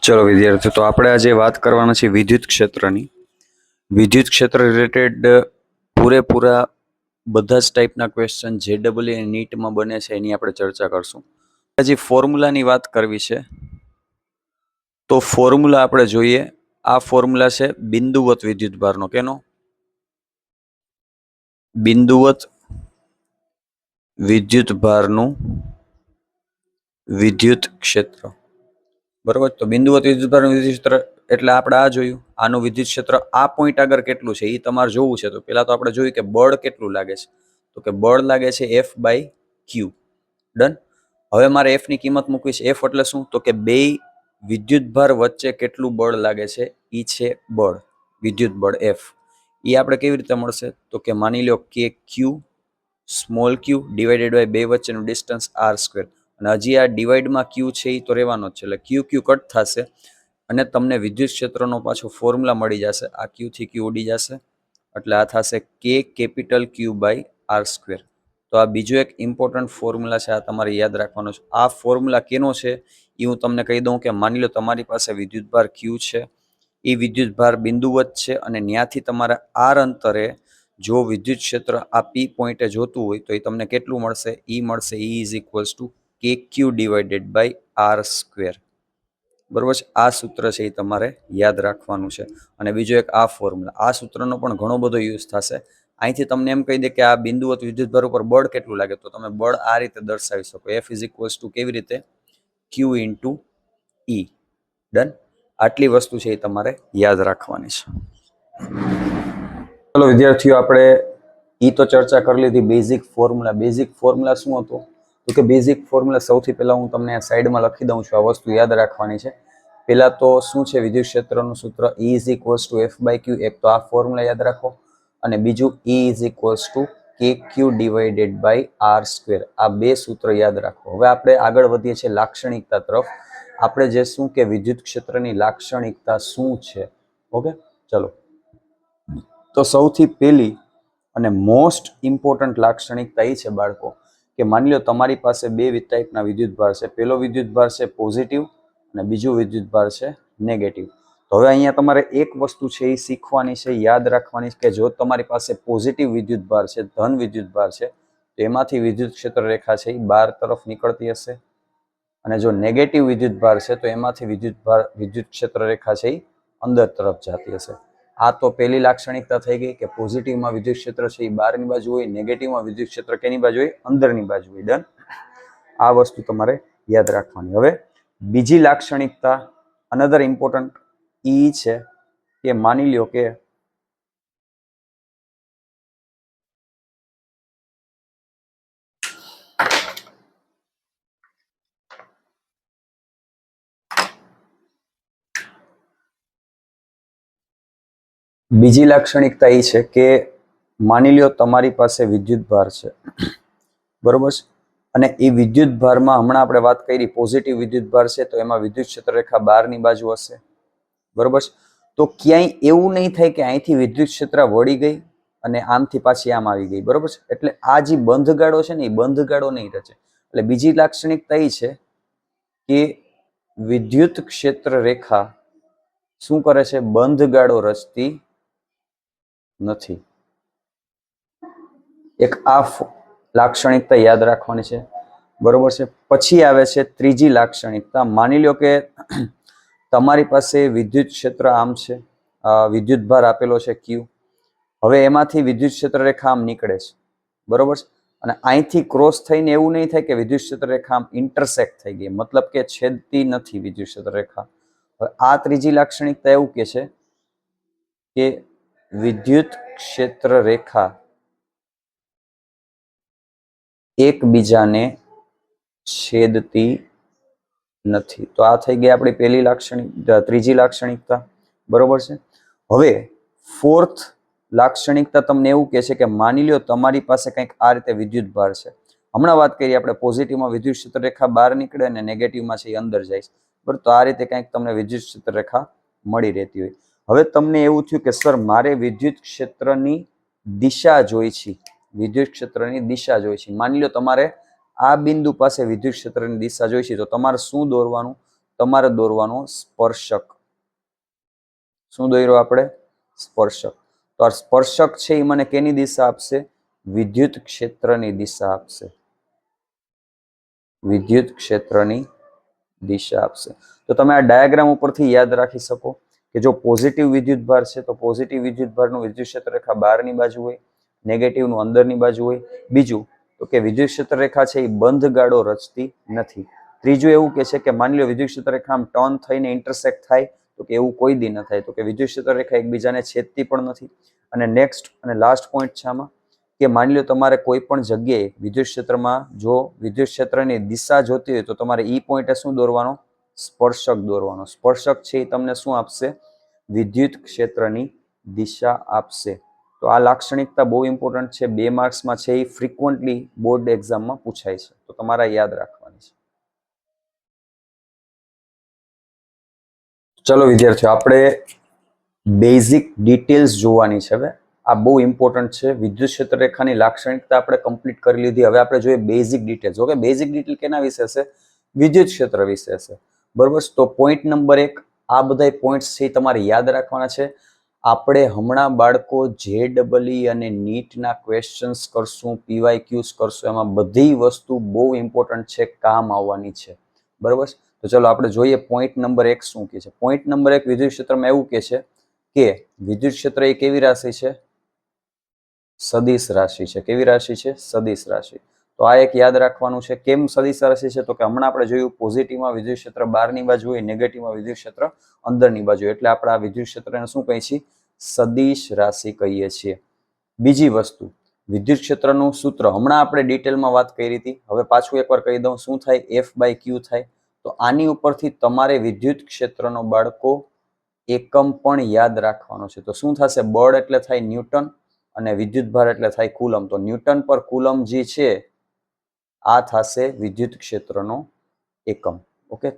ચલો વિદ્યાર્થીઓ, તો આપણે આજે વાત કરવાના છે વિદ્યુત ક્ષેત્રની. વિદ્યુત ક્ષેત્ર રિલેટેડ પૂરેપૂરા બધા જ ટાઈપના ક્વેશ્ચન JEE નીટમાં બને છે એની આપણે ચર્ચા કરશું. હજી ફોર્મ્યુલાની વાત કરવી છે તો ફોર્મ્યુલા આપણે જોઈએ. આ ફોર્મ્યુલા છે બિંદુવત વિદ્યુતભારનો. કેનો? બિંદુવત વિદ્યુતભારનું વિદ્યુત ક્ષેત્ર. બરોબર. તો બિંદુવત વિદ્યુતભારનું વિદ્યુત ક્ષેત્ર એટલે આપણે આ જોયું. આનું વિદ્યુત ક્ષેત્ર આ પોઈન્ટ આગળ કેટલું છે એ તમારે જોવું છે. તો પહેલા તો આપણે જોયું કે બળ કેટલું લાગે છે. તો કે બળ લાગે છે F/Q. ડન. હવે મારે F ની કિંમત મૂકવી છે. F એટલે શું? તો કે બે વિદ્યુતભાર વચ્ચે કેટલું બળ લાગે છે એ છે બળ, વિદ્યુત બળ F. એ આપણે કેવી રીતે મળશે? તો કે માની લો કે Q small q divided by બે વચ્ચેનું ડિસ્ટન્સ r². અને હજી આ ડિવાઇડમાં q છે એ તો રહેવાનો જ છે, એટલે q કટ થશે અને તમને વિદ્યુત ક્ષેત્રનો પાછો ફોર્મ્યુલા મળી જશે. આ q થી q ઉડી જશે એટલે આ થશે k capital Q by r². તો આ બીજો એક ઇમ્પોર્ટન્ટ ફોર્મ્યુલા છે, આ તમારે યાદ રાખવાનો છે. આ ફોર્મ્યુલા કેનો છે એ હું તમને કહી દઉં કે માની લો તમારી પાસે વિદ્યુતભાર q છે, એ વિદ્યુતભાર બિંદુવત છે અને ત્યાંથી તમારે r અંતરે જો વિદ્યુત ક્ષેત્ર આ P પોઈન્ટે જોતું હોય તો એ તમને કેટલું મળશે? E મળશે. E is equals to KQ divided by r². બરોબર છે. આ સૂત્ર છે એ તમારે યાદ રાખવાનું છે. અને બીજો એક આ ફોર્મ્યુલા, આ સૂત્રનો પણ ઘણો બધો યુઝ થશે. અહીંથી તમને એમ કહી દે કે આ બિંદુવત વિદ્યુતભાર ઉપર બળ કેટલું લાગે, તો તમે બળ આ રીતે દર્શાવી શકો. F ઇઝ ઇક્વલ્સ ટુ કેવી રીતે? Q into E. ડન. આટલી વસ્તુ છે એ તમારે યાદ રાખવાની છે. ચલો વિદ્યાર્થીઓ, આપણે ઈ તો ચર્ચા કરી લીધી. Basic formula. બેઝિક ફોર્મ્યુલા શું હતું? તો કે બેઝિક ફોર્મ્યુલા સૌથી પહેલા હું તમને સાઈડમાં લખી દઉં છું. આ વસ્તુ યાદ રાખવાની છે. પહેલા તો શું છે વિદ્યુત ક્ષેત્રનું સૂત્ર? E is equals two F/Q. એક તો આ ફોર્મ્યુલા યાદ રાખો અને બીજું E is equals to KQ divided by r². આ બે સૂત્ર યાદ રાખો. હવે આપણે આગળ વધીએ છીએ લાક્ષણિકતા તરફ. આપણે જે શું કે વિદ્યુત ક્ષેત્રની લાક્ષણિકતા શું છે. ઓકે, ચલો. તો સૌથી પહેલી અને મોસ્ટ ઇમ્પોર્ટન્ટ લાક્ષણિકતા એ છે બાળકો કે માની લો તમારી પાસે બે ટાઈપના વિદ્યુતભાર છે. પહેલો વિદ્યુતભાર છે પોઝિટિવ અને બીજું વિદ્યુતભાર છે નેગેટિવ. તો હવે અહીંયા તમારે એક વસ્તુ છે એ શીખવાની છે, યાદ રાખવાની છે કે જો તમારી પાસે પોઝિટિવ વિદ્યુતભાર છે, ધન વિદ્યુતભાર છે, તો એમાંથી વિદ્યુત ક્ષેત્ર રેખા છે એ બહાર તરફ નીકળતી હશે. અને જો નેગેટિવ વિદ્યુતભાર છે તો એમાંથી વિદ્યુત ક્ષેત્ર રેખા છે એ અંદર તરફ જતી હશે. આ તો પહેલી લાક્ષણિકતા થઈ ગઈ કે પોઝિટિવમાં વિદ્યુત ક્ષેત્ર છે એ બહારની બાજુ હોય, નેગેટિવમાં વિદ્યુત ક્ષેત્ર કેની બાજુ હોય? અંદરની બાજુ હોય. ડન. આ વસ્તુ તમારે યાદ રાખવાની. હવે બીજી લાક્ષણિકતા અનધર ઇમ્પોર્ટન્ટ ઈ છે કે માની લ્યો કે બીજી લાક્ષણિકતા એ છે કે માની લ્યો તમારી પાસે વિદ્યુતભાર છે, બરોબર છે, અને એ વિદ્યુતભારમાં હમણાં આપણે વાત કરી પોઝિટિવ વિદ્યુતભાર છે તો એમાં વિદ્યુત ક્ષેત્ર રેખા બહારની બાજુ હશે. બરોબર છે. તો ક્યાંય એવું નહીં થાય કે અહીંથી વિદ્યુત ક્ષેત્ર વળી ગઈ અને આમથી પાછી આમ આવી ગઈ. બરોબર છે. એટલે આ જે બંધ ગાળો છે ને એ બંધ ગાળો નહીં રચે. એટલે બીજી લાક્ષણિકતા એ છે કે વિદ્યુત ક્ષેત્ર રેખા શું કરે છે? બંધ ગાળો રચતી નથી. એક આ લાક્ષણિકતા યાદ રાખવાની છે. બરોબર છે. પછી આવે છે ત્રીજી લાક્ષણિકતા. માની લો કે તમારી પાસે વિદ્યુત ક્ષેત્ર આમ છે, વિદ્યુતભાર આપેલો છે Q. હવે એમાંથી વિદ્યુત ક્ષેત્ર રેખા આમ નીકળે છે. બરોબર છે. અને અહીંથી ક્રોસ થઈને એવું નહીં થાય કે વિદ્યુત ક્ષેત્ર રેખા આમ ઇન્ટરસેક્ટ થઈ ગઈ, મતલબ કે છેદતી નથી વિદ્યુત ક્ષેત્ર રેખા. હવે આ ત્રીજી લાક્ષણિકતા એવું કે છે કે વિદ્યુત ક્ષેત્ર રેખા એકબીજાને છેદતી નથી. તો આ થઈ ગઈ આપણી પહેલી ત્રીજી લાક્ષણિકતા. બરોબર છે. હવે ફોર્થ લાક્ષણિકતા તમને એવું કહે છે કે માની લો તમારી પાસે કંઈક આ રીતે વિદ્યુતભાર છે. હમણાં વાત કરી આપણે પોઝિટિવમાં વિદ્યુત ક્ષેત્ર રેખા બહાર નીકળે અને નેગેટિવમાં છે એ અંદર જાય. બરાબર. તો આ રીતે કંઈક તમને વિદ્યુત ક્ષેત્ર રેખા મળી રહેતી હોય. હવે તમને એવું થયું કે સર મારે વિદ્યુત ક્ષેત્રની દિશા જોઈ છે. વિદ્યુત ક્ષેત્રની દિશા જોઈ છે. માની લો તમારે આ બિંદુ પાસે વિદ્યુત ક્ષેત્રની દિશા જોઈ છે, તો તમારે શું દોરવાનું? તમારે દોરવાનો સ્પર્શક. શું દોર્યો આપણે? સ્પર્શક. તો આ સ્પર્શક છે એ મને કેની દિશા આપશે? વિદ્યુત ક્ષેત્રની દિશા આપશે. વિદ્યુત ક્ષેત્રની દિશા આપશે. તો તમે આ ડાયાગ્રામ ઉપરથી યાદ રાખી શકો કે જો પોઝિટિવ વિદ્યુતભાર છે તો પોઝિટિવ વિદ્યુતભારનું વિદ્યુત ક્ષેત્ર રેખા બહારની બાજુ હોય, નેગેટિવનું અંદરની બાજુ હોય. બીજું તો કે વિદ્યુત ક્ષેત્ર રેખા છે એ બંધ ગાળો રચતી નથી. ત્રીજું એવું કે છે કે માની લો વિદ્યુત ક્ષેત્ર રેખા આમ ટર્ન થઈને ઇન્ટરસેક્ટ થાય તો કે એવું કોઈ દી ન થાય. તો કે વિદ્યુત ક્ષેત્ર રેખા એકબીજાને છેદતી પણ નથી. અને નેક્સ્ટ અને લાસ્ટ પોઈન્ટ છે આમાં કે માની લો તમારે કોઈ પણ જગ્યાએ વિદ્યુત ક્ષેત્રમાં જો વિદ્યુત ક્ષેત્રની દિશા જોતી હોય તો તમારે ઈ પોઈન્ટે શું દોરવાનો? સ્પર્શક દોરવાનો. સ્પર્શક છે એ તમને શું આપશે? વિદ્યુત ક્ષેત્રની દિશા આપશે. તો આ લાક્ષણિકતા બહુ ઇમ્પોર્ટન્ટ છે. 2 માર્ક્સમાં છે એ ફ્રીક્વન્ટલી બોર્ડ એક્ઝામમાં પૂછાય છે. તો તમારે યાદ રાખવાની છે. ચલો વિદ્યાર્થીઓ, આપણે બેઝિક ડિટેલ્સ જોવાની છે. હવે આ બહુ ઇમ્પોર્ટન્ટ છે. વિદ્યુત ક્ષેત્ર રેખાની લાક્ષણિકતા આપણે કમ્પ્લીટ કરી લીધી. હવે આપણે જોઈએ basic details. Okay, basic detail કેના વિશે છે? વિદ્યુત ક્ષેત્ર વિશે છે. બરોબર. તો પોઈન્ટ નંબર 1, આ બધા પોઈન્ટ્સ છે તમારે યાદ રાખવાના છે. આપણે હમણાં બાળકો JEE અને નીટના ક્વેશ્ચન્સ કરશું, PYQs કરશું, એમાં બધી વસ્તુ બહુ ઇમ્પોર્ટન્ટ છે, કામ આવવાની છે. બરોબર. તો ચલો આપણે જોઈએ પોઈન્ટ નંબર 1 શું કહે છે. પોઈન્ટ નંબર 1 વિદ્યુત ક્ષેત્રમાં એવું કહે છે કે વિદ્યુત ક્ષેત્ર એ કેવી રાશિ છે? સદિશ રાશિ છે. કેવી રાશિ છે? સદિશ રાશિ. તો આ એક યાદ રાખવાનું છે. કેમ સદિશ રાશિ છે? તો કે હમણાં આપણે જોયું પોઝિટિવમાં વિદ્યુત ક્ષેત્ર બહારની બાજુ હોય, નેગેટિવમાં વિદ્યુત ક્ષેત્ર અંદરની બાજુ. એટલે આપણે આ વિદ્યુત ક્ષેત્રને શું કહીએ છીએ? સદિશ રાશિ કહીએ છીએ. બીજી વસ્તુ, વિદ્યુત ક્ષેત્રનું સૂત્ર હમણાં આપણે ડિટેલમાં વાત કરી હતી. હવે પાછું એકવાર કહી દઉં. શું થાય? F/Q થાય. તો આની ઉપરથી તમારે વિદ્યુત ક્ષેત્રનો બાળકો એકમ પણ યાદ રાખવાનો છે. તો શું થશે? બળ એટલે થાય ન્યૂટન અને વિદ્યુતભાર એટલે થાય કુલમ. તો ન્યૂટન પર કુલમ જે છે આ થશે વિદ્યુત ક્ષેત્રનો એકમ. ઓકે.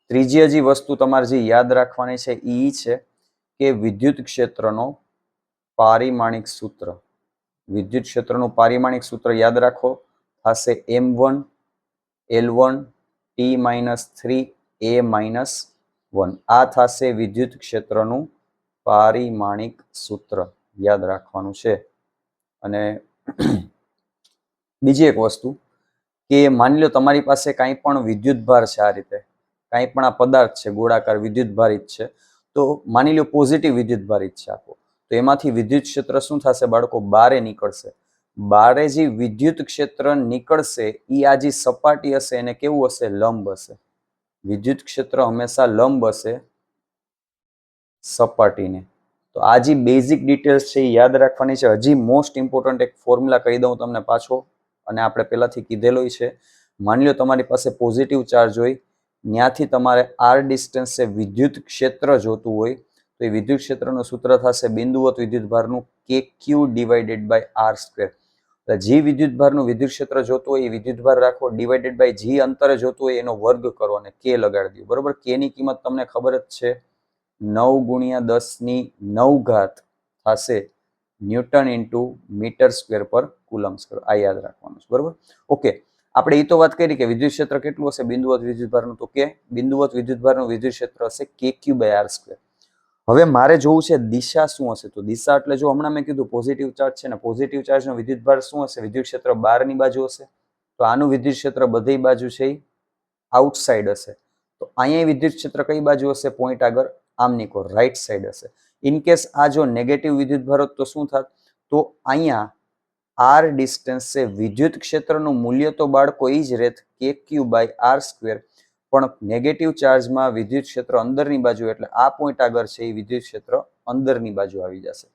ત્રીજી હજી વસ્તુ તમારે જે યાદ રાખવાની છે એ છે કે વિદ્યુત ક્ષેત્રનો પારિમાણિક સૂત્ર. વિદ્યુત ક્ષેત્રનું પારિમાણિક સૂત્ર યાદ રાખો. થશે M1 L1 T-3 A-1. આ થશે વિદ્યુત ક્ષેત્રનું પારિમાણિક સૂત્ર. યાદ રાખવાનું છે. અને બીજી એક વસ્તુ કે માની લો તમારી પાસે કાંઈ પણ વિદ્યુતભાર છે, આ રીતે કાંઈ પણ આ પદાર્થ છે ગોળાકાર વિદ્યુતભારિત છે, તો માની લો પોઝિટિવ વિદ્યુતભારિત છે આખો, તો એમાંથી વિદ્યુત ક્ષેત્ર શું થશે બાળકો? બારે નીકળશે. બારે જે વિદ્યુત ક્ષેત્ર નીકળશે એ આ જે સપાટી હશે એને કેવું હશે? લંબ હશે. વિદ્યુત ક્ષેત્ર હંમેશા લંબ હશે સપાટીને. તો આ જે બેઝિક ડિટેલ્સ છે એ યાદ રાખવાની છે. હજી મોસ્ટ ઇમ્પોર્ટન્ટ એક ફોર્મ્યુલા કહી દઉં તમને પાછો, અને આપણે પહેલાથી કીધેલો છે. માની લો તમારી પાસે પોઝિટિવ ચાર્જ હોય, ત્યાંથી તમારે r ડિસ્ટન્સે વિદ્યુત ક્ષેત્ર જોતું હોય તો એ વિદ્યુત ક્ષેત્રનું સૂત્ર થશે બિંદુવત વિદ્યુતભારનું KQ / r². જે વિદ્યુતભારનું વિદ્યુત ક્ષેત્ર જોતું હોય એ વિદ્યુતભાર રાખો, ડિવાઇડેડ બાય જે અંતરે જોતું હોય એનો વર્ગ કરો અને k લગાડી દો. બરોબર. k ની કિંમત તમને ખબર જ છે, 9 × 10⁹ થશે ન્યૂટન ઇન્ટુ મીટર સ્ક્વેર પર કુલમ સ્ક્વેર. આ યાદ રાખવાનું છે. બરોબર. ઓકે. આપણે એ તો વાત કરી કે વિદ્યુત ક્ષેત્ર કેટલું હશે બિંદુવત વિદ્યુતભારનું? તો કે બિંદુવત વિદ્યુતભારનું વિદ્યુત ક્ષેત્ર હશે KQ / r². હવે મારે જોવું છે દિશા શું હશે. તો દિશા એટલે જો હમણાં મેં કીધું પોઝિટિવ ચાર્જ છે ને, પોઝિટિવ ચાર્જનો વિદ્યુતભાર શું હશે? વિદ્યુત ક્ષેત્ર બહારની બાજુ હશે. તો આનું વિદ્યુત ક્ષેત્ર બધી બાજુ છે આઉટસાઇડ હશે. તો અહીંયા વિદ્યુત ક્ષેત્ર કઈ બાજુ હશે? પોઈન્ટ આગળ આમની કોર રાઈટ સાઈડ હશે. ઇન કેસ આ જો નેગેટિવ વિદ્યુતભાર હોત તો શું થાત? તો અહીંયા r ડિસ્ટન્સ છે, વિદ્યુત ક્ષેત્રનું મૂલ્ય તો બાળકો એ જ રહેત KQ / r², પણ નેગેટિવ ચાર્જમાં વિદ્યુત ક્ષેત્ર અંદરની બાજુ, એટલે આ પોઈન્ટ આગળ છે એ વિદ્યુત ક્ષેત્ર અંદરની બાજુ આવી જશે.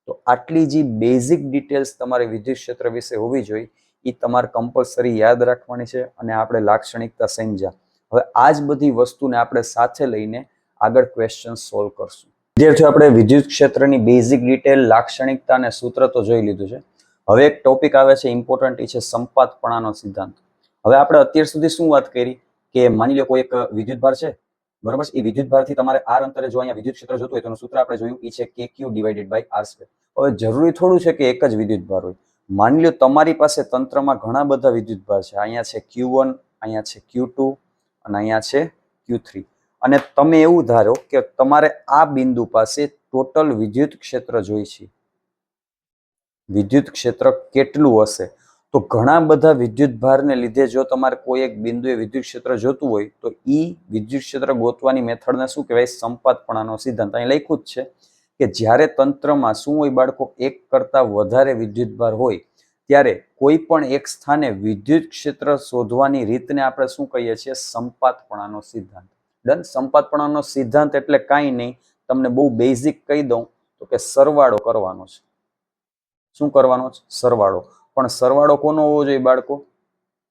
તો આટલી જે બેઝિક ડિટેલ્સ તમારે વિદ્યુત ક્ષેત્ર વિશે હોવી જોઈએ એ તમારે કમ્પલસરી યાદ રાખવાની છે. અને આપણે લાક્ષણિકતા સમજ્યા. હવે આ જ બધી વસ્તુને આપણે સાથે લઈને આગળ ક્વેશ્ચન સોલ્વ કરશું. વિદ્યાર્થીઓ, આપણે વિદ્યુત ક્ષેત્રની બેઝિક ડિટેલ, લાક્ષણિકતા અને સૂત્ર તો જોઈ લીધું છે. હવે એક ટોપિક આવે છે ઇમ્પોર્ટન્ટ, એ છે સંપાતપણાનો સિદ્ધાંત. હવે આપણે અત્યાર સુધી શું વાત કરી કે માની લો કોઈ એક વિદ્યુતભાર છે, બરોબર? એ વિદ્યુતભારથી તમારે r અંતરે જો અહીંયા વિદ્યુત ક્ષેત્ર જોતું હોય તો એનું સૂત્ર આપણે જોયું એ છે KQ / r². હવે જરૂરી થોડું છે કે એક જ વિદ્યુતભાર હોય. માની લો તમારી પાસે તંત્રમાં ઘણા બધા વિદ્યુતભાર છે. અહીંયા છે Q1, અહીંયા છે Q2 અને અહીંયા છે Q3. અને તમે એવું ધારો કે તમારે આ બિંદુ પાસે ટોટલ વિદ્યુત ક્ષેત્ર જોઈ છે, વિદ્યુત ક્ષેત્ર કેટલું હશે, તો ઘણા બધા વિદ્યુત ભારને લીધે જો તમારે કોઈ એક બિંદુએ વિદ્યુત ક્ષેત્ર જોતું હોય તો ઈ વિદ્યુત ક્ષેત્ર ગોતવાની મેથડને શું કહેવાય? સંપાતપણાનો સિદ્ધાંત. અહીં લખ્યું જ છે કે જ્યારે તંત્રમાં શું હોય બાળકો? એક કરતા વધારે વિદ્યુત ભાર હોય ત્યારે કોઈ પણ એક સ્થાને વિદ્યુત ક્ષેત્ર શોધવાની રીતને આપણે શું કહીએ છીએ? સંપાતપણાનો સિદ્ધાંત. ડન. સંપાતપણાનો સિદ્ધાંત એટલે કાંઈ નહીં, તમને બહુ બેઝિક કહી દઉં તો કે સરવાળો કરવાનો છે. શું કરવાનો છે? સરવાળો. પણ સરવાળો કોનો હોવો જોઈએ બાળકો?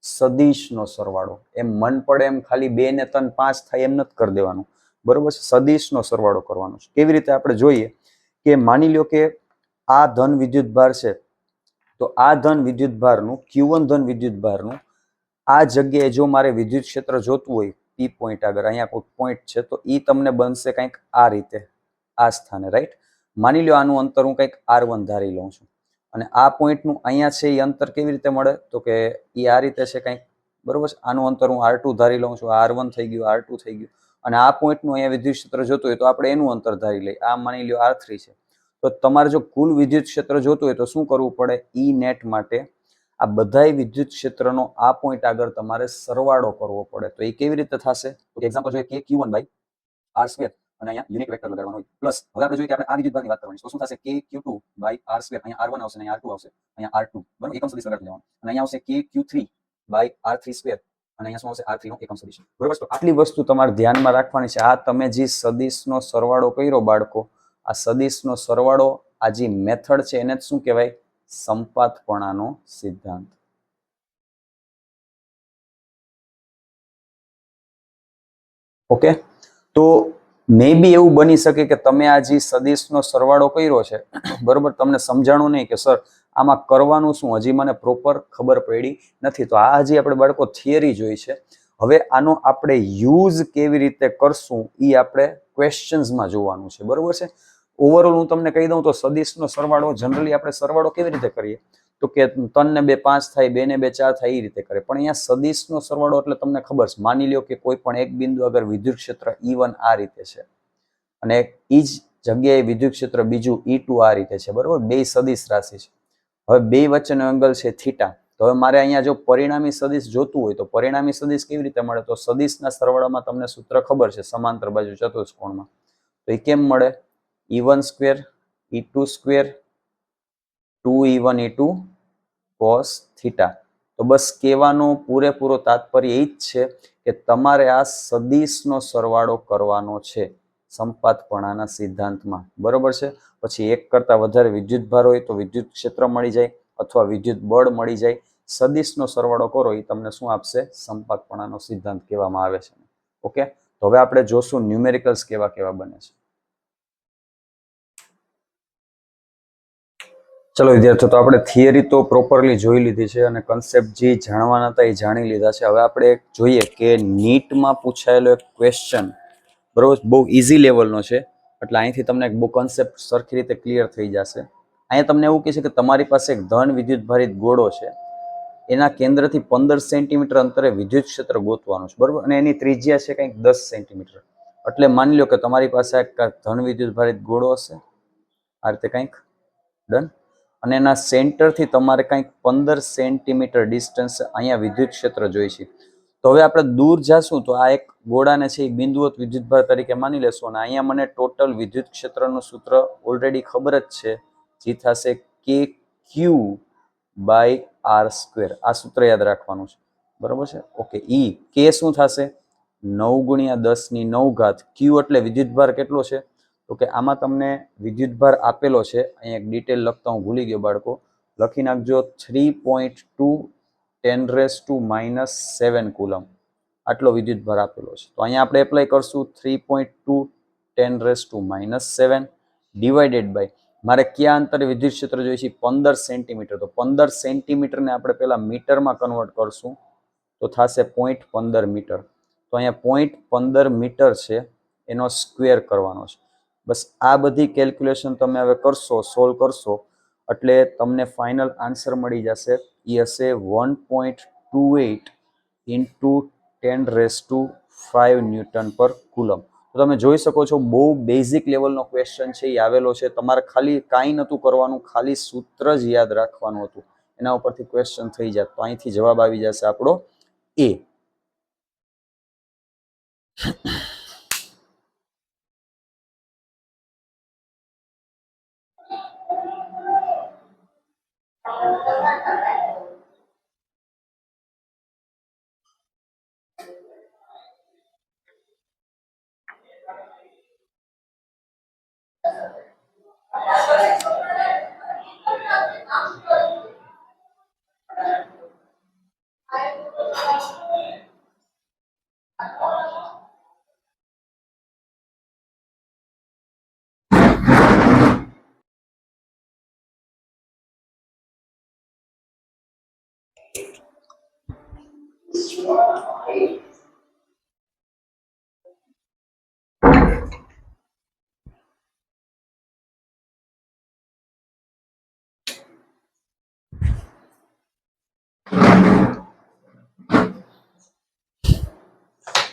સદિશનો સરવાળો. એમ મન પડે એમ ખાલી 2 ને 3 5 થાય એમ નથી કરી દેવાનું, બરોબર છે? સદિશનો સરવાળો કરવાનો છે. કેવી રીતે? આપણે જોઈએ કે માની લ્યો કે આ ધન વિદ્યુત ભાર છે, તો આ ધન વિદ્યુત ભારનું Q1 ધન વિદ્યુત ભારનું આ જગ્યાએ જો મારે વિદ્યુત ક્ષેત્ર જોતું હોય P પોઈન્ટ આગળ, અહીંયા કોઈ પોઈન્ટ છે, તો ઈ તમને બનશે કંઈક આ રીતે, આ સ્થાને, રાઈટ? માની લ્યો આનું અંતર હું કંઈક R1 ધારી લઉં છું અને આ પોઈન્ટનું અહીંયા છે એ અંતર કેવી રીતે મળે? તો કે એ આ રીતે છે કંઈક, બરોબર છે? આનું અંતર હું R2 ધારી લઉં છું, R1 થઈ ગયું, R2 થઈ ગયું, અને આ પોઈન્ટનું અહીંયા વિદ્યુત ક્ષેત્ર જોતું હોય તો આપણે એનું અંતર ધારી લઈએ. આ માની લ્યો R3 છે. તો તમારે જો કુલ વિદ્યુત ક્ષેત્ર જોતું હોય તો શું કરવું પડે? ઈ નેટ માટે આ બધાય વિદ્યુત ક્ષેત્રનો આ પોઈન્ટ આગળ તમારે સરવાળો કરવો પડે. તો એ કેવી રીતે થશે? તો એક્ઝામ્પલ જોઈએ કે Q1/R² અને અહીંયા યુનિટ વેક્ટર લગાડવાનો હોય. પ્લસ હવે આપણે જોઈએ કે આપણે આ વિદ્યુત ભારની વાત કરવાની છે. તો શું થશે? KQ2/R². અહીંયા R1 આવશે, અહીંયા R2 આવશે, અહીંયા R2, બરાબર? એકમ સદિશ લગાડી દેવાનો. અને અહીંયા આવશે KQ3/R32 અને અહીંયા શું આવશે? R3 નો એકમ સદિશ. બરાબર? તો આટલી વસ્તુ તમારે ધ્યાનમાં રાખવાની છે. આ તમે જે સદિશનો સરવાળો કર્યો બાળકો, આ સદિશનો સરવાળો, આ જે મેથડ છે એને જ શું કહેવાય? સંપાતપણાનો સિદ્ધાંત. ઓકે, તો મે બી એવું બની શકે કે તમે આ જે સદિશનો સરવાળો કર્યો છે, બરોબર, તમને સમજાણું નહીં કે સર આમાં કરવાનું શું, હજી મને પ્રોપર ખબર પડી નથી. તો આ હજી આપણે બાળકો થિયરી જોઈ છે. હવે આનો આપણે યુઝ કેવી રીતે કરશું એ આપણે ક્વેશ્ચન્સમાં જોવાનું છે, બરોબર છે? ઓવરઓલ હું તમને કહી દઉં તો સદિશનો સરવાળો જનરલી આપણે સરવાળો કેવી રીતે કરીએ? તો કે 3 ને 2 5 થાય, 2 ને 2 4 થાય, એ રીતે કરે. પણ અહીંયા સદિશનો સરવાળો એટલે તમને ખબર છે, માની લ્યો કે કોઈ પણ એક બિંદુ અગર વિદ્યુત ક્ષેત્ર E1 આ રીતે છે અને એ જ જગ્યાએ વિદ્યુત ક્ષેત્ર બીજું E2 આ રીતે છે, બરોબર? બે સદિશ રાશિ છે. હવે બે વચ્ચેનો એંગલ છે થીટા. તો હવે મારે અહીંયા જો પરિણામી સદિશ જોતું હોય તો પરિણામી સદિશ કેવી રીતે મળે? તો સદિશના સરવાળામાં તમને સૂત્ર ખબર છે, સમાંતર બાજુ ચતુષ્કોણમાં. તો એ કેમ મળે? E1² E2² 2E1 E2 cos theta. તો બસ કહેવાનો પૂરેપૂરો તાત્પર્ય એ જ છે કે તમારે આ સદિશનો સરવાળો કરવાનો છે સંપાતપણાના સિદ્ધાંતમાં, બરોબર છે? પછી એક કરતા વધારે વિદ્યુત ભાર હોય તો વિદ્યુત ક્ષેત્ર મળી જાય અથવા વિદ્યુત બળ મળી જાય. સદિશનો સરવાળો કરો એ તમને શું આપશે? સંપાતપણાનો સિદ્ધાંત કહેવામાં આવે છે. ઓકે, તો હવે આપણે જોશું ન્યુમેરિકલ્સ કેવા કેવા બને છે. ચલો વિદ્યાર્થીઓ, તો આપણે થિયરી તો પ્રોપરલી જોઈ લીધી છે અને કન્સેપ્ટ જે જાણવાના હતા એ જાણી લીધા છે. હવે આપણે જોઈએ કે નીટમાં પૂછાયેલો એક ક્વેશ્ચન, બરોબર, બહુ ઇઝી લેવલનો છે, એટલે અહીંથી તમને બહુ કન્સેપ્ટ સરખી રીતે ક્લિયર થઈ જશે. અહીંયા તમને એવું કહે છે કે તમારી પાસે એક ધન વિદ્યુત ભારિત ગોળો છે, એના કેન્દ્રથી 15 સેન્ટીમીટર અંતરે વિદ્યુત ક્ષેત્ર ગોતવાનું છે, બરોબર? અને એની ત્રિજ્યા છે કંઈક 10 સેન્ટીમીટર. એટલે માની લો કે તમારી પાસે એક ધન વિદ્યુત ભારિત ગોળો હશે આ રીતે કંઈક, ડન, અને એના સેન્ટરથી તમારે કંઈક 15 સેન્ટીમીટર ડિસ્ટન્સ અહીંયા વિદ્યુત ક્ષેત્ર જોઈ છે. તો હવે આપણે દૂર જાશું તો આ એક ગોળાને છે એ બિંદુવત વિદ્યુતભાર તરીકે માની લેશું અને અહીંયા મને ટોટલ વિદ્યુત ક્ષેત્રનું સૂત્ર ઓલરેડી ખબર જ છે, જે થશે KQ/R². આ સૂત્ર યાદ રાખવાનું છે, બરોબર છે? ઓકે, ઈ કે શું થશે? 9 × 10⁹. Q એટલે વિદ્યુતભાર કેટલો છે? તો કે આમાં તમને વિદ્યુતભાર આપેલો છે, અહીંયા એક ડિટેલ લખતા હું ભૂલી ગયો બાળકો, લખી નાખજો 3.2 10⁻⁻7 કુલમ. આટલો વિદ્યુતભાર આપેલો છે. તો અહીંયા આપણે એપ્લાય કરશું 3.2 10⁻⁻7 ડિવાઇડેડ બાય, મારે કયા અંતરે વિદ્યુત ક્ષેત્ર જોઈએ છે? 15 સેન્ટીમીટર. તો 15 સેન્ટીમીટરને આપણે પહેલા મીટરમાં કન્વર્ટ કરશું તો થશે 0.15 મીટર. તો અહીંયા 0.15 મીટર છે, એનો સ્ક્વેર કરવાનો છે. બસ આ બધી કેલ્ક્યુલેશન તમે હવે કરશો, સોલ્વ કરશો એટલે તમને ફાઇનલ આન્સર મળી જશે. એ હશે 1.28 × 10⁻⁴ ન્યૂટન પર કુલમ. તો તમે જોઈ શકો છો બહુ બેઝિક લેવલનો ક્વેશ્ચન છે એ આવેલો છે. તમારે ખાલી કાંઈ નહોતું કરવાનું, ખાલી સૂત્ર જ યાદ રાખવાનું હતું, એના ઉપરથી ક્વેશ્ચન થઈ જાય. તો અહીંથી જવાબ આવી જશે આપણો એ.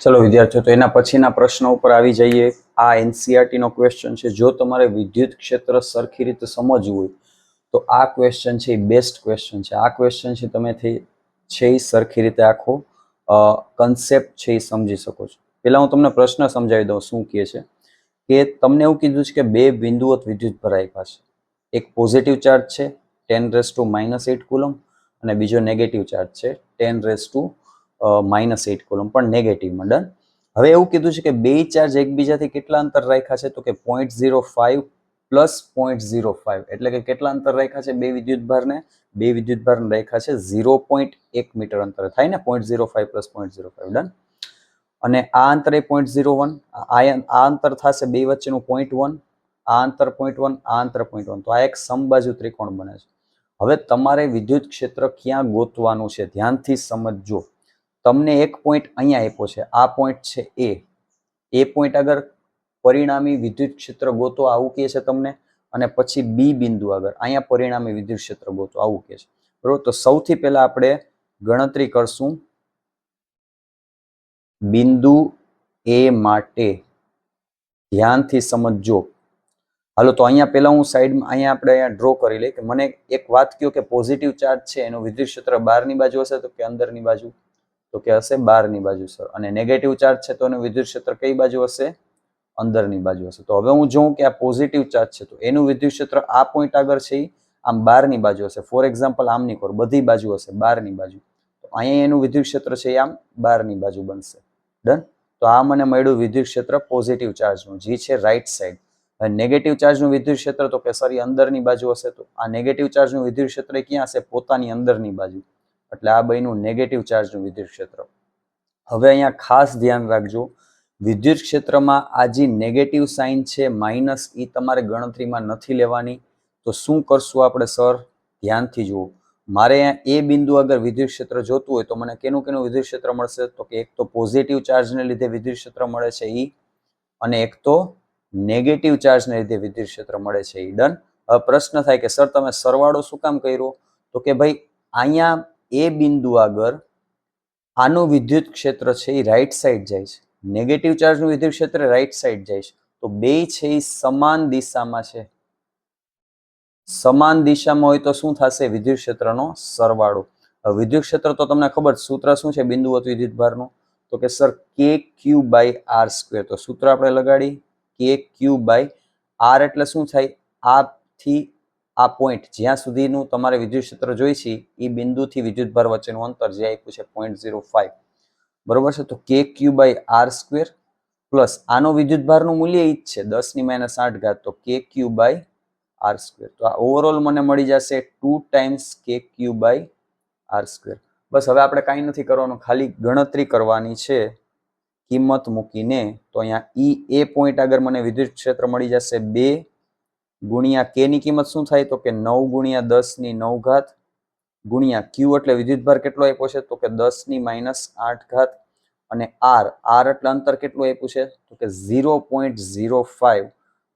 ચલો વિદ્યાર્થીઓ, તો એના પછીના પ્રશ્ન ઉપર આવી જઈએ. આ એનસીઈઆરટી નો ક્વેશ્ચન છે. જો તમારે વિદ્યુત ક્ષેત્ર સરખી રીતે સમજવું હોય તો આ ક્વેશ્ચન છે એ બેસ્ટ ક્વેશ્ચન છે. આ ક્વેશ્ચન છે તમે છે એ સરખી રીતે આખો કન્સેપ્ટ છે એ સમજી શકો છો. પહેલા હું તમને પ્રશ્ન સમજાવી દઉં શું કહે છે કે તમને એવું કીધું છે કે બે બિંદુઓ વિદ્યુત ભર આપ્યા છે. એક પોઝિટિવ ચાર્જ છે 10⁻⁸ કુલમ અને બીજો નેગેટિવ ચાર્જ છે 10⁻⁸ કુલમ, પણ નેગેટિવમાં. ડન. હવે એવું કીધું છે કે બે ચાર્જ એકબીજાથી કેટલા અંતર રાખ્યા છે? તો કે 0.05 પ્લસ 0.05, એટલે કે કેટલા અંતર રાખ્યા છે બે વિદ્યુતભારને? બે વિદ્યુતભારને રાખ્યા છે 0.1 મીટર અંતર, થાય ને? 0.05 પ્લસ 0.05. ડન. અને આ અંતર એ 0.01, આ અંતર થશે બે વચ્ચેનું 0.1, આ અંતર 0.1, આ અંતર 0.1. તો આ એક સમબાજુ ત્રિકોણ બને છે. હવે તમારે વિદ્યુત ક્ષેત્ર ક્યાં ગોતવાનું છે ધ્યાનથી સમજજો. તમને એક પોઈન્ટ અહીંયા આપ્યો છે, આ પોઈન્ટ છે એ પોઈન્ટ આગળ પરિણામી વિદ્યુત ક્ષેત્ર ગોતો આવું કહે છે તમને, અને પછી બી બિંદુ આગળ અહીંયા પરિણામી વિદ્યુત ક્ષેત્ર ગોતો આવું કહે છે. બરોબર. તો સૌથી પહેલા આપણે ગણતરી કરશું બિંદુ એ માટે. ધ્યાનથી સમજજો. હાલો, તો અહીંયા પહેલા હું સાઈડમાં અહીંયા આપણે અહીંયા ડ્રો કરી લઈએ કે મને એક વાત કહો કે પોઝિટિવ ચાર્જ છે એનું વિદ્યુત ક્ષેત્ર બહારની બાજુ હશે તો કે અંદરની બાજુ? તો કે હશે બહારની બાજુ, સર. અને નેગેટિવ ચાર્જ છે તો એનું વિદ્યુત ક્ષેત્ર કઈ બાજુ હશે? અંદરની બાજુ હશે. તો હવે હું જોઉં કે આ પોઝિટિવ ચાર્જ છે તો એનું વિદ્યુત ક્ષેત્ર આ પોઈન્ટ આગળ છે આમ બહારની બાજુ હશે. ફોર એક્ઝામ્પલ આમ નહીં કરો, બધી બાજુ હશે બહારની બાજુ. તો અહીંયા એનું વિદ્યુત ક્ષેત્ર છે આમ બહારની બાજુ બનશે. ડન. તો આ મને મળ્યું વિદ્યુત ક્ષેત્ર પોઝિટિવ ચાર્જનું, જે છે રાઈટ સાઈડ. નેગેટિવ ચાર્જનું વિદ્યુત ક્ષેત્ર તો કે સર અંદરની બાજુ હશે. તો આ નેગેટિવ ચાર્જનું વિદ્યુત ક્ષેત્ર ક્યાં હશે? પોતાની અંદરની બાજુ. એટલે આ બન્યું નેગેટિવ ચાર્જનું વિદ્યુત ક્ષેત્ર. હવે અહીંયા ખાસ ધ્યાન રાખજો, વિદ્યુત ક્ષેત્રમાં આ જે નેગેટિવ સાઇન છે માઇનસ, એ તમારે ગણતરીમાં નથી લેવાની. તો શું કરશું આપણે સર? ધ્યાનથી જુઓ. મારે અહીંયા એ બિંદુ આગળ વિદ્યુત ક્ષેત્ર જોતું હોય તો મને કેનું વિદ્યુત ક્ષેત્ર મળશે? તો કે એક તો પોઝિટિવ ચાર્જને લીધે વિદ્યુત ક્ષેત્ર મળે છે ઈ, અને એક તો નેગેટિવ ચાર્જને લીધે વિદ્યુત ક્ષેત્ર મળે છે ઈ. ડન. હવે પ્રશ્ન થાય કે સર તમે સરવાળો શું કામ કર્યો? તો કે ભાઈ અહીંયા એ બિંદુ આગળ આનું વિદ્યુત ક્ષેત્ર છે એ રાઈટ સાઈડ જાય છે, નેગેટિવ ચાર્જનું વિદ્યુત ક્ષેત્ર રાઈટ સાઈડ જાય છે. તો બે છે એ સમાન દિશામાં છે. સમાન દિશામાં હોય તો શું થશે? વિદ્યુત ક્ષેત્રનો સરવાળો. વિદ્યુત ક્ષેત્ર તો તમને ખબર, સૂત્ર શું છે બિંદુવત વિદ્યુતભારનું? તો કે સર KQ/R². તો સૂત્ર આપણે લગાડી KQ/R એટલે શું થાય? આ થી આ પોઈન્ટ જ્યાં સુધીનું તમારે વિદ્યુત ક્ષેત્ર જોઈ છે એ બિંદુથી વિદ્યુતભાર વચ્ચેનું અંતર જે આપ્યું છે 0.05. બરોબર છે. તો KQ/R² પ્લસ આનો વિદ્યુતભારનું મૂલ્ય એ જ છે 10⁻⁸. તો KQ/R². તો આ ઓવરઓલ મને મળી જશે 2 ટાઈમ્સ KQ/R². બસ હવે આપણે કાંઈ નથી કરવાનું, ખાલી ગણતરી કરવાની છે કિંમત મૂકીને. તો અહીંયા એ પોઈન્ટ આગળ મને વિદ્યુત ક્ષેત્ર મળી જશે 2 ગુણ્યા K ની કિંમત શું થાય? તો કે 9 × 10⁹ ગુણ્યા Q એટલે વિદ્યુતભાર કેટલો આપ્યો છે? તો કે 10⁻⁸. અને R એટલે અંતર કેટલું આપ્યું છે? તો કે 0.05.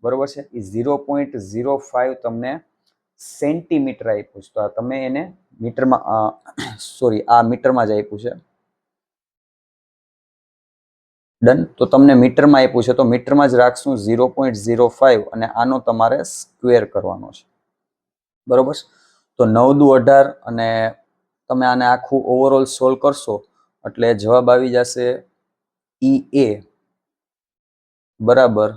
બરોબર છે. એ 0.05 તમને સેન્ટીમીટર આપ્યું છે. તો તમે એને મીટરમાં, સોરી, આ મીટરમાં જ આપ્યું છે. ડન. તો તમને મીટરમાં આપ્યું છે તો મીટરમાં જ રાખશું 0.05 અને આનો તમારે સ્ક્વેર કરવાનો છે. બરોબર. તો 9 દુ 18 અને તમે આને આખું ઓવરઓલ સોલ્વ કરશો એટલે જવાબ આવી જશે EA બરાબર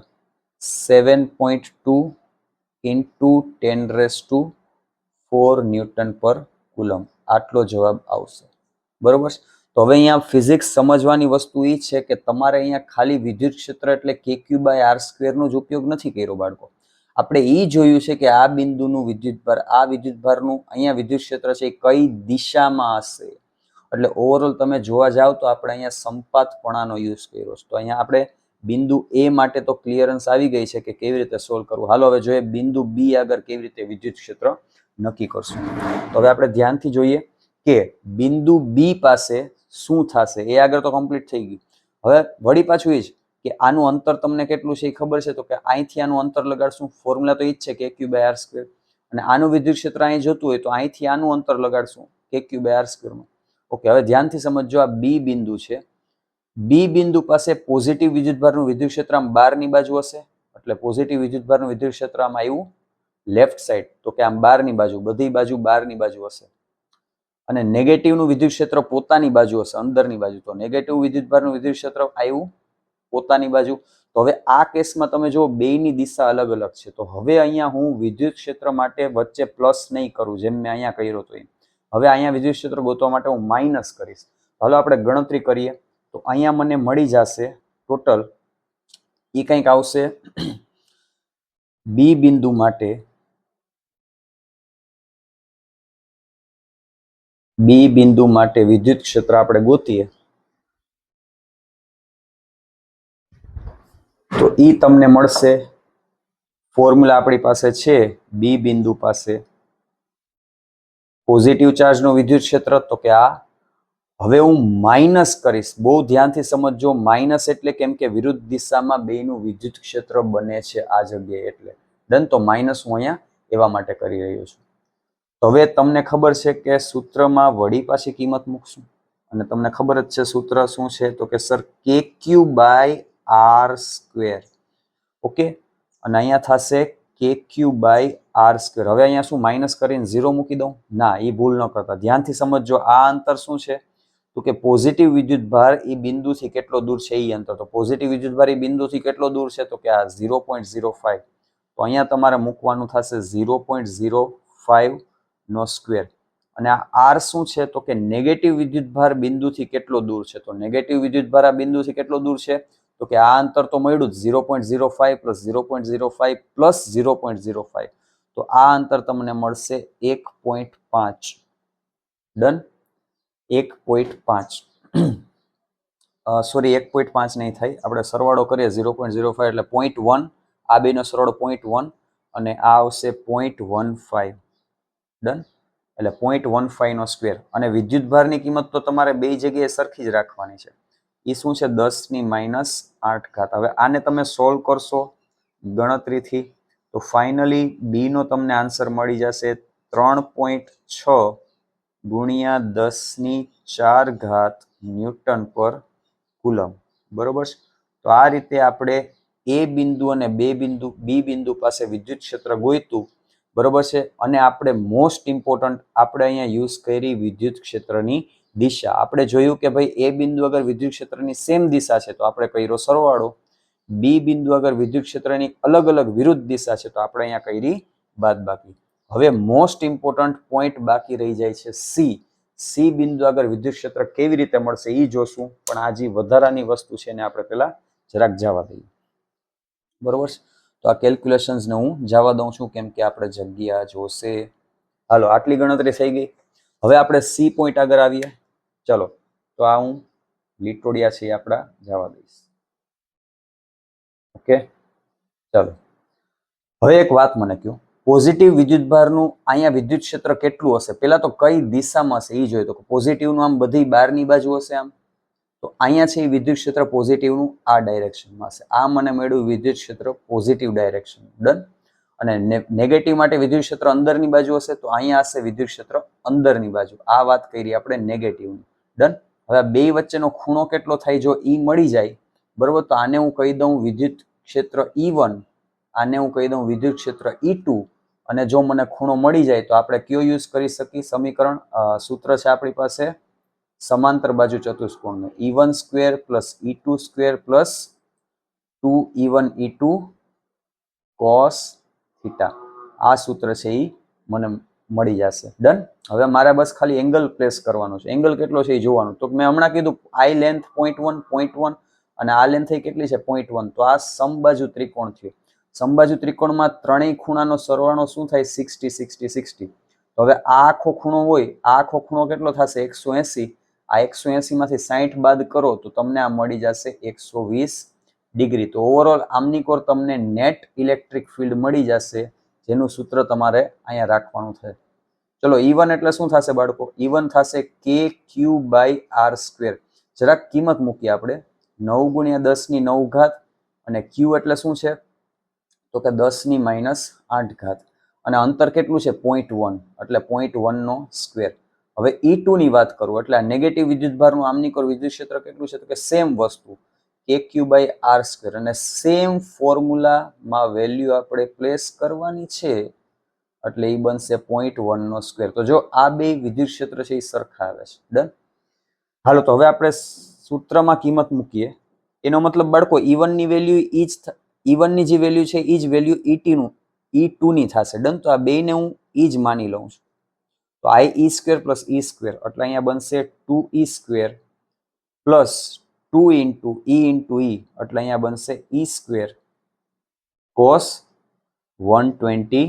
7.2 ઇન્ટુ 10⁴ ન્યૂટન પર કુલમ. આટલો જવાબ આવશે. બરોબર. તો હવે અહીંયા ફિઝિક્સ સમજવાની વસ્તુ એ છે કે તમારે અહીંયા ખાલી વિદ્યુત ક્ષેત્ર એટલે kq/r² નો જ ઉપયોગ નથી કર્યો બાળકો. આપણે એ જોયું છે કે આ બિંદુનું વિદ્યુતભાર, આ વિદ્યુતભારનું અહીંયા વિદ્યુત ક્ષેત્ર છે એ કઈ દિશામાં હશે. એટલે ઓવરઓલ તમે જોવા જાવ તો આપણે અહીંયા સંપાતપણાનો યુઝ કર્યો છે. તો અહીંયા આપણે બિંદુ A માટે તો ક્લિયરન્સ આવી ગઈ છે કે કેવી રીતે સોલ્વ કરવું. હાલો હવે જોઈએ બિંદુ B આગળ કેવી રીતે વિદ્યુત ક્ષેત્ર નક્કી કરશું. તો હવે આપણે ધ્યાનથી જોઈએ કે બિંદુ B પાસે શું થશે. એ આગળ તો કમ્પ્લીટ થઈ ગયું. હવે વળી પાછું એ જ કે આનું અંતર તમને કેટલું છે એ ખબર છે. તો કે અહીંથી આનું અંતર લગાડશું. ફોર્મ્યુલા તો એ જ છે kq/r². અને આનું વિદ્યુત ક્ષેત્ર અહીં જતું હોય તો અહીંથી આનું અંતર લગાડશું kq/r². ઓકે. હવે ધ્યાનથી સમજજો આ B બિંદુ છે. B બિંદુ પાસે પોઝિટિવ વિદ્યુતભારનું વિદ્યુત ક્ષેત્ર આમ બહારની બાજુ હશે. એટલે પોઝિટિવ વિદ્યુતભારનું વિદ્યુત ક્ષેત્ર આમ આવ્યું લેફ્ટ સાઈડ. તો કે આમ બહારની બાજુ, બધી બાજુ બહારની બાજુ હશે. અને નેગેટિવનું વિદ્યુત ક્ષેત્ર પોતાની બાજુ હશે, અંદરની બાજુ. તો નેગેટિવ વિદ્યુતભારનું વિદ્યુત ક્ષેત્ર આવ્યું પોતાની બાજુ. તો હવે આ કેસમાં તમે જો બેયની દિશા અલગ અલગ છે. તો હવે અહીંયા હું વિદ્યુત ક્ષેત્ર માટે વચ્ચે પ્લસ નહીં કરું જેમ મેં અહીંયા કર્યો હતો એમ. હવે અહીંયા વિદ્યુત ક્ષેત્ર ગોતવા માટે હું માઇનસ કરીશ. હાલો આપણે ગણતરી કરીએ. તો અહીંયા મને મળી જશે ટોટલ એ કંઈક આવશે B બિંદુ માટે વિદ્યુત ક્ષેત્ર આપણે ગોતીએ તો ઈ તમને મળશે. ફોર્મ્યુલા આપણી પાસે છે B બિંદુ પાસે પોઝિટિવ ચાર્જનું વિદ્યુત ક્ષેત્ર. તો કે આ હવે હું માઇનસ કરીશ. બહુ ધ્યાનથી સમજજો. માઇનસ એટલે કેમ કે વિરુદ્ધ દિશામાં બેયનું વિદ્યુત ક્ષેત્ર બને છે આ જગ્યાએ એટલે. ડન. તો માઇનસ હું અહીંયા એવા માટે કરી રહ્યો છું. તો હવે તમને ખબર છે કે સૂત્રમાં વળી પાછી કિંમત મૂકશું અને તમને ખબર જ છે સૂત્ર શું છે. તો કે સર kq/r². ઓકે. અને અહીંયા થશે kq/r². હવે અહીંયા શું માઇનસ કરીને 0 મૂકી દઉં? ના, એ ભૂલ ન કરતા. ધ્યાનથી સમજજો. આ અંતર શું છે? તો કે પોઝિટિવ વિદ્યુતભાર એ બિંદુથી કેટલો દૂર છે એ અંતર. તો પોઝિટિવ વિદ્યુતભાર એ બિંદુથી કેટલો દૂર છે? તો કે આ 0.05. તો અહીંયા તમારે મૂકવાનું થશે 0.05 નો સ્ક્વેર. અને આ આર શું છે? તો કે નેગેટિવ વિદ્યુતભાર બિંદુથી કેટલો દૂર છે. તો નેગેટિવ વિદ્યુતભાર આ બિંદુથી કેટલો દૂર છે? તો કે આ અંતર તો મળ્યું જ 0.05 પ્લસ 0.05 પ્લસ 0.05. તો આ અંતર તમને મળશે 1.5. ડન. 1.5 સોરી 1.5 નહીં થાય. આપણે સરવાળો કરીએ 0.05 એટલે 0.1. આ બેનો સરવાળો 0.1 અને આ આવશે 0.15. ડન. એટલે 0.15 નો સ્ક્વેર. અને વિદ્યુતભારની કિંમત તો તમારે બે જગ્યાએ સરખી જ રાખવાની છે. એ શું છે? 10⁻8. હવે આને તમે સોલ્વ કરશો ગણતરીથી તો ફાઇનલી બી નો તમને આન્સર મળી જશે 3.6 ગુણ્યા 10⁴ ન્યૂટન પર કુલમ. બરોબર છે. તો આ રીતે આપણે એ બિંદુ અને બી બિંદુ પાસે વિદ્યુત ક્ષેત્ર ગોત્યું. બરોબર છે. અને આપણે મોસ્ટ ઇમ્પોર્ટન્ટ આપણે અહીંયા યુઝ કરી વિદ્યુત ક્ષેત્રની દિશા. આપણે જોયું કે ભાઈ એ બિંદુ અગર વિદ્યુત ક્ષેત્રની સેમ દિશા છે તો આપણે કર્યો સરવાળો. બી બિંદુ અગર વિદ્યુત ક્ષેત્રની અલગ અલગ વિરુદ્ધ દિશા છે તો આપણે અહીંયા કરી બાદબાકી. હવે મોસ્ટ ઇમ્પોર્ટન્ટ પોઈન્ટ બાકી રહી જાય છે સી બિંદુ આગળ વિદ્યુત ક્ષેત્ર કેવી રીતે મળશે એ જોશું. પણ આ જે વધારાની વસ્તુ છે એને આપણે પેલા જરાક જવા દઈએ. બરોબર. તો આ કેલ્ક્યુલેશન્સને હું જવા દઉં છું કેમ કે આપણે જગ્યા જોશે. હાલો આટલી ગણતરી થઈ ગઈ. હવે આપણે સી પોઈન્ટ આગળ આવીએ. ચલો તો આ હું લીટોડિયા છે આપણા જવા દઈશ. ઓકે ચાલો. હવે એક વાત મને કહો, પોઝિટિવ વિદ્યુતભારનું અહીંયા વિદ્યુત ક્ષેત્ર કેટલું હશે? પહેલા તો કઈ દિશામાં હશે એ જોઈએ. તો પોઝિટિવનું આમ બધી બહારની બાજુ હશે આમ. તો અહીંયા છે વિદ્યુત ક્ષેત્ર પોઝિટિવનું આ ડાયરેક્શનમાં હશે. આ મને મળ્યું વિદ્યુત ક્ષેત્ર પોઝિટિવ ડાયરેક્શન. ડન. અને નેગેટિવ માટે વિદ્યુત ક્ષેત્ર અંદરની બાજુ હશે તો અહીંયા હશે વિદ્યુત ક્ષેત્ર અંદરની બાજુ. આ વાત કરી આપણે નેગેટિવની. ડન. હવે બે વચ્ચેનો ખૂણો કેટલો થાય જો ઈ મળી જાય બરોબર. તો આને હું કહી દઉં વિદ્યુત ક્ષેત્ર E1, આને હું કહી દઉં વિદ્યુત ક્ષેત્ર E2, અને જો મને ખૂણો મળી જાય તો આપણે કયો યુઝ કરી શકીએ સમીકરણ? સૂત્ર છે આપણી પાસે સમાંતર બાજુ ચતુષ્કોણનું, E1 square plus E2 square plus 2E1 E2 cos theta. આ સૂત્ર છે એ મને મળી જશે. ડન. હવે મારે બસ ખાલી એંગલ પ્લેસ કરવાનો છે. એંગલ કેટલો છે એ જોવાનું. તો મેં હમણાં કીધું આઈ લેન્થ 0.1 અને આ લેન્થ કેટલી છે 0.1. તો આ સમબાજુ ત્રિકોણ થયો. સમબાજુ ત્રિકોણમાં ત્રણેય ખૂણાનો સરવાળો શું થાય? 60 60 60. તો હવે આ આખો ખૂણો હોય, આ આખો ખૂણો કેટલો થશે? 180. આ 180 માંથી 60 બાદ કરો તો તમને આ મળી જશે 120 ડિગ્રી. તો ઓવરઓલ આમની કોર તમને નેટ ઇલેક્ટ્રિક ફિલ્ડ મળી જશે, જેનું સૂત્ર તમારે અહીંયા રાખવાનું છે. ચલો E1 એટલે શું થશે બાળકો? E1 થશે KQ/R². જરાક કિંમત મૂકીએ આપણે. 9 × 10⁹ અને Q એટલે શું છે? તો કે 10⁻8. અને અંતર કેટલું છે? 0.1, એટલે 0.1 નો સ્ક્વેર. હવે E2 ની વાત કરું એટલે આ નેગેટિવ વિદ્યુતભારનું આમની કોર વિદ્યુત ક્ષેત્ર કેટલું છે? તો કે સેમ વસ્તુ KQ/R². અને સેમ ફોર્મ્યુલામાં વેલ્યુ આપણે પ્લેસ કરવાની છે, એટલે એ બનશે 0.1 નો સ્ક્વેર. તો જો આ બે વિદ્યુત ક્ષેત્ર છે એ સરખા આવે છે. ડન. હાલો, તો હવે આપણે સૂત્રમાં કિંમત મૂકીએ. એનો મતલબ બાળકો E1 ની વેલ્યુ ઈ જ E1 ની જે વેલ્યુ છે એ જ વેલ્યુ E2 ની થશે. ડન. તો આ બેને હું ઈ જ માની લઉં છું. તો IE² પ્લસ E², એટલે અહીંયા બનશે 2E² પ્લસ 2 × E, એટલે અહીંયા બનશે E² cos 120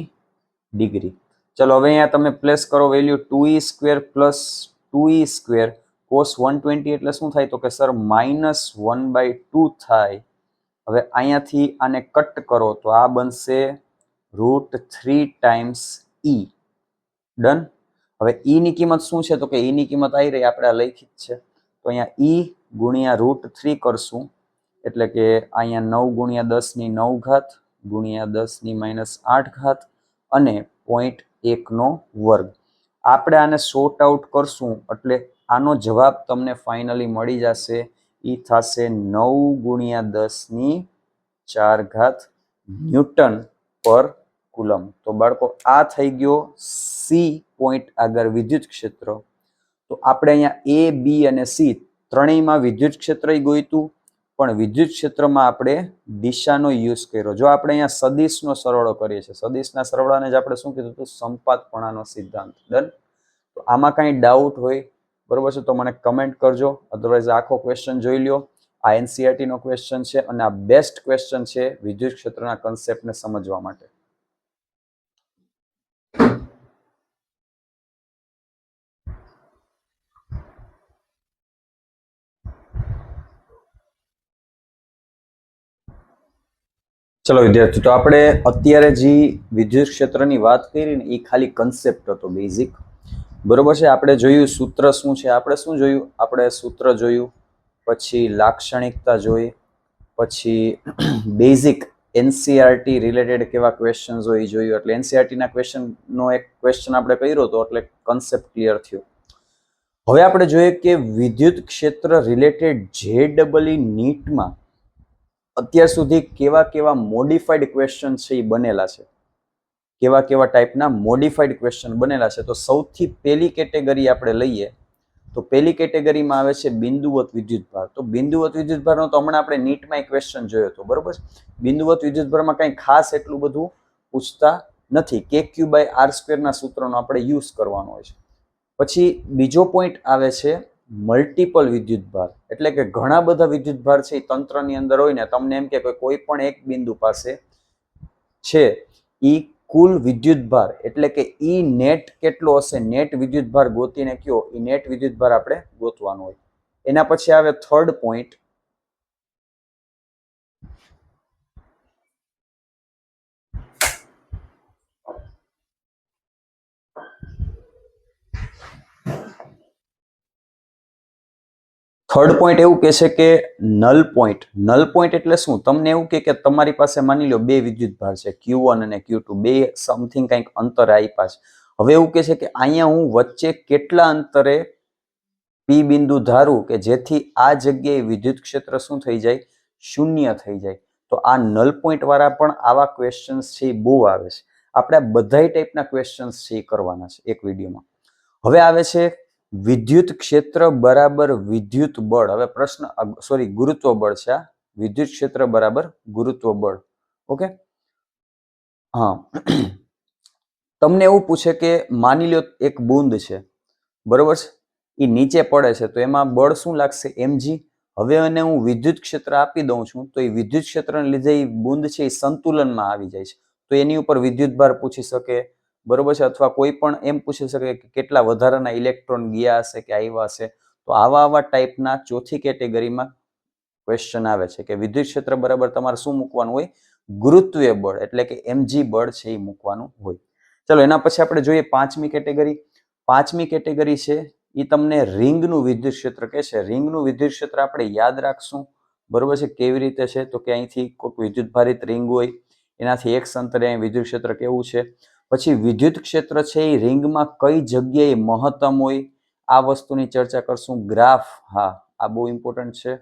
ડિગ્રી. ચલો હવે અહીંયા તમે પ્લેસ કરો value 2E² plus 2E² cos 120 એટલે શું થાય? તો કે સર -1/2 થાય. હવે અહીંયાથી આને કટ કરો તો આ બનશે √3 ટાઈમ્સ E. ડન. હવે E ની કિંમત શું છે? તો કે E ની કિંમત આવી રહી, આપણે આ લખી જ છે. તો અહીંયા E ગુણ્યા √3 કરશું, એટલે કે અહીંયા 9 × 10⁹ ગુણ્યા 10⁻8 અને 0.1 નો વર્ગ. આપણે આને શોર્ટ આઉટ કરશું એટલે આનો જવાબ તમને ફાઇનલી મળી જશે. એ થશે 9 × 10⁴ ન્યૂટન પર કુલમ. તો બાળકો આ થઈ ગયો સી પોઈન્ટ આગળ વિદ્યુત ક્ષેત્ર. તો આપણે અહીંયા A, B અને C ત્રણેયમાં વિદ્યુત ક્ષેત્ર ગોઈતું, પણ વિદ્યુત ક્ષેત્રમાં આપણે દિશાનો યુઝ કર્યો. જો આપણે અહીંયા સદિશનો સરવાળો કરીએ છીએ, સદિશના સરવાળાને જ આપણે શું કીધું હતું? સંપાતપણાનો સિદ્ધાંત. ડન. તો આમાં કાંઈ ડાઉટ હોય બરોબર છે તો મને કમેન્ટ કરજો. અધરવાઇઝ આખો ક્વેશ્ચન જોઈ લ્યો. આ NCERT નો ક્વેશ્ચન છે અને આ બેસ્ટ ક્વેશ્ચન છે વિદ્યુત ક્ષેત્રના કન્સેપ્ટને સમજવા માટે. ચલો વિદ્યાર્થી, તો આપણે અત્યારે જે વિદ્યુત ક્ષેત્રની વાત કરી ને એ ખાલી કન્સેપ્ટ હતો, બેઝિક. બરોબર છે. આપણે જોયું સૂત્ર શું છે. આપણે શું જોયું? આપણે સૂત્ર જોયું, પછી લાક્ષણિકતા જોઈ, પછી બેઝિક NCERT રિલેટેડ કેવા ક્વેશ્ચન્સ હોય એ જોયું. એટલે NCERT ના ક્વેશ્ચનનો એક ક્વેશ્ચન આપણે કર્યો હતો, એટલે કન્સેપ્ટ ક્લિયર થયો. હવે આપણે જોઈએ કે વિદ્યુત ક્ષેત્ર રિલેટેડ JEE નીટમાં અત્યાર સુધી કેવા કેવા મોડિફાઈડ ક્વેશ્ચન છે એ બનેલા છે, કેવા કેવા ટાઈપના મોડિફાઈડ ક્વેશ્ચન બનેલા છે. તો સૌથી પહેલી કેટેગરી આપણે લઈએ તો પહેલી કેટેગરીમાં આવે છે બિંદુવત વિદ્યુતભાર. તો બિંદુવત વિદ્યુતભારનો તો હમણાં આપણે નીટમાં એક ક્વેશ્ચન જોયો હતો, બરોબર. બિંદુવત વિદ્યુતભારમાં કંઈ ખાસ એટલું બધું પૂછતા નથી. KQ/R² ના સૂત્રનો આપણે યુઝ કરવાનો હોય છે. પછી બીજો પોઈન્ટ આવે છે મલ્ટિપલ વિદ્યુતભાર, એટલે કે ઘણા બધા વિદ્યુતભાર છે એ તંત્રની અંદર હોય ને તમને એમ કે કોઈ પણ એક બિંદુ પાસે છે ઈ કુલ વિદ્યુતભાર, એટલે કે ઈ નેટ કેટલો હશે, નેટ વિદ્યુતભાર ગોતીને કયો, ઈ નેટ વિદ્યુતભાર આપણે ગોતવાનો હોય. એના પછી આવે થર્ડ પોઈન્ટ, એવું કહે છે કે નલ પોઈન્ટ. નલ પોઈન્ટ એટલે શું? તમને એવું કે તમારી પાસે માની લો બે વિદ્યુતભાર છે Q1 અને Q2, બે સમથિંગ કંઈક અંતરે આપ્યા છે. હવે એવું કહે છે કે અહીંયા હું વચ્ચે કેટલા અંતરે P બિંદુ ધારું કે જેથી આ જગ્યાએ વિદ્યુત ક્ષેત્ર શું થઈ જાય, શૂન્ય થઈ જાય. તો આ નલ પોઈન્ટ વાળા પણ આવા ક્વેશ્ચન્સ છે એ બહુ આવે છે. આપણે બધા ટાઈપના ક્વેશ્ચન્સ છે એ કરવાના છે એક વિડીયોમાં. હવે આવે છે વિદ્યુત ક્ષેત્ર બરાબર વિદ્યુત બળ. હવે પ્રશ્ન ગુરુત્વ બળ છે. આ વિદ્યુત ક્ષેત્ર બરાબર ગુરુત્વ બળ. ઓકે, હા. તમને એવું પૂછે કે માની લો એક બૂંદ છે, બરોબર છે, એ નીચે પડે છે તો એમાં બળ શું લાગશે? mg. હવે એને હું વિદ્યુત ક્ષેત્ર આપી દઉં છું તો એ વિદ્યુત ક્ષેત્રને લીધે એ બૂંદ છે એ સંતુલનમાં આવી જાય છે. તો એની ઉપર વિદ્યુત ભાર પૂછી શકે, બરોબર છે, અથવા કોઈ પણ એમ પૂછી શકે કે કેટલા વધારાના ઇલેક્ટ્રોન ગયા હશે કે આવ્યા હશે. તો આવા ટાઈપના ચોથી કેટેગરીમાં ક્વેશ્ચન આવે છે કે વિદ્યુત ક્ષેત્ર બરાબર તમારે શું મૂકવાનું હોય? ગુરુત્વીય બળ એટલે કે mg બળ છે એ મૂકવાનું હોય. ચલો એના પછી આપણે જોઈએ પાંચમી કેટેગરી. પાંચમી કેટેગરી છે એ તમને રિંગનું વિદ્યુત ક્ષેત્ર કહેશે. રિંગનું વિદ્યુત ક્ષેત્ર આપણે યાદ રાખશું, બરોબર છે. કેવી રીતે છે તો કે અહીંથી કોઈક વિદ્યુત ભારિત રિંગ હોય, એનાથી એક અંતરે અહીં વિદ્યુત ક્ષેત્ર કેવું છે. પછી વિદ્યુત ક્ષેત્ર છે એ રિંગમાં કઈ જગ્યાએ મહત્તમ હોય, આ વસ્તુની ચર્ચા કરશું. ગ્રાફ, હા આ બહુ ઇમ્પોર્ટન્ટ છે,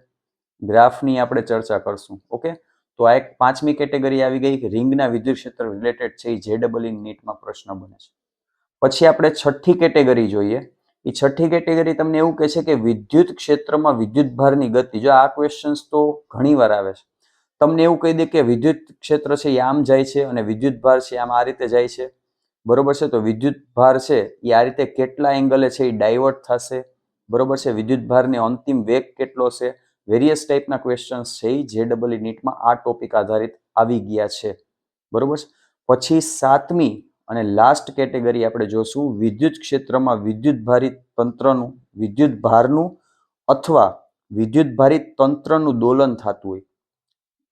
ગ્રાફની આપણે ચર્ચા કરશું. ઓકે, તો આ એક પાંચમી કેટેગરી આવી ગઈ. રિંગના વિદ્યુત ક્ષેત્ર રિલેટેડ છે એ JEE નીટમાં પ્રશ્ન બને છે. પછી આપણે છઠ્ઠી કેટેગરી જોઈએ. એ છઠ્ઠી કેટેગરી તમને એવું કહે છે કે વિદ્યુત ક્ષેત્રમાં વિદ્યુત ભારની ગતિ. જો આ ક્વેશ્ચન્સ તો ઘણી વાર આવે છે. તમને એવું કહી દે કે વિદ્યુત ક્ષેત્ર છે એ આમ જાય છે અને વિદ્યુત ભાર છે આમ આ રીતે જાય છે, બરોબર છે. તો વિદ્યુત ભાર છે એ આ રીતે કેટલા એંગલે છે એ ડાયવર્ટ થશે, બરોબર છે. વિદ્યુત ભારનો અંતિમ વેગ કેટલો છે. વેરિયસ ટાઈપના ક્વેશ્ચન્સ છે એ JEE નીટમાં આ ટોપિક આધારિત આવી ગયા છે, બરોબર છે. પછી સાતમી અને લાસ્ટ કેટેગરી આપણે જોશું વિદ્યુત ક્ષેત્રમાં વિદ્યુત ભારિત તંત્રનું, વિદ્યુત ભારનું અથવા વિદ્યુત ભારિત તંત્રનું દોલન થતું હોય.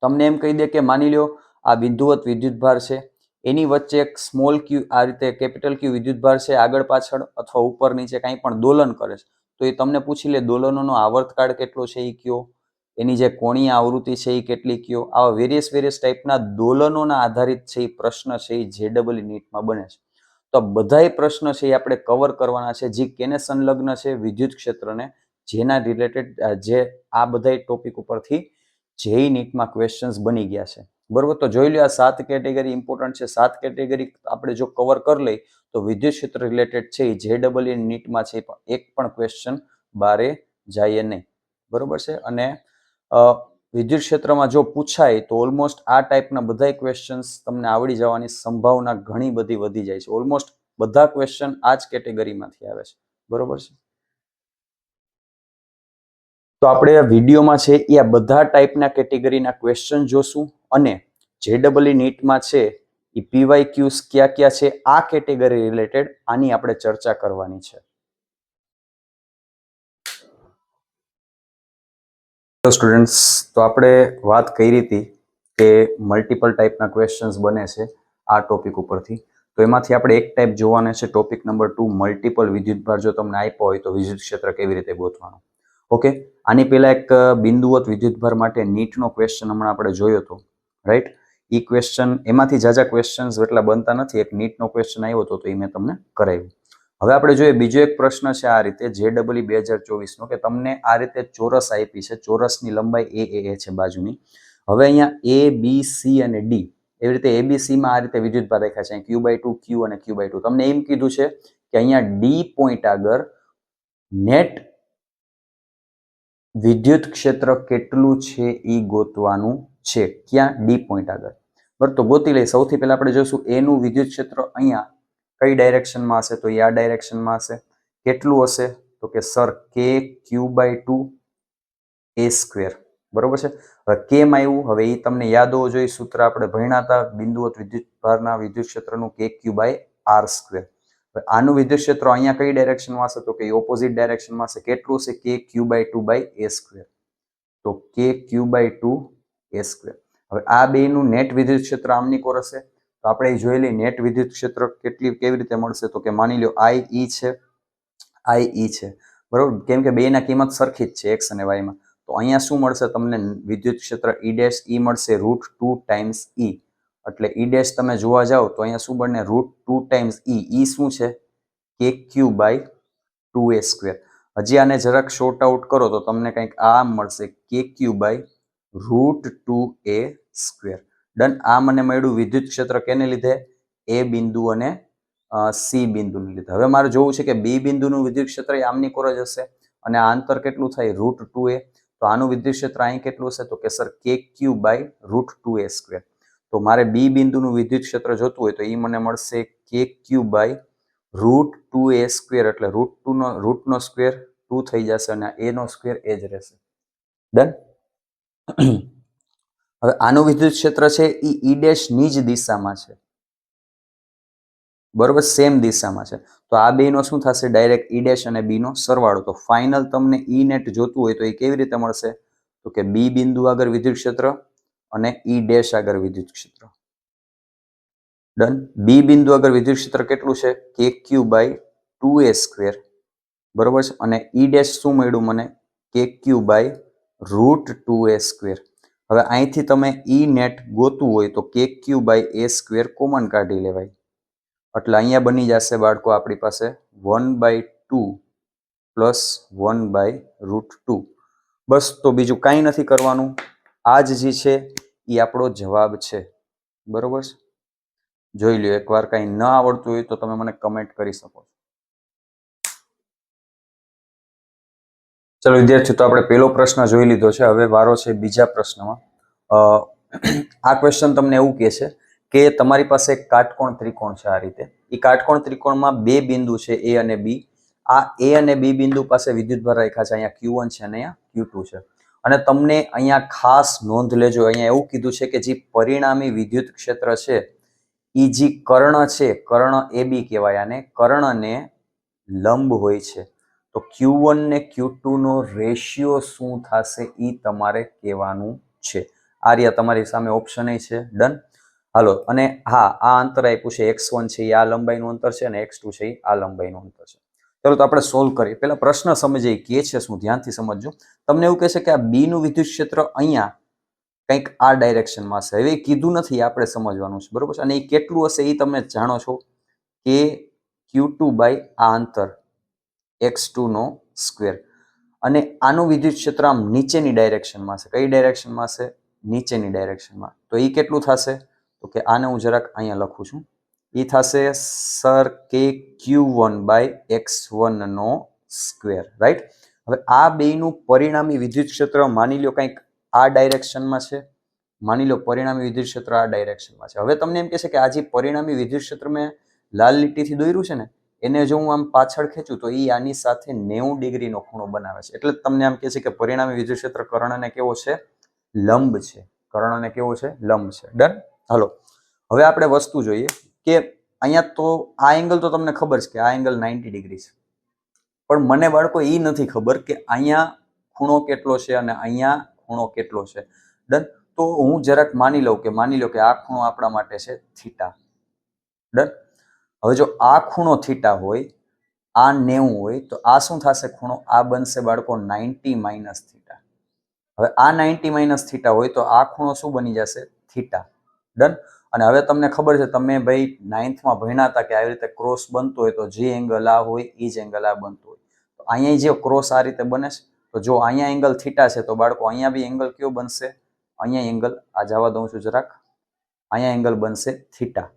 તમને એમ કહી દે કે માની લો આ બિંદુવત વિદ્યુત ભાર છે, એની વચ્ચે એક સ્મોલ ક્યુ, આ રીતે કેપિટલ ક્યુ વિદ્યુત ભાર છે, આગળ પાછળ અથવા ઉપર નીચે કાંઈ પણ દોલન કરે છે. તો એ તમને પૂછી લે દોલનોનો આવર્તકાળ કેટલો છે એ કયો, એની જે કોણીય આવૃત્તિ છે એ કેટલી કયો. આવા વેરિયસ ટાઈપના દોલનોના આધારિત છે એ પ્રશ્ન છે એ JEE નીટમાં બને છે. તો બધાય પ્રશ્ન છે એ આપણે કવર કરવાના છે જે કેને સંલગ્ન છે? વિદ્યુત ક્ષેત્રને, જેના રિલેટેડ જે આ બધા ટોપિક ઉપરથી JEE નીટમાં ક્વેશ્ચન્સ બની ગયા છે, બરોબર. તો જોઈ લો આ 7 કેટેગરી ઇમ્પોર્ટન્ટ છે. 7 કેટેગરી આપણે જો કવર કરી લઈ તો વિદ્યુત ક્ષેત્ર રિલેટેડ છે એ JEE નીટમાં છે એક પણ ક્વેશ્ચન બારે જાય નહીં, બરોબર છે. અને વિદ્યુત ક્ષેત્રમાં જો પૂછાય તો ઓલમોસ્ટ આ ટાઈપના બધા ક્વેશ્ચન્સ તમને આવડી જવાની સંભાવના ઘણી બધી વધી જાય છે. ઓલમોસ્ટ બધા ક્વેશ્ચન આ જ કેટેગરીમાંથી આવે છે, બરોબર છે. તો આપણે આ વિડીયોમાં છે એ આ બધા ટાઈપના કેટેગરીના ક્વેશ્ચન જોશું અને JEE નીટમાં છે એ PYQs ક્યાં ક્યાં છે આ કેટેગરી રિલેટેડ આની આપણે ચર્ચા કરવાની છે. તો સ્ટુડન્ટ્સ, તો આપણે વાત કરી હતી કે મલ્ટિપલ ટાઈપના ક્વેશ્ચન્સ બને છે આ ટોપિક ઉપરથી. તો એમાંથી આપણે એક ટાઈપ જોવાના છે, ટોપિક નંબર 2, મલ્ટિપલ વિદ્યુતભાર જો તમને આપ્યો હોય તો વિદ્યુત ક્ષેત્ર કેવી રીતે ગોતવાનું. ઓકે, આની પહેલા એક બિંદુવત વિદ્યુતભાર માટે નીટનો ક્વેશ્ચન હમણાં આપણે જોયો હતો, રાઈટ. એ ક્વેશ્ચન, એમાંથી જાજા ક્વેશ્ચન્સ એટલા બનતા નથી. એક નીટનો ક્વેશ્ચન આવ્યો હતો તો એ મેં તમને કરાવ્યું. હવે આપણે જોઈએ બીજો એક પ્રશ્ન છે આ રીતે JEE 2024 નો, કે તમને આ રીતે ચોરસ આપી છે, ચોરસની લંબાઈ a છે બાજુની. હવે અહીંયા ABC અને D એવી રીતે ABC માં આ રીતે વિદ્યુતભાર રાખ્યા છે, Q/2 Q અને Q/2. તમને એમ કીધું છે કે અહીંયા D પોઈન્ટ આગળ નેટ વિદ્યુત ક્ષેત્ર કેટલું છે એ ગોતવાનું છે. ક્યાં? D પોઈન્ટ આગળ, બરાબર. તો ગોતી લઈ. સૌથી પહેલા આપણે જોઈશું A નું વિદ્યુત ક્ષેત્ર અહીંયા કઈ ડાયરેક્શનમાં હશે, તો આ ડાયરેક્શનમાં હશે. કેટલું હશે તો કે સર KQ/2 A², બરોબર છે. હવે કેમ આવ્યું હવે એ તમને યાદ હોવું જોઈએ. સૂત્ર આપણે ભણ્યા હતા બિંદુવત વિદ્યુતભારના વિદ્યુત ક્ષેત્રનું KQ/R². આનું વિદ્યુત ક્ષેત્ર અહીંયા કઈ ડાયરેક્શનમાં હશે તો કે ઓપોઝિટ ડાયરેક્શનમાં હશે. કેટલું હશે? KQ/2 A². તો KQ/2 A². હવે આ બેનું નેટ વિદ્યુત ક્ષેત્ર આમની કોર હશે. તો આપણે જોયેલી નેટ વિદ્યુત ક્ષેત્ર કેવી રીતે મળશે તો કે માની લો IE છે, IE છે, બરોબર. કેમ કે બેના કિંમત સરખી જ છે x અને y માં. તો અહીંયા શું મળશે તમને? વિદ્યુત ક્ષેત્ર E' મળશે √2 ટાઈમ્સ E. એટલે E' તમે જોવા જાઓ તો અહીંયા શું બને? √2 ટાઈમ્સ E. E શું છે? KQ/2 A². હજી આને જરાક શોર્ટ આઉટ કરો તો તમને કંઈક આ મળશે, KQ/2 √2a². ડન. આ મને મળ્યું વિદ્યુત ક્ષેત્ર કેને લીધે? એ બિંદુ અને સી બિંદુને લીધે. હવે મારે જોવું છે કે બી બિંદુનું વિદ્યુત ક્ષેત્ર આમની કોર જ હશે અને આ અંતર કેટલું થાય? √2a. તો આનું વિદ્યુત ક્ષેત્ર અહીં કેટલું હશે? તો કે સર KQ/√2a². તો મારે બી બિંદુનું વિદ્યુત ક્ષેત્ર જોતું હોય તો એ મને મળશે KQ/√2a². એટલે રૂટનો સ્ક્વેર 2 થઈ જશે અને a નો સ્ક્વેર એ જ રહેશે. ડન. હવે આનું વિદ્યુત ક્ષેત્ર છે એ ઈ ડેશ ની જ દિશામાં છે, બરોબર, સેમ દિશામાં છે. તો આ બે નો શું થશે? ડાયરેક્ટ ઈ ડેશ અને બી નો સરવાળો. તો ફાઇનલ તમને ઈ નેટ જોતું હોય તો એ કેવી રીતે મળશે? તો કે બી બિંદુ આગળ વિદ્યુત ક્ષેત્ર અને ઈ ડેશ આગળ વિદ્યુત ક્ષેત્ર. ડન. બી બિંદુ આગળ વિદ્યુત ક્ષેત્ર કેટલું છે? KQ/2a². બરોબર છે. અને ઈ ડેશ શું મળ્યું મને? KQ/√2a². હવે અહીંથી તમે ઈ નેટ ગોતવું હોય તો KQ/a² કોમન કાઢી લેવાય. એટલે અહીંયા બની જશે બાળકો આપણી પાસે 1/2 પ્લસ 1/√2. બસ, તો બીજું કાંઈ નથી કરવાનું. આ જ જે છે એ આપણો જવાબ છે. બરોબર છે. જોઈ લ્યો એકવાર. કાંઈ ન આવડતું હોય તો તમે મને કમેન્ટ કરી શકો. ચલો વિદ્યાર્થીઓ, તો આપણે પહેલો પ્રશ્ન જોઈ લીધો છે. હવે વારો છે બીજા પ્રશ્નમાં. આ ક્વેશ્ચન તમને એવું કહે છે કે તમારી પાસે એક કાટકોણ ત્રિકોણ છે આ રીતે. એ કાટકોણ ત્રિકોણમાં બે બિંદુ છે એ અને બી. આ એ અને બી બિંદુ પાસે વિદ્યુતભાર રાખ્યા છે. અહીંયા Q1 છે અને અહીંયા Q2 છે. અને તમને અહીંયા ખાસ નોંધ લેજો, અહીંયા એવું કીધું છે કે જે પરિણામી વિદ્યુત ક્ષેત્ર છે એ જે કર્ણ છે, કર્ણ AB કહેવાય, અને કર્ણને લંબ હોય છે. તો Q1 ને Q2 નો રેશિયો શું થશે એ તમારે કહેવાનું છે. આ રહ્યા તમારી સામે ઓપ્શન છે. ડન. હાલો. અને હા, આ અંતર આપ્યું છે x1 છે એ આ લંબાઈનું અંતર છે અને x2 છે એ આ લંબાઈનું અંતર છે. ચલો તો આપણે સોલ્વ કરીએ. પહેલા પ્રશ્ન સમજીએ કે છે શું, ધ્યાનથી સમજજો. તમને એવું કહેશે કે આ બી નું વિદ્યુત ક્ષેત્ર અહીંયા કંઈક આ ડાયરેક્શનમાં હશે. હવે કીધું નથી, આપણે સમજવાનું છે. બરોબર છે. અને એ કેટલું હશે એ તમે જાણો છો કે Q2 આ અંતર x2 નો સ્ક્વેર. અને આનું વિદ્યુત ક્ષેત્ર આમ નીચેની ડાયરેક્શનમાં છે. કઈ ડાયરેક્શનમાં છે? નીચેની ડાયરેક્શનમાં. તો એ કેટલું થશે? તો કે આને હું જરાક અહીંયા લખું છું. એ થશે સર KQ1/x1 નો સ્ક્વેર. રાઈટ. હવે આ બેયનું પરિણામી વિદ્યુત ક્ષેત્ર માની લો કંઈક આ ડાયરેક્શનમાં છે. માની લો પરિણામી વિદ્યુત ક્ષેત્ર આ ડાયરેક્શનમાં છે. હવે તમને એમ કહેશે કે આ જે પરિણામી વિદ્યુત ક્ષેત્ર મેં લાલ લીટીથી દોર્યું છે ને, એને જો હું આમ પાછળ ખેંચું તો એ આની સાથે 90 ડિગ્રીનો ખૂણો બનાવે છે. એટલે તમને આમ કહે છે કે પરિણામી વિદ્યુત ક્ષેત્ર કર્ણને કેવો છે? લંબ છે. કર્ણને કેવો છે? લંબ છે. ડન. હાલો. હવે આપણે વસ્તુ જોઈએ કે અહીંયા તો આ એંગલ તો તમને ખબર છે કે આ એંગલ 90 ડિગ્રી છે. પણ મને બાળકો એ નથી ખબર કે અહીંયા ખૂણો કેટલો છે અને અહીંયા ખૂણો કેટલો છે. ડન. તો હું જરાક માની લો કે આ ખૂણો આપણા માટે છે થીટા. ડન. હવે જો આ ખૂણો થીટા હોય, આ 90 હોય, તો આ શું થશે ખૂણો? આ બનશે બાળકો 90 માઇનસ થીટા. હવે આ 90 માઇનસ થીટા હોય તો આ ખૂણો શું બની જશે? થીટા. ડન. અને હવે તમને ખબર છે, તમે ભાઈ 9th માં ભણ્યા હતા કે આવી રીતે ક્રોસ બનતો હોય તો જે એંગલ આ હોય એ જ એંગલ આ બનતો હોય. તો અહીંયા જે ક્રોસ આ રીતે બને છે, તો જો અહીંયા એંગલ થીટા છે તો બાળકો અહીંયા બી એંગલ કયો બનશે? અહીંયા એંગલ આ જવા દઉં છું જરાક. અહીંયા એંગલ બનશે થીટા.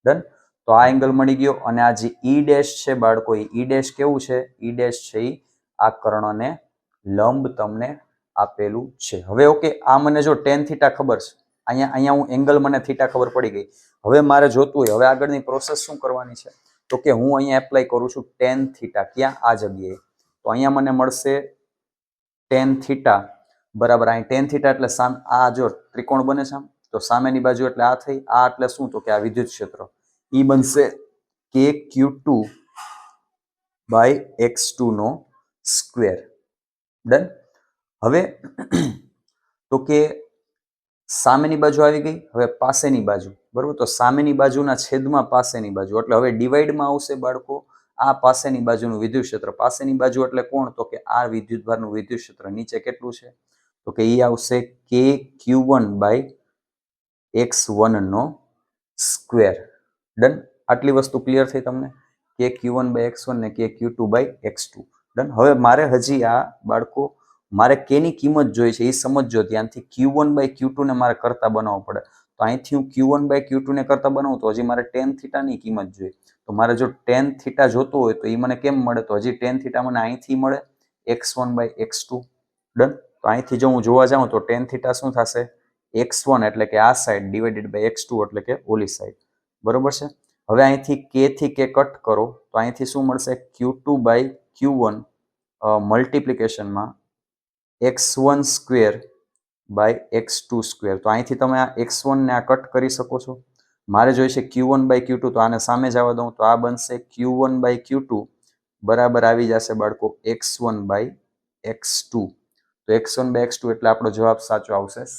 ડન. તો આ એંગલ મળી ગયો. અને આ જે ઈ ડેશ છે બાળકો, ઈ ડેશ કેવું છે? ઈ ડેશ છે એ આ કર્ણને લંબ તમને આપેલું છે. હવે ઓકે, આ મને જો tan થીટા ખબર છે, અહીંયા હું એંગલ મને થીટા ખબર પડી ગઈ. હવે મારે જોતું હોય, હવે આગળની પ્રોસેસ શું કરવાની છે? તો કે હું અહીંયા એપ્લાય કરું છું tan થીટા. ક્યાં? આ જગ્યાએ. તો અહીંયા મને મળશે tan થીટા બરાબર. અહીં tan થીટા એટલે આ જો ત્રિકોણ બને છે, તો સામેની બાજુ એટલે આ થઈ. આ એટલે શું? તો કે આ વિદ્યુત ક્ષેત્ર ઈ બનશે KQ2/x2 નો સ્ક્વેર. ડન. હવે તો કે સામેની બાજુ આવી ગઈ. હવે પાસેની બાજુ, બરોબર. તો સામેની બાજુના છેદમાં પાસેની બાજુ એટલે હવે ડિવાઈડમાં આવશે બાળકો આ પાસેની બાજુનું વિદ્યુત ક્ષેત્ર. પાસેની બાજુ એટલે કોણ? તો કે આ વિદ્યુતભારનું વિદ્યુત ક્ષેત્ર નીચે કેટલું છે? તો કે એ આવશે KQ1/x1 નો સ્ક્વેર. ડન. આટલી વસ્તુ ક્લિયર થઈ તમને? KQ1/x1 ને KQ2/x2. ડન. હવે મારે હજી આ બાળકો મારે કે ની કિંમત જોઈ છે એ સમજજો ધ્યાનથી. Q1/Q2 ને મારે કરતા બનાવવો પડે. તો અહીંથી હું Q1/Q2 ને કરતા બનાવું તો હજી મારે tan θ ની કિંમત જોઈએ. તો મારે જો tan θ જોતું હોય તો એ મને કેમ મળે? તો હજી tan θ મને અહીંથી મળે x1/x2. ડન. તો અહીંથી જો હું જોવા જાઉં તો tan θ શું થશે? x1 એટલે કે આ સાઈડ ડિવાઇડેડ બાય x2 એટલે કે ઓલી સાઈડ. બરોબર છે. હવે અહીંથી k થી k કટ કરો તો અહીંથી શું મળશે? Q2/Q1 મલ્ટિપ્લિકેશનમાં x1 square by x2 square. તો અહીંથી તમે આ x1 ને આ કટ કરી શકો છો. મારે જોઈશે Q1/Q2 તો આને સામે જવા દઉં તો આ બનશે Q1/Q2 બરાબર આવી જશે બાળકો x1/x2. તો x1/x2 એટલે આપણો જવાબ સાચો આવશે C.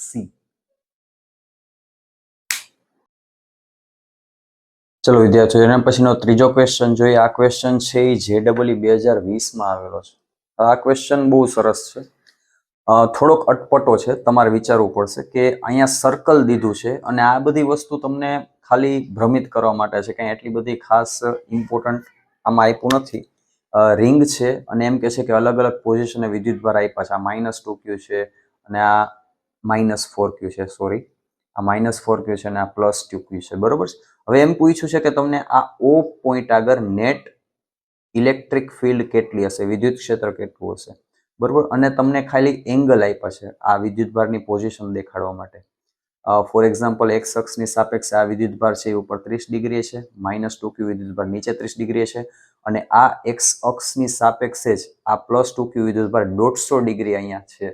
ચલો વિદ્યાર્થીઓ, એના પછીનો ત્રીજો ક્વેશ્ચન જોઈએ. આ ક્વેશ્ચન છે એ JEE 2020 માં આવેલો છે. આ ક્વેશ્ચન બહુ સરસ છે. થોડોક અટપટો છે. તમારે વિચારવું પડશે કે અહીંયા સર્કલ દીધું છે અને આ બધી વસ્તુ તમને ખાલી ભ્રમિત કરવા માટે છે. કંઈ એટલી બધી ખાસ ઇમ્પોર્ટન્ટ આમાં આપ્યું નથી. રિંગ છે અને એમ કે છે કે અલગ અલગ પોઝિશને વિદ્યુતભાર આપ્યા છે. આ -2q છે અને આ -4q છે. સોરી, આ -4q છે અને આ +2q છે. બરોબર છે. હવે એમ પૂછ્યું છે કે તમને આ O પોઈન્ટ આગળ નેટ ઇલેક્ટ્રિક ફિલ્ડ કેટલી હશે, વિદ્યુત ક્ષેત્ર કેટલું હશે. બરોબર. અને તમને ખાલી એંગલ આપ્યા છે આ વિદ્યુતભારની પોઝિશન દેખાડવા માટે. ફોર એક્ઝામ્પલ એક્સ અક્ષની સાપેક્ષે આ વિદ્યુતભાર છે એ ઉપર 30 ડિગ્રી છે, -2q વિદ્યુતભાર નીચે 30 ડિગ્રી છે અને આ એક્સ અક્ષની સાપેક્ષે જ આ +2q વિદ્યુતભાર 150 ડિગ્રી અહીંયા છે.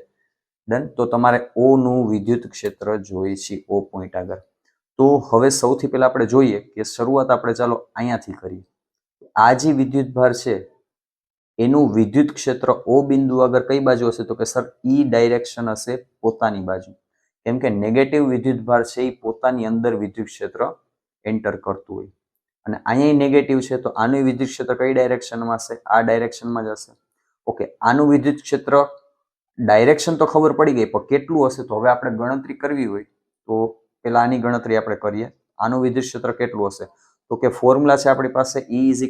ડન. તો તમારે O નું વિદ્યુત ક્ષેત્ર જોઈએ છે O પોઈન્ટ આગળ. તો હવે સૌથી પહેલા આપણે જોઈએ કે શરૂઆત આપણે ચાલો અહીંયાથી કરીએ. આ જે વિદ્યુતભાર છે એનું વિદ્યુત ક્ષેત્ર O બિંદુ આગળ કઈ બાજુ હશે? તો કે સર ઈ ડાયરેક્શન હશે પોતાની બાજુ. કેમ કે નેગેટિવ વિદ્યુતભાર છે એ પોતાની અંદર વિદ્યુત ક્ષેત્ર એન્ટર કરતું હોય અને અહીંયા નેગેટિવ છે તો આનું વિદ્યુત ક્ષેત્ર કઈ ડાયરેક્શનમાં હશે? આ ડાયરેક્શનમાં જ હશે. ઓકે, આનું વિદ્યુત ક્ષેત્ર ડાયરેક્શન તો ખબર પડી ગઈ, પણ કેટલું હશે? તો હવે આપણે ગણતરી કરવી હોય તો પેલા આની ગણતરી આપણે કરીએ. આનું વિદ્યુત ક્ષેત્ર કેટલું હશે? તો કે ફોર્મ્યુલા છે આપણી પાસે E =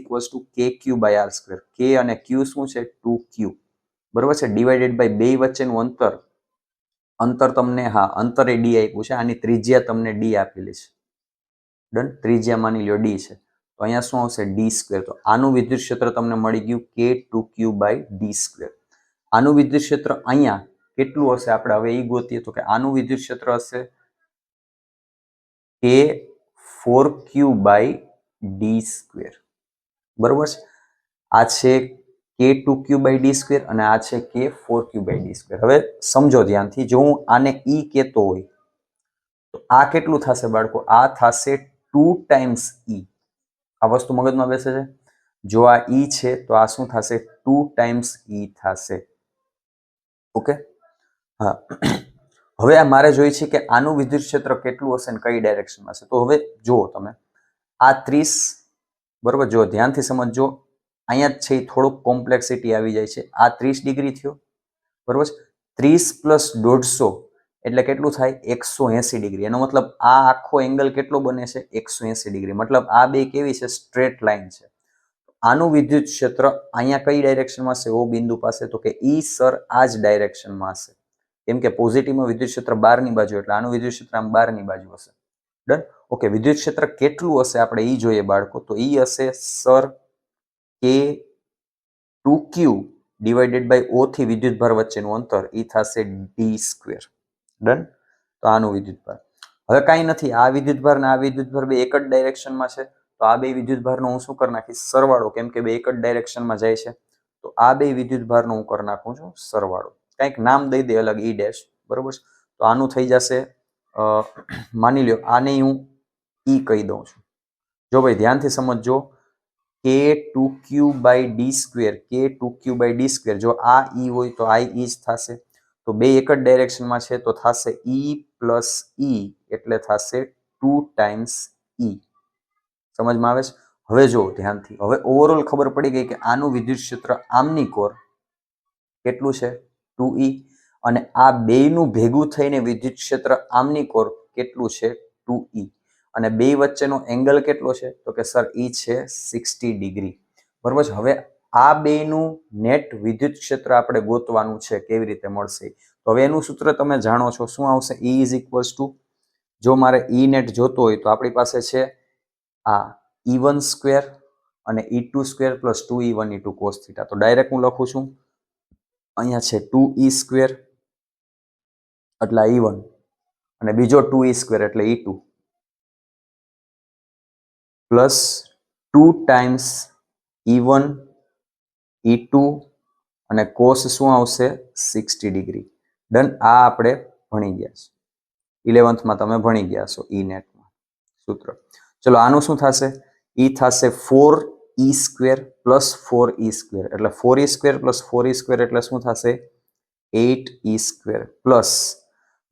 kq/r². k અને q શું છે? 2q. બરોબર છે. ડિવાઇડેડ બાય બે વચ્ચેનું અંતર તમને, હા, અંતર એ d આપ્યું છે. આની ત્રિજ્યા તમને d આપેલી છે. ડન. ત્રિજ્યા માની લ્યો d છે. તો અહીંયા શું આવશે? d². તો આનું વિદ્યુત ક્ષેત્ર તમને મળી ગયું k2q/d². આનું વિદ્યુત ક્ષેત્ર અહીંયા કેટલું હશે? આપણે હવે એ ગોતીએ તો કે આનું વિદ્યુત ક્ષેત્ર હશે k4q/d². બરોબર છે. આ છે k2q/d² અને આ છે k4q/d². હવે સમજો ધ્યાનથી, જો હું આને E કહેતો હોય તો આ કેટલું થશે બાળકો? આ થશે 2 ટાઈમ્સ E. આ વસ્તુ મગજમાં બેસે છે? જો આ E છે તો આ શું થશે? 2 ટાઈમ્સ E થશે. ઓકે, હા. હવે આ મારે જોઈએ છે કે આનું વિદ્યુત ક્ષેત્ર કેટલું હશે અને કઈ ડાયરેક્શનમાં હશે. તો હવે જુઓ તમે, આ 30, બરોબર, જો ધ્યાનથી સમજજો, અહીંયા જ છે થોડુંક કોમ્પ્લેક્સિટી આવી જાય છે. આ 30 ડિગ્રી થયો, બરોબર. 30 + 150 એટલે કેટલું થાય? 180 ડિગ્રી. એનો મતલબ આ આખો એંગલ કેટલો બને છે? 180 ડિગ્રી. મતલબ આ બે કેવી છે? સ્ટ્રેટ લાઈન છે. આનું વિદ્યુત ક્ષેત્ર અહીંયા કઈ ડાયરેક્શનમાં હશે? O બિંદુ પાસે. તો કે ઈ સર આ જ ડાયરેક્શનમાં હશે. કેમ કે પોઝિટિવમાં વિદ્યુત ક્ષેત્ર બહારની બાજુ, એટલે આનું વિદ્યુત ક્ષેત્ર આમ બહારની બાજુ હશે. ડન. ઓકે, વિદ્યુત ક્ષેત્ર કેટલું હશે આપણે ઈ જોઈએ બાળકો. તો ઈ હશે sir k2q divided by O થી વિદ્યુતભાર વચ્ચેનું અંતર, ઈ થશે d². ડન. તો આનું વિદ્યુતભાર. હવે કાંઈ નથી, આ વિદ્યુતભાર ને આ વિદ્યુતભાર બે એક જ ડાયરેક્શનમાં છે. તો આ બે વિદ્યુતભારનો હું શું કરી નાખીશ? સરવાળો. કેમ કે બે એક જ ડાયરેક્શનમાં જાય છે. તો આ બે વિદ્યુતભારનો હું કરી નાખું છું સરવાળો. કંઈક નામ દઈ દે અલગ, E'. બરોબર છે. તો આનું થઈ જશે, માની લ્યો આને હું E કહી દઉં છું. જો ભાઈ ધ્યાનથી સમજજો, k2q/d², k2q/d². જો આ E હોય તો આ E જ થશે. તો બે એક જ ડાયરેક્શનમાં છે તો થશે E + E એટલે થશે 2 ટાઈમ્સ E. સમજમાં આવે છે? હવે જો ધ્યાનથી, હવે ઓવરઓલ ખબર પડી ગઈ કે આનું વિદ્યુત ક્ષેત્ર આમની કોર કેટલું છે? 2E. અને આ બેયનું ભેગું થઈને વિદ્યુત ક્ષેત્ર આમની કોર કેટલું છે? 2E. અને બે વચ્ચેનો એંગલ કેટલો છે? તો કે સર ઈ છે 60 ડિગ્રી. બરોબર છે. હવે આ બેનું નેટ વિદ્યુત ક્ષેત્ર આપણે ગોતવાનું છે. કેવી રીતે મળશે? તો હવે એનું સૂત્ર તમે જાણો છો. શું આવશે? E ઇઝ ઇક્વલ્સ ટુ, જો મારે ઈ નેટ જોતો હોય તો આપણી પાસે છે આ E1 સ્ક્વેર અને E2 square plus 2E1 E2 cos theta. તો ડાયરેક્ટ હું લખું છું, અહીંયા છે 2E સ્ક્વેર એટલે E1 અને બીજો 2E સ્ક્વેર એટલે E2 plus 2 times E1 E2 અને કોસ શું આવશે? 60 ડિગ્રી. ડન. આ આપણે ભણી ગયા છે, 11th તમે ભણી ગયા છો ઈ નેટમાં સૂત્ર. ચલો આનું શું થશે? ઈ થશે 4E square plus 4E square એટલે 4E square plus 4E square એટલે શું થશે? 8E સ્ક્વેર પ્લસ,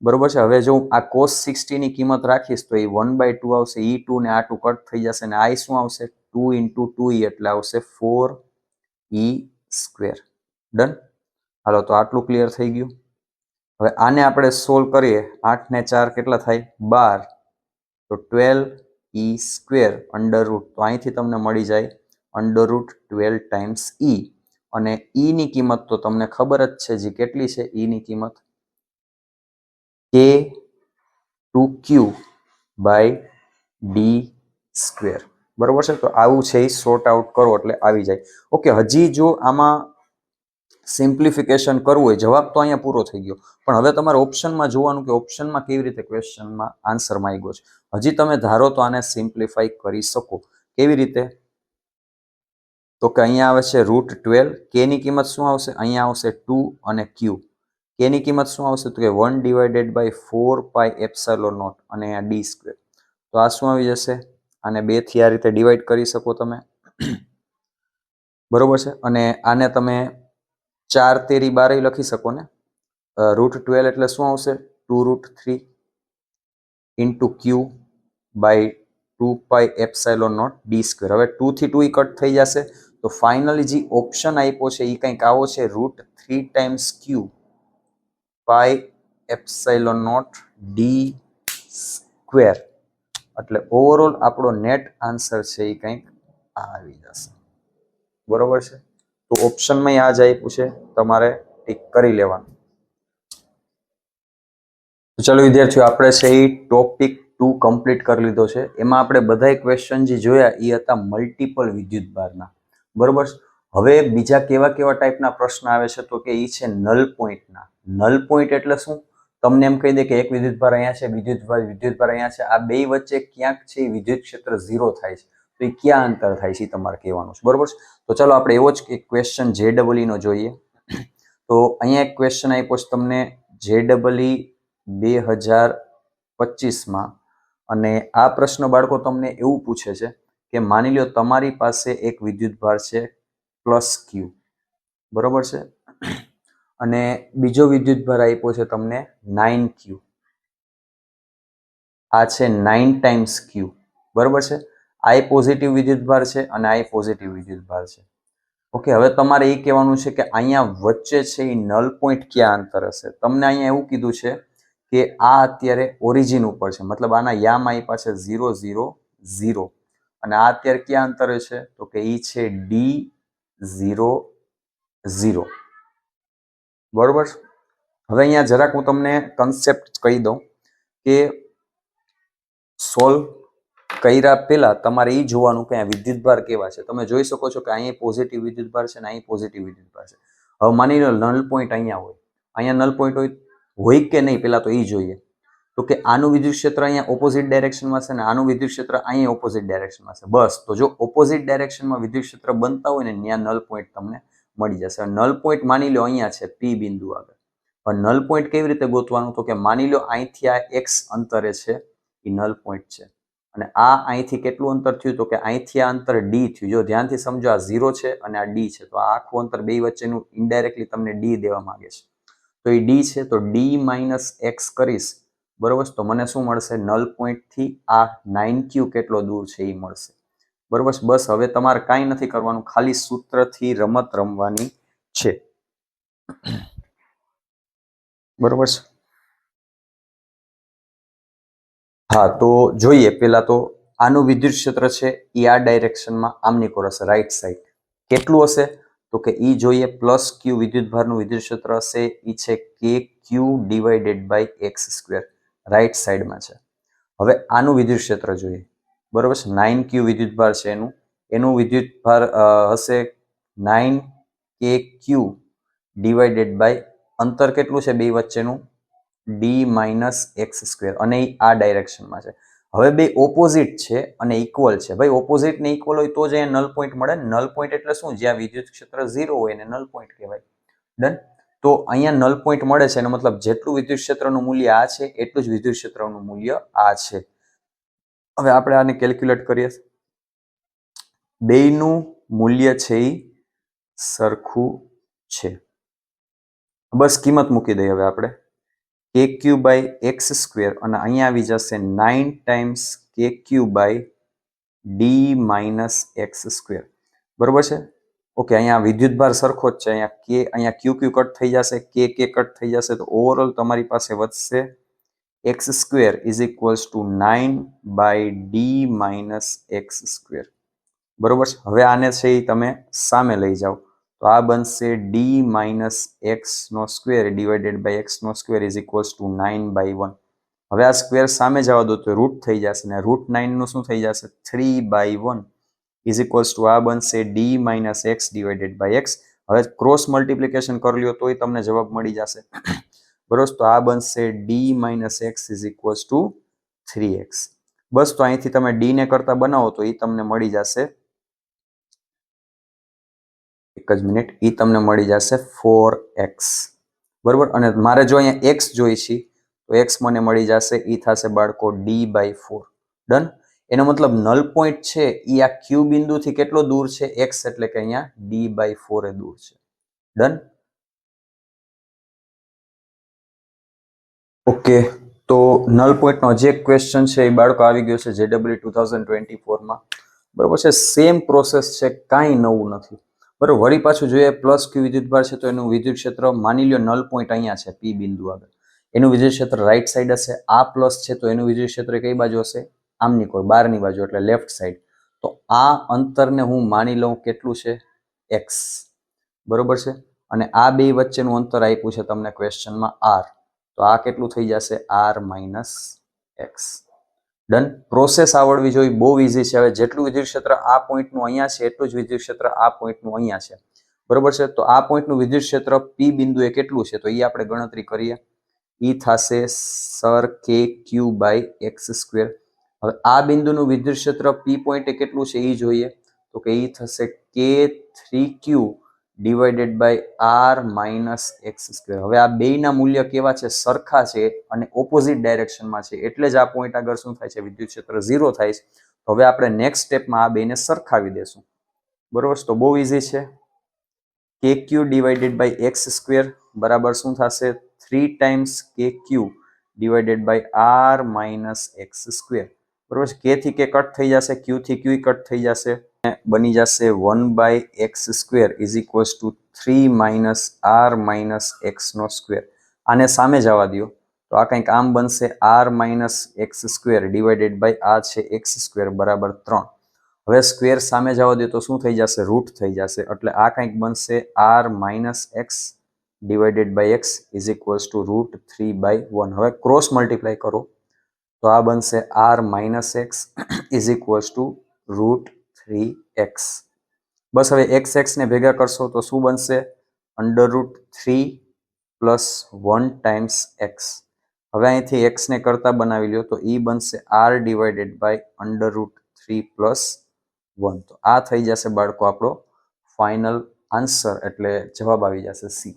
બરોબર છે. હવે જો આ cos 60 ની કિંમત રાખીશ તો એ 1/2 આવશે. E2 ને આ 2 કટ થઈ જશે અને આ શું આવશે? 2 × 2E એટલે આવશે 4E સ્ક્વેર. ડન. હાલો, તો આટલું ક્લિયર થઈ ગયું. હવે આને આપણે સોલ્વ કરીએ. 8 ને 4 કેટલા થાય? 12. તો 12E સ્ક્વેર અંડર રૂટ, તો અહીંથી તમને મળી જાય અંડર રૂટ 12 ટાઈમ્સ E. અને E ની કિંમત તો તમને ખબર જ છે, જે કેટલી છે E ની કિંમત? K2Q/D square. બરોબર છે. તો આવું છે એ સોર્ટ આઉટ કરો એટલે આવી જાય. ઓકે, હજી જો આમાં સિમ્પ્લિફિકેશન કરવું હોય, જવાબ તો અહીંયા પૂરો થઈ ગયો, પણ હવે તમારે ઓપ્શનમાં જોવાનું કે ઓપ્શનમાં કેવી રીતે ક્વેશ્ચનમાં આન્સર માંગ્યો છે. હજી તમે ધારો તો આને સિમ્પ્લિફાઈ કરી શકો. કેવી રીતે? તો કે અહીંયા આવે છે √12. કે ની કિંમત શું આવશે? અહીંયા આવશે 2 અને Q. કે ની કિંમત શું આવશે? તો કે 1/4πε0 અને અહીંયા D સ્ક્વેર. તો આ શું આવી જશે? આને 2 થી આ રીતે ડિવાઈડ કરી શકો તમે. બરોબર છે. અને આને તમે 4 તેરી 12 લખી શકો ને. √12 એટલે શું આવશે? 2√3 ઇન્ટુ Q/2πε0 D સ્ક્વેર. હવે 2 થી 2 કટ થઈ જશે. તો ફાઇનલી જે ઓપ્શન આપ્યો છે એ કંઈક આવો છે, √3 ટાઈમ્સ Q/ε0 D સ્ક્વેર. એટલે ઓવરઓલ આપણો નેટ આન્સર છે એ કંઈક આવી જશે. બરોબર છે. તો ઓપ્શનમાં આ જ આપ્યું છે, તમારે ટીક કરી લેવાનું. ચલો વિદ્યાર્થીઓ, આપણે છે એ ટોપિક 2 કમ્પ્લીટ કરી લીધો છે. એમાં આપણે બધાય ક્વેશ્ચન જે જોયા એ હતા મલ્ટિપલ વિદ્યુતભારના. બરોબર છે. હવે બીજા કેવા કેવા ટાઈપના પ્રશ્ન આવે છે? તો કે એ છે નલ પોઈન્ટના. નલ પોઈન્ટ એટલે શું? તમને એમ કહી દે કે એક વિદ્યુતભાર અહીંયા છે, વિદ્યુતભાર અહીંયા છે, આ બે વચ્ચે ક્યાંક છે એ વિદ્યુત ક્ષેત્ર 0 થાય છે. તો એ ક્યાં અંતર થાય છે એ તમારે કહેવાનું છે. બરોબર છે. તો ચાલો આપણે એવો જ એક ક્વેશ્ચન JEE નો જોઈએ. તો અહીંયા એક ક્વેશ્ચન આપ્યો છે તમને JEE 2025માં, અને આ પ્રશ્ન બાળકો તમને એવું પૂછે છે કે માની લો તમારી પાસે એક વિદ્યુતભાર છે +Q. બરોબર છે. અને બીજો વિદ્યુતભાર આપ્યો છે તમને 9Q. આ છે 9 ટાઈમ્સ Q. બરોબર છે. આ પોઝિટિવ વિદ્યુતભાર છે અને આ પોઝિટિવ વિદ્યુતભાર છે. ઓકે, હવે તમારે એ કહેવાનું છે કે અહીંયા વચ્ચે છે એ નલ પોઈન્ટ ક્યાં અંતર હશે. તમને અહીંયા એવું કીધું છે કે આ અત્યારે ઓરિજિન ઉપર છે, મતલબ આના યામ આપ્યા છે 0 0 0, અને આ અત્યારે ક્યાં અંતરે છે? તો કે ઈ છે D0 0. બરોબર. હવે અહીંયા જરાક હું તમને કન્સેપ્ટ કહી દઉં કે સોલ્વ કર્યા પહેલા તમારે એ જોવાનું કે આ વિદ્યુતભાર કેવા છે. તમે જોઈ શકો છો કે અહીંયા પોઝિટિવ વિદ્યુતભાર છે અને અહીં પોઝિટિવ વિદ્યુતભાર છે. હવે માની લો નલ પોઈન્ટ અહીંયા હોય, અહીંયા નલ પોઈન્ટ હોય કે નહીં, પેલા તો એ જોઈએ. તો કે આનું વિદ્યુત ક્ષેત્ર અહીંયા ઓપોઝિટ ડાયરેક્શનમાં છે અને આનું વિદ્યુત ક્ષેત્ર અહીંયા ઓપોઝિટ ડાયરેક્શનમાં છે. બસ, તો જો ઓપોઝિટ ડાયરેક્શનમાં વિદ્યુત ક્ષેત્ર બનતા હોય ને ત્યાં નલ પોઈન્ટ તમને મળી જશે. નલ પોઈન્ટ માની લો અહીંયા છે P બિંદુ આગળ. પણ નલ પોઈન્ટ કેવી રીતે ગોતવાનું? તો કે માની લો અહીંથી આ x અંતરે છે એ નલ પોઈન્ટ છે, અને આ અહીંથી કેટલું અંતર થયું? તો કે અહીંથી આ અંતર D થયું. જો ધ્યાનથી સમજો, આ 0 છે અને આ D છે, તો આ આખું અંતર બે વચ્ચેનું ઇનડાયરેક્ટલી તમને D દેવા માંગે છે. તો એ D છે, તો D - x કરીશ. બરોબર. તો મને શું મળશે? નલ પોઈન્ટ થી આ 9Q કેટલો દૂર છે એ મળશે. બરોબર. બસ, હવે તમારે કાંઈ નથી કરવાનું, ખાલી સૂત્રથી રમત રમવાની છે. બરોબર છે. હા, તો જોઈએ પેલા તો આનું વિદ્યુત ક્ષેત્ર છે એ આ ડાયરેક્શનમાં આમની કોર હશે, રાઈટ સાઈડ. કેટલું હશે? તો કે ઈ જોઈએ પ્લસ ક્યુ વિદ્યુતભારનું વિદ્યુત ક્ષેત્ર હશે ઈ છે k q divided by x square, right સાઈડમાં છે. હવે આનું વિદ્યુત ક્ષેત્ર જોઈએ, બરોબર છે. 9 ક્યુ વિદ્યુતભાર છે એનું વિદ્યુતભાર હશે 9 કે ક્યુ ડિવાઇડેડ બાય અંતર કેટલું છે બે વચ્ચેનું ડી માઇનસ એક્સ સ્ક્વેર, અને આ ડાયરેક્શનમાં છે. હવે બે ઓપોઝિટ છે અને ઇક્વલ છે. ભાઈ ઓપોઝિટ ને ઇક્વલ હોય તો જ અહીંયા નલ પોઈન્ટ મળે. નલ પોઈન્ટ એટલે શું? જ્યાં વિદ્યુત ક્ષેત્ર 0 હોય એને નલ પોઈન્ટ કહેવાય. ડન. તો અહીંયા નલ પોઈન્ટ મળે છે એનો મતલબ જેટલું વિદ્યુત ક્ષેત્રનું મૂલ્ય આ છે એટલું જ વિદ્યુત ક્ષેત્રનું મૂલ્ય આ છે. હવે આપણે આને કેલ્ક્યુલેટ કરીએ. બેયનું મૂલ્ય છે એ સરખું છે. બસ કિંમત મૂકી દઈએ હવે આપણે કે ક્યુ બાય એક્સ સ્ક્વેર, અને અહીંયા આવી જશે 9 times k q by d minus x square, બરોબર છે. ઓકે, અહીંયા વિદ્યુતભાર સરખો જ છે. અહીંયા ક્યુ ક્યુ કટ થઈ જશે, કે કટ થઈ જશે, તો ઓવરઓલ તમારી પાસે વધશે x square is equals to 9 by d minus x square, બરોબર છે. હવે આને છે એ તમે સામે લઈ જાઓ તો આ બનશે ડી માઇનસ એક્સ નો સ્ક્વેર ડિવાઇડેડ બાય એક્સ નો square is equals to 9 by 1. હવે આ સ્ક્વેર સામે જવા દો તો રૂટ થઈ જશે, ને રૂટ 9 નું શું થઈ જશે 3 બાય 1 ઇઝ ઇક્વલ્સ ટુ આ બનશે d minus x divided by x. હવે ક્રોસ મલ્ટિપ્લિકેશન કરી લ્યો તોય તમને જવાબ મળી જશે, બરોબર. તો આ બનશે d minus x is equals two 3x. બસ તો અહીંથી તમે ડી ને કરતા બનાવો તો એ તમને મળી જશે, એક જ મિનિટ, એ તમને મળી જશે 4x, બરોબર. અને મારે જો અહીંયા x જોઈ છે તો x મને મળી જશે એ થશે બાળકો d બાય 4. ડન. એનો મતલબ નલ પોઈન્ટ છે એ આ ક્યુ બિંદુથી કેટલો દૂર છે x, એટલે કે અહીંયા d બાય 4 એ દૂર છે. ડન. ઓકે, તો નલ પોઈન્ટનો જે ક્વેશ્ચન છે એ બાળકો આવી ગયો છે JEE 2024માં, બરોબર છે. સેમ પ્રોસેસ છે, કાંઈ નવું નથી, બરોબર. વળી પાછું જોઈએ પ્લસ ક્યુ વિદ્યુતભાર છે તો એનું વિદ્યુત ક્ષેત્ર માની લ્યો નલ પોઈન્ટ અહીંયા છે પી બિંદુ આગળ, એનું વિદ્યુત ક્ષેત્ર રાઈટ સાઈડ હશે. આ પ્લસ છે તો એનું વિદ્યુત ક્ષેત્ર કઈ બાજુ હશે? આમની કોઈ બહારની બાજુ, એટલે લેફ્ટ સાઈડ. તો આ અંતરને હું માની લઉં કેટલું છે? x, બરોબર છે. અને આ બે વચ્ચેનું અંતર આપ્યું છે તમને ક્વેશ્ચનમાં r, તો આ કેટલું થઈ જશે? r minus x. Done. Process આવડવી જોઈએ, બહુ ઇઝી છે. હવે જેટલું વિદ્યુત ક્ષેત્ર આ પોઈન્ટનું અહીંયા છે એટલું જ વિદ્યુત ક્ષેત્ર આ પોઈન્ટનું અહીંયા છે, બરોબર છે. તો આ પોઈન્ટનું વિદ્યુત ક્ષેત્ર પી બિંદુએ કેટલું છે તો એ આપણે ગણતરી કરીએ. ઈ થશે સર કે ક્યુ બાય એક્સ સ્ક્વેર. હવે આ બિંદુનું વિદ્યુત ક્ષેત્ર પી પોઈન્ટે કેટલું છે એ જોઈએ તો કે ઈ થશે કે 3q divided by r minus x square. હવે આ બેયના મૂલ્ય કેવા છે? સરખા છે અને ઓપોઝિટ ડાયરેક્શનમાં છે, એટલે જ આ પોઈન્ટ આગળ શું થાય છે? વિદ્યુત ક્ષેત્ર 0 થાય છે. તો હવે આપણે નેક્સ્ટ સ્ટેપમાં આ બેને સરખાવી દેશું, બરોબર. તો બહુ ઇઝી છે. K q divided by x square બરાબર શું થશે? 3 times k q divided by r minus x square, બરોબર. કે થી કે કટ થઈ જશે, ક્યુ થી ક્યુ કટ થઈ જશે, બની જશે 1 by x square is equals to 3 minus r minus x નો સ્ક્વેર. આને સામે જવા દો તો આ કંઈક આમ બનશે r minus x square divided by આ છે એક્સ સ્ક્વેર બરાબર 3. હવે સ્ક્વેર સામે જવા દો તો શું થઈ જશે? રૂટ થઈ જશે, એટલે આ કંઈક બનશે r minus x divided by x is equals to root 3 by 1. હવે ક્રોસ મલ્ટીપ્લાય કરો તો આ બનશે r minus x is equals to root 3x. બસ હવે એક્સ એક્સને ભેગા કરશો તો શું બનશે? Under root 3 plus 1 times x. હવે અહીંથી એક્સને કરતા બનાવી લ્યો તો એ બનશે r divided by under root 3 plus 1. તો આ થઈ જશે બાળકો આપણો ફાઇનલ આન્સર, એટલે જવાબ આવી જશે સી.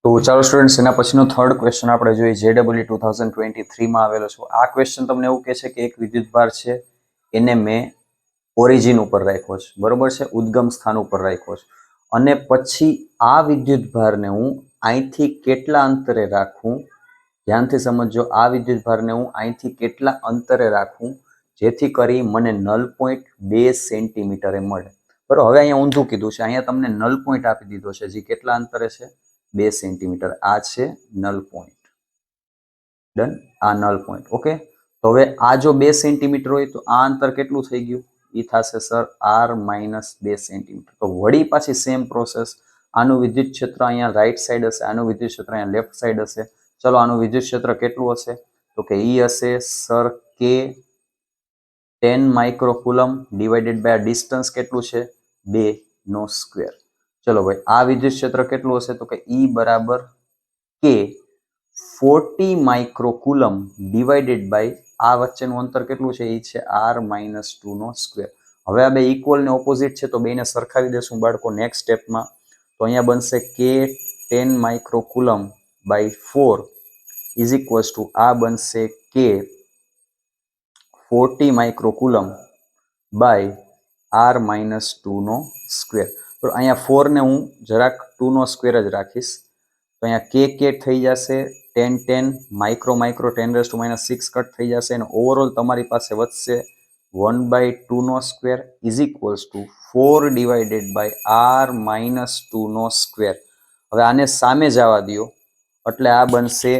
તો ચાલો સ્ટુડન્ટ્સ, એના પછીનો થર્ડ ક્વેશ્ચન આપણે જોઈએ JEE 2023માં આવેલો છે. આ ક્વેશ્ચન તમને એવું કહે છે કે એક વિદ્યુતભાર છે એને મેં ઓરિજિન ઉપર રાખ્યો છે, બરોબર છે, ઉદ્ગમ સ્થાન ઉપર રાખ્યો છે, અને પછી આ વિદ્યુતભારને હું અહીંથી કેટલા અંતરે રાખું? ધ્યાનથી સમજો, આ વિદ્યુતભારને હું અહીંથી કેટલા અંતરે રાખું જેથી કરી મને નલ પોઈન્ટ 2 સેન્ટીમીટરે મળે. બરોબર. હવે અહીંયા ઊંધું કીધું છે, અહીંયા તમને નલ પોઈન્ટ આપી દીધો છે જે કેટલા અંતરે છે? 2 સેન્ટીમીટર. આ છે નલ પોઈન્ટ. ડન. આ નલ પોઈન્ટ. ઓકે. તો હવે આ જો 2 સેન્ટીમીટર હોય તો આ અંતર કેટલું થઈ ગયું? એ થશે સર r-2 સેન્ટીમીટર. તો વળી પાછી સેમ પ્રોસેસ, આનું વિદ્યુત ક્ષેત્ર અહીંયા રાઈટ સાઈડ હશે, આનું વિદ્યુત ક્ષેત્ર અહીંયા લેફ્ટ સાઈડ હશે. ચલો આનું વિદ્યુત ક્ષેત્ર કેટલું હશે? તો કે ઈ હશે સર કે 10 માઇક્રોકુલમ ડિવાઇડેડ બાય ડિસ્ટન્સ કેટલું છે? 2 નો સ્ક્વેર. ચલો ભાઈ આ વિદ્યુત ક્ષેત્ર કેટલું હશે? તો કે ઈ બરાબર કે 40 માઇક્રોકુલમ ડિવાઇડેડ બાય આ વચ્ચેનું અંતર કેટલું છે? એ છે r-2 નો સ્ક્વેર. હવે આ બે ઇક્વલ ને ઓપોઝિટ છે તો બેને સરખાવી દેશું બાળકો નેક્સ્ટ સ્ટેપમાં. તો અહીંયા બનશે કે 10 microcoulomb by 4 is equals to આ બનશે કે 40 માઇક્રોકુલમ બાય r-2 નો સ્ક્વેર. તો અહીંયા 4 ને હું જરાક 2 નો સ્ક્વેર જ રાખીશ. તો અહીંયા કે થઈ જશે 10 માઇક્રો 10⁻⁶ કટ થઈ જશે અને ઓવરઓલ તમારી પાસે વધશે 1/2 નો સ્ક્વેર ઇઝ ઇક્વલ્સ ટુ 4 ડિવાઇડેડ બાય r-2 નો સ્ક્વેર. હવે આને સામે જવા દો એટલે આ બનશે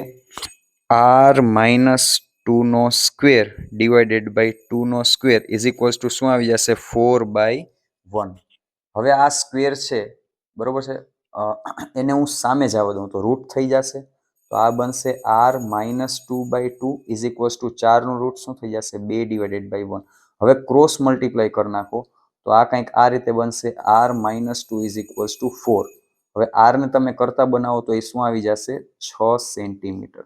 r-2 નો સ્ક્વેર ડિવાઇડેડ બાય 2 નો સ્ક્વેર ઇઝ ઇક્વલ્સ ટુ શું આવી જશે? 4/1. હવે આ સ્ક્વેર છે બરોબર છે, એને હું સામે જવા દઉં તો રૂટ થઈ જશે. તો આ બનશે r-2/2 ઇઝ ઇક્વલ્સ ટુ 4 નું રૂટ શું થઈ જશે? 2/1. હવે ક્રોસ મલ્ટીપ્લાય કરી નાખો તો આ કંઈક આ રીતે બનશે r-2 ઇઝ ઇક્વલ્સ ટુ 4. હવે r ને તમે કરતા બનાવો તો એ શું આવી જશે? 6 સેન્ટીમીટર.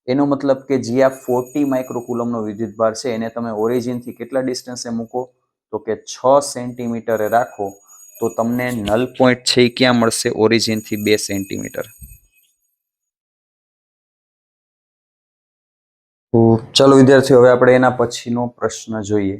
એનો મતલબ કે જે આ 40 માઇક્રોકુલમનો વિદ્યુતભાર છે એને તમે ઓરિજિનથી કેટલા ડિસ્ટન્સે મૂકો? તો કે 6 સેન્ટીમીટરે રાખો તો તમને નલ પોઈન્ટ છે એ ક્યાં મળશે? ઓરિજિનથી 2 સેન્ટીમીટર. તો ચાલો વિદ્યાર્થીઓ હવે આપણે એના પછીનો પ્રશ્ન જોઈએ.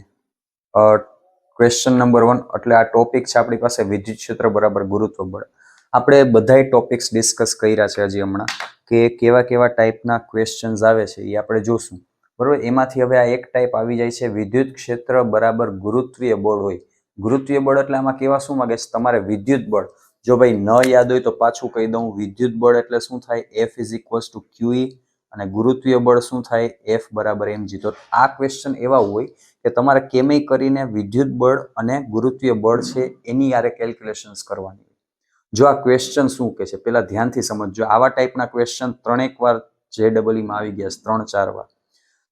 ક્વેશ્ચન નંબર 1 એટલે આ ટોપિક છે આપણી પાસે વિદ્યુત ક્ષેત્ર બરાબર ગુરુત્વ બળ. આપણે બધાય ટોપિક્સ ડિસ્કસ કર્યા છે હજી હમણાં કે કેવા કેવા ટાઈપના ક્વેશ્ચન્સ આવે છે એ આપણે જોશું બરોબર. એમાંથી હવે આ એક ટાઈપ આવી જાય છે વિદ્યુત ક્ષેત્ર બરાબર ગુરુત્વીય બળ હોય. ગુરુત્વીય બળ એટલે આમાં કેવા શું માંગે છે તમારે? વિદ્યુત બળ. જો ભાઈ ન યાદ હોય તો પાછું કહી દઉં, વિદ્યુત બળ એટલે શું થાય? F is equals to QE અને ગુરુત્વીય બળ શું થાય? F બરાબર mg. તો આ ક્વેશ્ચન એવા હોય કે તમારે કેમેય કરીને વિદ્યુત બળ અને ગુરુત્વીય બળ છે એની યારે કેલ્ક્યુલેશન્સ કરવાની. જો આ ક્વેશ્ચન શું કે છે પેલા ધ્યાનથી સમજજો. આવા ટાઈપના ક્વેશ્ચન 3 વાર JEE માં આવી ગયા છે, 3-4 વાર.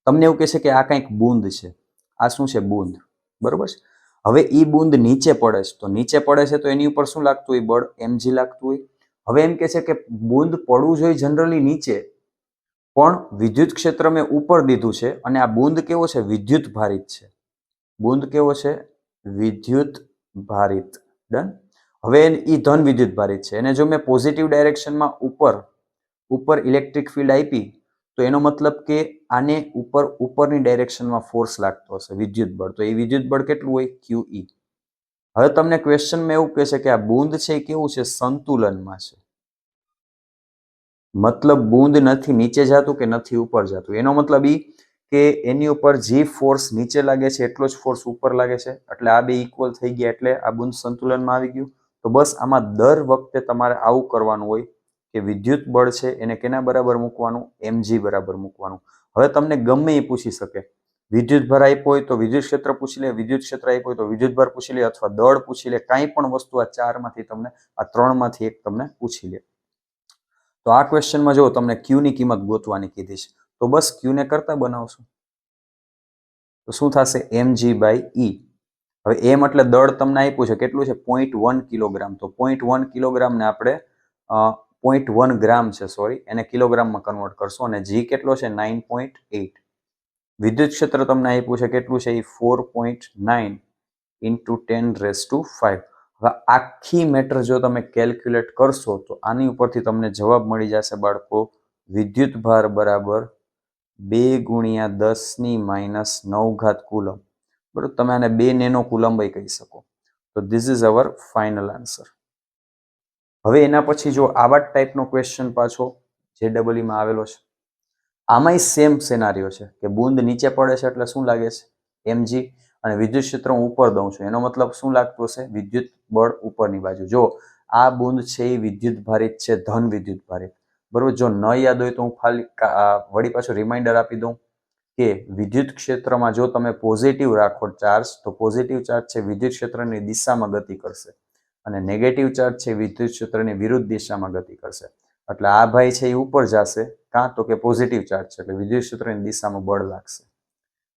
તમને એવું કહે છે કે આ કંઈક બૂંદ છે. આ શું છે? બૂંદ. બરોબર છે. હવે ઈ બૂંદ નીચે પડે છે તો નીચે પડે છે તો એની ઉપર શું લાગતું હોય? બળ mg લાગતું હોય. હવે એમ કે છે કે બૂંદ પડવું જોઈએ જનરલી નીચે, પણ વિદ્યુત ક્ષેત્ર મેં ઉપર દીધું છે અને આ બૂંદ કેવો છે? વિદ્યુત ભારિત છે. બૂંદ કેવો છે? વિદ્યુત ભારિત. ડન. હવે ઈ ધન વિદ્યુત ભારિત છે અને જો મેં પોઝિટિવ ડાયરેક્શનમાં ઉપર ઇલેક્ટ્રિક ફિલ્ડ આપી તો એનો મતલબ કે આને ઉપરની ડાયરેક્શનમાં ફોર્સ લાગતો હશે, વિદ્યુત બળ. તો એ વિદ્યુત બળ કેટલું હોય? QE. હવે તમને ક્વેશ્ચનમાં એવું કહે છે કે આ બૂંદ છે એ કેવું છે? સંતુલનમાં છે. મતલબ બૂંદ નથી નીચે જતું કે નથી ઉપર જતું. એનો મતલબ ઈ કે એની ઉપર જે ફોર્સ નીચે લાગે છે એટલો જ ફોર્સ ઉપર લાગે છે, એટલે આ બે ઇક્વલ થઈ ગયા એટલે આ બૂંદ સંતુલનમાં આવી ગયું. તો બસ આમાં દર વખતે તમારે આવું કરવાનું હોય કે વિદ્યુત બળ છે એને કેના બરાબર મૂકવાનું? mg બરાબર મૂકવાનું. હવે તમને ગમે એ પૂછી શકે, વિદ્યુત ભાર આપ્યો હોય તો વિદ્યુત ક્ષેત્ર પૂછી લે, વિદ્યુત ક્ષેત્ર આપ્યો હોય તો વિદ્યુત ભાર પૂછી લે, અથવા દળ પૂછી લે, કાંઈ પણ વસ્તુ આ 4 માંથી તમને આ 3 માંથી એક તમને પૂછી લે. તો આ ક્વેશ્ચનમાં જો તમને Q ની કિંમત ગોતવાની કીધી છે તો બસ Q ને કરતા બનાવશું તો શું થશે? mg/e. હવે m એટલે દળ તમને આપ્યું છે કેટલું છે? 0.1 કિલોગ્રામ. તો 0.1 કિલોગ્રામ ને આપણે 0.1 ગ્રામ છે સોરી, એને કિલોગ્રામમાં કન્વર્ટ કરશો અને g કેટલો છે? 9.8. વિદ્યુત ક્ષેત્ર તમને આપ્યું છે કેટલું છે? 4.9 × 10⁵. હવે આખી મેટર જો તમે કેલ્ક્યુલેટ કરશો તો આની ઉપરથી તમને જવાબ મળી જશે બાળકો, વિદ્યુત ભાર બરાબર 2 × 10⁻⁹ કુલમ. બરોબર. તમે આને 2 નેનો કુલમ કહી શકો. તો this is our final answer. હવે એના પછી જો આવા ટાઈપનો ક્વેશ્ચન પાછો JEE માં આવેલો છે, આમાંય સેમ સેનારીઓ છે કે બૂંદ નીચે પડે છે એટલે શું લાગે છે? mg. અને વિદ્યુત ક્ષેત્ર હું ઉપર દઉં છું એનો મતલબ શું લાગતું હશે? વિદ્યુત બળ ઉપરની બાજુ. જો આ બૂંદ છે એ વિદ્યુત ભારિત છે, ધન વિદ્યુત ભારિત. બરોબર. જો ન યાદ હોય તો હું ખાલી વળી પાછું રિમાઇન્ડર આપી દઉં કે વિદ્યુત ક્ષેત્રમાં જો તમે પોઝિટિવ રાખો ચાર્જ તો પોઝિટિવ ચાર્જ છે વિદ્યુત ક્ષેત્રની દિશામાં ગતિ કરશે અને નેગેટિવ ચાર્જ છે વિદ્યુત ક્ષેત્રની વિરુદ્ધ દિશામાં ગતિ કરશે. એટલે આ ભાઈ છે એ ઉપર જશે, કાં તો કે પોઝિટિવ ચાર્જ છે એટલે વિદ્યુત ક્ષેત્રની દિશામાં બળ લાગશે.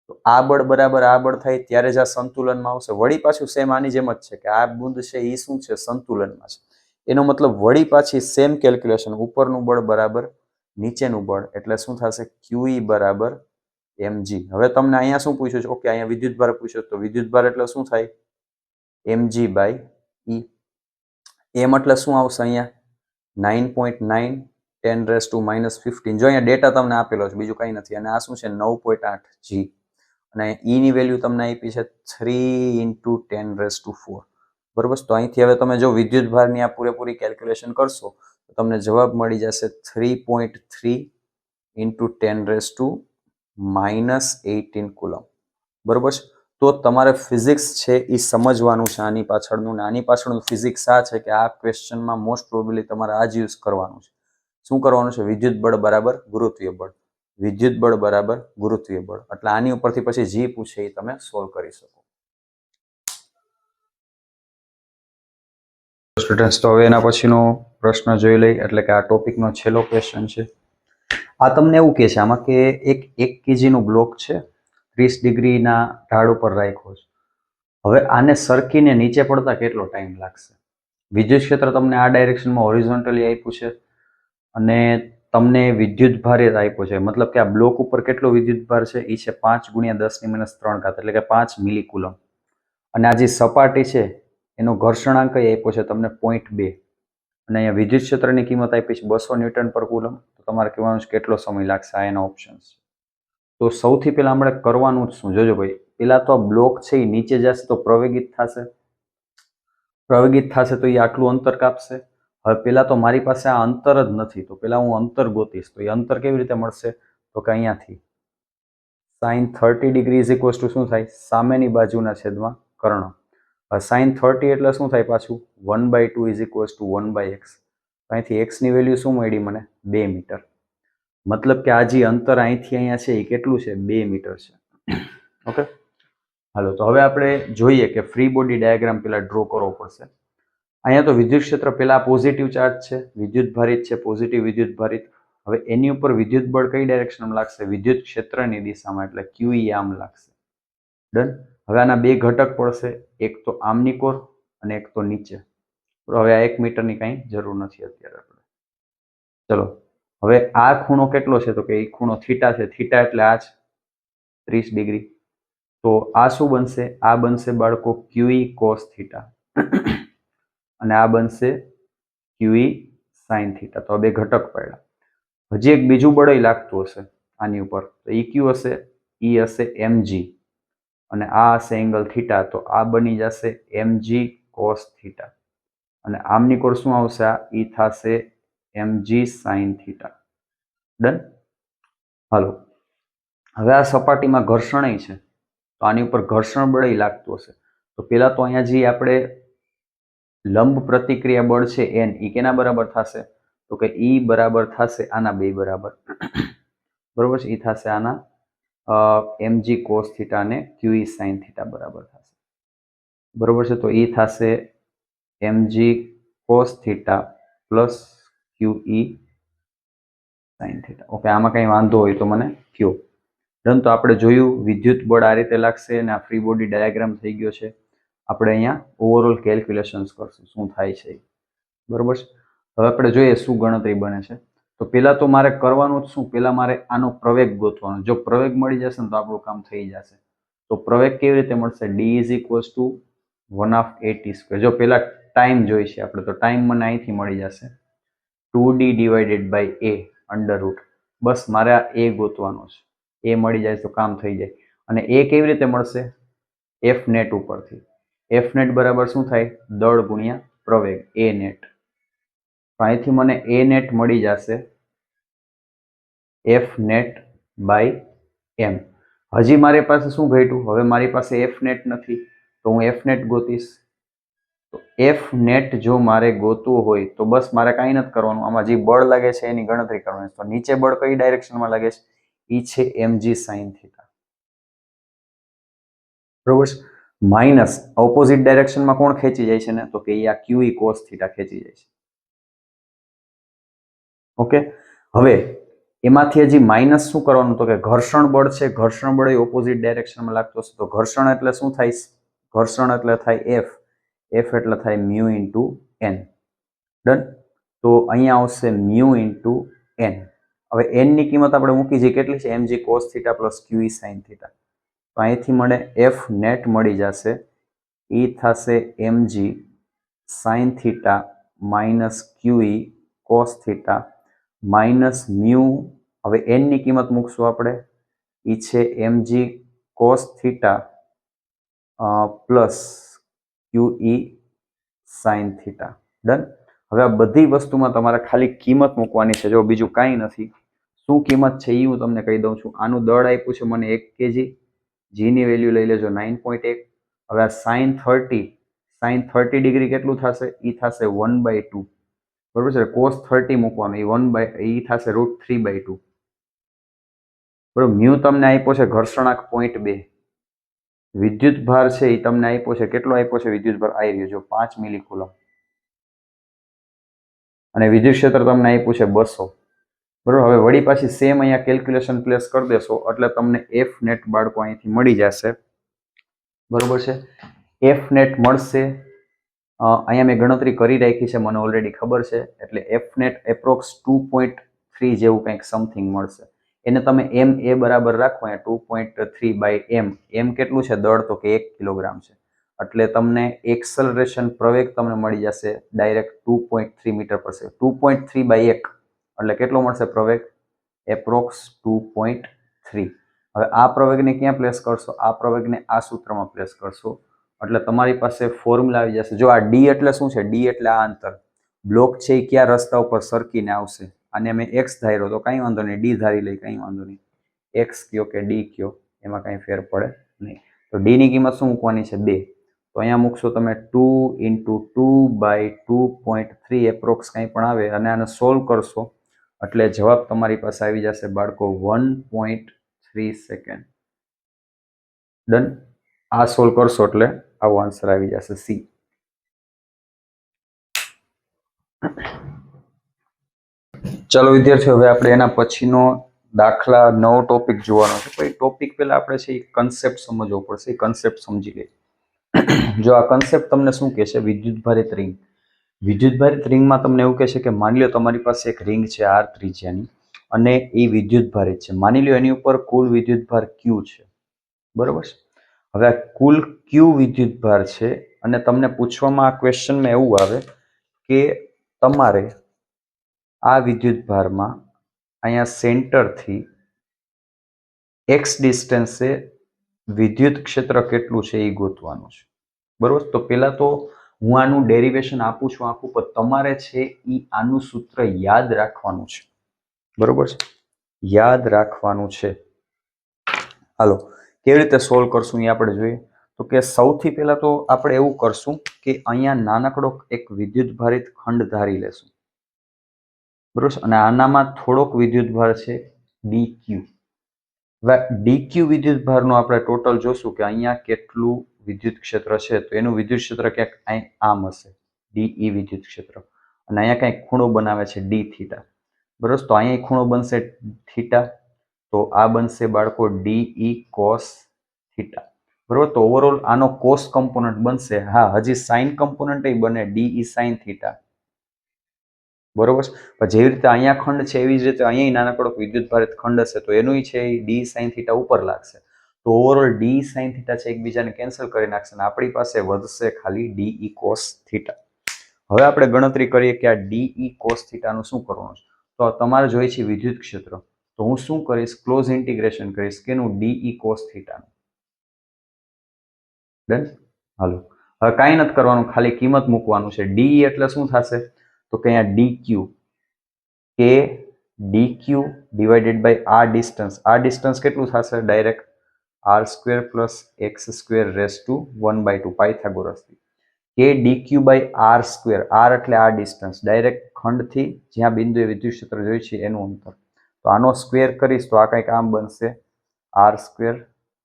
તો આ બળ બરાબર આ બળ થાય ત્યારે જ આ સંતુલનમાં આવશે. વળી પાછું સેમ આની જેમ જ છે કે આ બુંદ છે એ શું છે, સંતુલનમાં છે. એનો મતલબ વળી પાછી સેમ કેલ્ક્યુલેશન, ઉપરનું બળ બરાબર નીચેનું બળ, એટલે શું થશે, QE બરાબર mg. હવે તમને અહીંયા શું પૂછ્યું છે, ઓકે અહીંયા વિદ્યુતભાર પૂછ્યો, તો વિદ્યુતભાર એટલે શું થાય, mg બાય E. એમ એટલે શું આવશે અહીંયા 9.9 10⁻⁻15. જો અહીંયા ડેટા તમને આપેલો છે, બીજું કંઈ નથી. અને આ શું છે, 9.8 G. અને E ની વેલ્યુ તમને આપી છે 3 × 10⁻⁴. બરોબર. તો અહીંથી હવે તમે જો વિદ્યુતભારની આ પૂરેપૂરી કેલ્ક્યુલેશન કરશો તો તમને જવાબ મળી જશે 3.3 × 10⁻18 કુલમ. બરોબર છે. તો તમારે ફિઝિક્સ છે એ સમજવાનું છે આની પાછળનું, ને આની પાછળનું ફિઝિક્સ આ છે કે આ ક્વેશ્ચનમાં મોસ્ટ પ્રોબેબલી તમારે આ જ યુઝ કરવાનું છે. શું કરવાનું છે, વિદ્યુત બળ બરાબર ગુરુત્વીય બળ, વિદ્યુત બળ બરાબર ગુરુત્વીય બળ. એટલે આની ઉપરથી પછી જે પૂછે એ તમે સોલ્વ કરી શકો. સ્ટુડન્ટ્સ, તો હવે એના પછીનો પ્રશ્ન જોઈ લઈ, એટલે કે આ ટોપિકનો છેલ્લો ક્વેશ્ચન છે. આ તમને એવું કહે છે આમાં કે એક kg નું બ્લોક છે, 30 ડિગ્રીના ઢાળ ઉપર રાખ્યો છે. હવે આને સરકીને નીચે પડતા કેટલો ટાઈમ લાગશે? વિદ્યુત ક્ષેત્ર તમને આ ડાયરેક્શનમાં હોરિઝોન્ટલી આપ્યું છે અને તમને વિદ્યુત ભાર આપ્યો છે. મતલબ કે આ બ્લોક ઉપર કેટલો વિદ્યુત ભાર છે, એ છે 5 × 10⁻³ એટલે કે 5 મિલીકુલમ. અને આ જે સપાટી છે એનો ઘર્ષણાંક આપ્યો છે તમને 0.2. અને અહીંયા વિદ્યુત ક્ષેત્રની કિંમત આપી છે 200 ન્યૂટન પર કુલમ. તો તમારે કહેવાનું છે કેટલો સમય લાગશે, આ એના ઓપ્શન્સ છે. તો સૌથી પહેલા આપણે કરવાનું જ શું, જોજો ભાઈ, પેલા તો આ બ્લોક છે એ નીચે જશે તો પ્રવેગિત થશે, પ્રવેગિત થશે તો એ આટલું અંતર કાપશે. હવે પેલા તો મારી પાસે આ અંતર જ નથી, તો પેલા હું અંતર ગોતીશ. તો એ અંતર કેવી રીતે મળશે, તો કે અહીંયાથી sin 30 degree is equals to શું થાય, સામેની બાજુના છેદમાં કર્ણ. sin 30 એટલે શું થાય પાછું, 1/2 ઇઝ ઇક્વલ્સ ટુ 1/x. અહીંથી x ની વેલ્યુ શું મળી મને, 2 મીટર. મતલબ કે આ જે અંતર અહીંથી અહીંયા છે એ કેટલું છે, 2 મીટર છે. ઓકે, હાલો. તો હવે આપણે જોઈએ કે ફ્રી બોડી ડાયાગ્રામ પેલા ડ્રો કરવો પડશે. અહીંયા તો વિદ્યુત ક્ષેત્ર પેલા પોઝિટિવ ચાર્જ છે, વિદ્યુત ભારિત છે, પોઝિટિવ વિદ્યુત ભારિત. હવે એની ઉપર વિદ્યુત બળ કઈ ડાયરેક્શનમાં લાગશે, વિદ્યુત ક્ષેત્રની દિશામાં, એટલે QE આમ લાગશે. ડન. હવે આના બે ઘટક પડશે, એક તો આમની કોર અને એક તો નીચે. હવે આ 1 મીટરની કાંઈ જરૂર નથી અત્યારે આપણે. ચલો, હવે આ ખૂણો કેટલો છે, તો કે એ ખૂણો થીટા છે. થીટા એટલે આ જ 30 ડિગ્રી. તો આ શું બનશે, આ બનશે બાળકો QE cos થીટા અને આ બનશે QE sin થીટા. તો બે ઘટક પડ્યા. હજી એક બીજું બળ લાગતું હશે આની ઉપર, તો EQ હશે, E હશે mg અને આ હશે એંગલ થીટા. તો આ બની જશે mg cos થીટા અને આમની કોર શું આવશે, આ E થશે mg sin થીટા. ડન. હાલો, હવે આ સપાટીમાં ઘર્ષણ છે તો આની ઉપર ઘર્ષણ બળ લાગતું હશે. તો પેલા તો અહીંયા જે આપણે લંબ પ્રતિક્રિયા બળ છે n, એ કેના બરાબર થશે, તો કે E બરાબર થશે આના બે બરાબર. બરોબર છે, એ થશે આના mg cos થીટા અને QE sin થીટા બરાબર થશે. બરોબર છે. તો એ થશે mg cos theta plus QE sin theta. Okay, આમાં કઈ વાંધો હોય તો મને કયો. ડન. તો આપણે જોયું વિદ્યુત બળ આ રીતે લાગશે અને આ ફ્રી બોડી ડાયાગ્રામ થઈ ગયો છે. આપણે અહીંયા ઓવરઓલ કેલ્ક્યુલેશન્સ કરશું શું થાય છે. બરોબર છે. હવે આપણે જોઈએ શું ગણતરી બને છે. તો પેલા તો મારે કરવાનું જ શું, પેલા મારે આનો પ્રવેગ ગોતવાનો. જો પ્રવેગ મળી જશે ને તો આપણું કામ થઈ જશે. તો પ્રવેગ કેવી રીતે મળશે, d is equals two 1/8t². જો પેલા ટાઈમ જોઈ છે આપણે, તો ટાઈમ મને અહીંથી મળી જશે 2d / a √. બસ મારે આ a ગોતવાનો છે. એ મળી જાય તો કામ થઈ જાય. અને એ કેવી રીતે મળશે, F નેટ ઉપરથી. F નેટ બરાબર શું થાય, દળ ગુણ્યા પ્રવેગ, A નેટ. અહીંથી મને A નેટ મળી જશે F નેટ બાય m. હજી મારી પાસે શું ઘટ્યું, હવે મારી પાસે F નેટ નથી તો હું F નેટ ગોતીશ. તો F નેટ જો મારે ગોતવું હોય તો બસ મારે કાંઈ નથી કરવાનું, આમાં જે બળ લાગે છે એની ગણતરી કરવાની. તો નીચે બળ કઈ ડાયરેક્શનમાં લાગે છે, એ છે mg sin થીટા, બરોબર છે. માઇનસ ઓપોઝિટ ડાયરેક્શનમાં કોણ ખેંચી જાય છે ને, તો કે આ QE cos થીટા ખેંચી જાય છે. ઓકે, હવે એમાંથી હજી માઇનસ શું કરવાનું, તો કે ઘર્ષણ બળ છે, ઘર્ષણ બળ એ ઓપોઝિટ ડાયરેક્શનમાં લાગતો હશે, તો ઘર્ષણ એટલે શું થાય, ઘર્ષણ એટલે થાય એફ, એફ એટલે થાય મ્યુ ઇન્ટુ એન. ડન. તો અહીંયા આવશે મ્યુ ઇન્ટુ એન. હવે એન ની કિંમત આપણે મૂકી છે કેટલી છે, mg cos theta plus QE sin theta. તો અહીંથી મળે એફ નેટ મળી જશે, એ થશે mg sin theta minus QE cos theta minus mu. હવે એન ની કિંમત મૂકશું આપણે, એ છે mg cos theta plus QE sin theta. Done. હવે આ બધી વસ્તુમાં તમારે ખાલી કિંમત મૂકવાની છે, જો બીજું કાંઈ નથી. શું કિંમત છે એ હું તમને કહી દઉં છું. આનું દળ આપ્યું છે મને 1 kg, જી ની વેલ્યુ લઈ લેજો 9.1. હવે આ sin 30 ડિગ્રી કેટલું થશે, એ થશે 1/2. બરોબર છે. cos 30 મૂકવાનું, એ 1/, એ થશે √3/2. બરોબર. મ્યુ તમને આપ્યો છે ઘર્ષણાંક 0.2. વિદ્યુત ભાર છે એ તમને આપ્યો છે, કેટલો આપ્યો છે વિદ્યુત ભાર, આવી રહ્યો જો 5 મિલીકુલમ. અને વિદ્યુત ક્ષેત્ર તમને આપ્યું છે 200. બરોબર. હવે વળી પાછી સેમ અહીંયા કેલ્ક્યુલેશન પ્લેસ કરી દેશો એટલે તમને એફ નેટ બાળકો અહીંથી મળી જશે. બરોબર છે. એફ નેટ મળશે, અહીંયા મેં ગણતરી કરી રાખી છે, મને ઓલરેડી ખબર છે, એટલે એફ નેટ એપ્રોક્સ 2.3 જેવું કંઈક સમથિંગ મળશે. એને તમે એમ એ બરાબર રાખો, અહીંયા 2.3/m. એમ કેટલું છે દળ, તો કે 1 કિલોગ્રામ છે. એટલે તમને એક્સલરેશન પ્રવેગ તમને મળી જશે ડાયરેક્ટ 2.3 મીટર પર સેકન્ડ. 2.3/1 એટલે કેટલો મળશે પ્રવેગ, એપ્રોક્સ 2.3. હવે આ પ્રવેગને ક્યાં પ્લેસ કરશો, આ પ્રવેગને આ સૂત્રમાં પ્લેસ કરશો એટલે તમારી પાસે ફોર્મ્યુલા આવી જશે. જો આ ડી એટલે શું છે, ડી એટલે આ અંતર, બ્લોક છે એ કયા રસ્તા ઉપર સરકીને આવશે, અને મેં એક્સ ધાર્યો તો કંઈ વાંધો નહીં, ડી ધારી લઈ કંઈ વાંધો નહીં, એક્સ કયો કે ડી કયો એમાં કંઈ ફેર પડે નહીં. તો ડી ની કિંમત શું મૂકવાની છે 2. તો અહીંયા મૂકશો તમે 2 × 2/2.3 એપ્રોક્સ કંઈ પણ આવે, અને આને સોલ્વ કરશો એટલે જવાબ તમારી પાસે આવી જશે બાળકો 1.3 સેકન્ડ. ડન. આ સોલ્વ કરશો એટલે આવો આન્સર આવી જશે સી. ચાલો વિદ્યાર્થીઓ, હવે આપણે એના પછીનો દાખલા નવો ટોપિક જોવાનો છે. પણ ટોપિક પહેલા આપણે છે એ કન્સેપ્ટ સમજવો પડશે, એ કન્સેપ્ટ સમજી લઈએ. જો આ કન્સેપ્ટ તમને શું કહે છે, વિદ્યુતભારિત રિંગ. વિદ્યુતભારિત રિંગમાં તમને એવું કહે છે કે માની લો તમારી પાસે એક રિંગ છે આર ત્રિજ્યાની, અને એ વિદ્યુતભારિત છે. માની લો એની ઉપર કુલ વિદ્યુતભાર Q છે. બરોબર છે. હવે આ કુલ Q વિદ્યુતભાર છે, અને તમને પૂછવામાં આ ક્વેશ્ચનમાં એવું આવે કે તમારે આ વિદ્યુતભારમાં અહીંયા સેન્ટરથી x ડિસ્ટન્સે વિદ્યુત ક્ષેત્ર કેટલું છે એ ગોતવાનું છે. બરોબર. તો પહેલા તો હું આનું ડેરિવેશન આપું છું આખું, પણ તમારે છે એ આનું સૂત્ર યાદ રાખવાનું છે. બરોબર છે, યાદ રાખવાનું છે. હાલો, કેવી રીતે સોલ્વ કરશું એ આપણે જોઈએ. તો કે સૌથી પહેલા તો આપણે એવું કરશું કે અહીંયા નાનકડો એક વિદ્યુતભારિત ખંડ ધારી લેશું. બરોબર છે. અને આનામાં થોડોક વિદ્યુતભાર છે dq. હવે dq વિદ્યુતભારનું આપણે ટોટલ જોશું કે અહીંયા કેટલું વિદ્યુત ક્ષેત્ર છે. તો એનું વિદ્યુત ક્ષેત્ર ક્યાંક આમ હશે, de વિદ્યુત ક્ષેત્ર, અને અહીંયા કંઈક ખૂણો બનાવે છે d થીટા. બરોબર. તો અહીંયા ખૂણો બનશે થીટા, તો આ બનશે બાળકો de cos થીટા. બરોબર. તો ઓવરઓલ આનો કોસ કમ્પોનન્ટ બનશે. હા, હજી સાઇન કમ્પોનન્ટ બને de sin થીટા. બરોબર. પણ જેવી રીતે અહીંયા ખંડ છે એવી જ રીતે અહીંયા નાનકડો વિદ્યુતભારિત ખંડ હશે, તો એનું છે ડી સાઇન થીટા ઉપર લાગશે. તો ઓવરઓલ ડી સાઇન થીટા છે એકબીજાને કેન્સલ કરી નાખશે, અને આપણી પાસે વધશે ખાલી ડી કોસ થીટા. હવે આપણે ગણતરી કરીએ કે આ ડી કોસ થીટાનું શું કરવાનું છે. તો તમારે જોઈએ છે વિદ્યુત ક્ષેત્ર, તો હું શું કરીશ, ક્લોઝ ઇન્ટિગ્રેશન કરીશ કેનું, ડી કોસ થીટાનું. ડન. હાલો, હવે કાંઈ નથી કરવાનું, ખાલી કિંમત મૂકવાનું છે. ડી એટલે શું થશે, તો કે અહીંયા dq, કે dq ડિવાઇડેડ બાય આ ડિસ્ટન્સ. આ ડિસ્ટન્સ કેટલું થશે, direct r² + x² raise to 1/2 પાયથાગોરસથી. કે dq બાય r², r એટલે આ ડિસ્ટન્સ, ડાયરેક્ટ ખંડથી જ્યાં બિંદુએ વિદ્યુત ક્ષેત્ર જોઈ છે એનું અંતર. તો આનો સ્ક્વેર કરીશ તો આ કંઈક આમ બનશે r²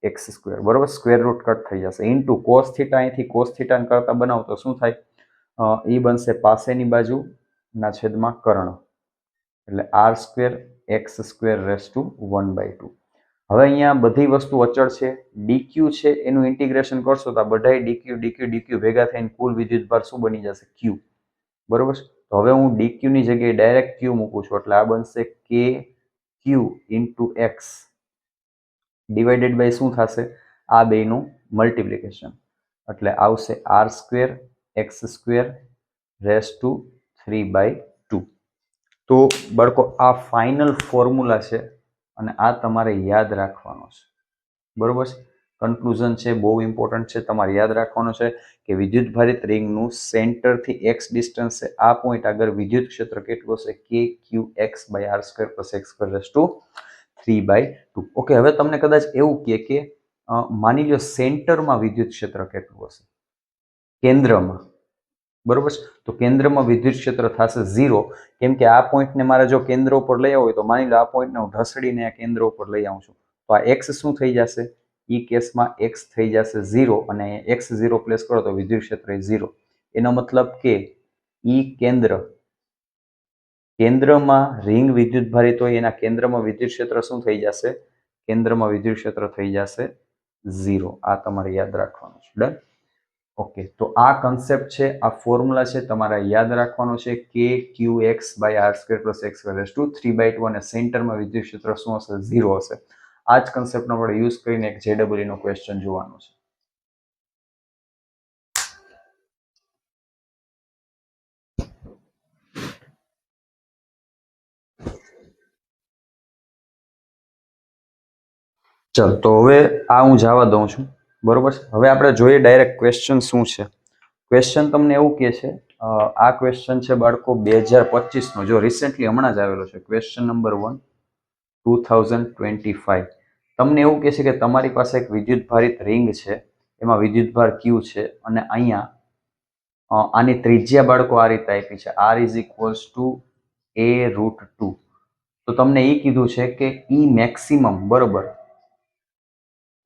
x², બરોબર. સ્ક્વેર રૂટ કટ થઈ જશે ઇન્ટુ કોસ થીટા, અહીંથી કોસ થીટાને કરતા બનાવો તો શું થાય, એ બનશે પાસેની બાજુના છેદમાં કર્ણ, એટલે r² x² 1/2. હવે અહીંયા બધી વસ્તુ અચળ છે, dq છે એનું ઇન્ટિગ્રેશન કરશો તો આ બધા dq ભેગા થઈને કુલ વિદ્યુતભાર શું બની જશે, q, બરોબર. તો હવે હું dq ની જગ્યાએ ડાયરેક્ટ q મૂકું છું, એટલે આ બનશે kq into x divided by શું થશે, આ બેનું મલ્ટિપ્લિકેશન, એટલે આવશે r² x² 3/2. તો બાળકો આ ફાઇનલ ફોર્મ્યુલા છે અને આ તમારે યાદ રાખવાનો છે, બરોબર છે. કન્ક્લુઝન છે, બહુ ઇમ્પોર્ટન્ટ છે, તમારે યાદ રાખવાનું છે કે વિદ્યુત ભારિત રિંગનું સેન્ટરથી એક્સ ડિસ્ટન્સ છે, આ પોઈન્ટ આગળ વિદ્યુત ક્ષેત્ર કેટલું હશે, kqx/r² + x² 3/2. ઓકે, હવે તમને કદાચ એવું કે માની લો સેન્ટરમાં વિદ્યુત ક્ષેત્ર કેટલું હશે, કેન્દ્રમાં, બરોબર છે. તો કેન્દ્રમાં વિદ્યુત ક્ષેત્ર થશે 0, કેમ કે આ પોઈન્ટને મારે જો કેન્દ્ર ઉપર લઈ આવવું હોય તો માની લો આ પોઈન્ટને હું ઢસડીને આ કેન્દ્ર ઉપર લઈ આવું છું, તો આ x શું થઈ જશે, ઈ કેસમાં x થઈ જશે 0, અને x 0 પ્લેસ કરો તો વિદ્યુત ક્ષેત્ર 0. એનો મતલબ કે ઈ કેન્દ્રમાં રિંગ વિદ્યુત ભારિત હોય એના કેન્દ્રમાં વિદ્યુત ક્ષેત્ર શું થઈ જશે, કેન્દ્રમાં વિદ્યુત ક્ષેત્ર થઈ જશે 0. આ તમારે યાદ રાખવાનું છે. ડન. ઓકે, તો આ કન્સેપ્ટ છે, આ ફોર્મ્યુલા છે, તમારે યાદ રાખવાનો છે kqx/r² + x² 3/2, અને સેન્ટરમાં વિદ્યુત ક્ષેત્ર શું હશે, 0 હશે. આ જ કન્સેપ્ટનો આપણે યુઝ કરીને એક JEE નો ક્વેશ્ચન જોવાનો છે. ચલ, તો હવે આ હું જવા દઉં છું, બરોબર છે. હવે આપણે જોઈએ ડાયરેક્ટ ક્વેશ્ચન શું છે. ક્વેશ્ચન તમને એવું કહે છે, આ ક્વેશ્ચન છે બાળકો 2025 નો, જો રિસેન્ટલી હમણાં જ આવેલો છે. Question number 1 2025. તમને એવું કહે છે કે તમારી પાસે એક વિદ્યુત ભારિત રિંગ છે, એમાં વિદ્યુતભાર q છે, અને અહીંયા આની ત્રિજ્યા બાળકો આ રીતે આપી છે, r = a√2. તો તમને એ કીધું છે કે ઈ મેક્સિમમ, બરોબર,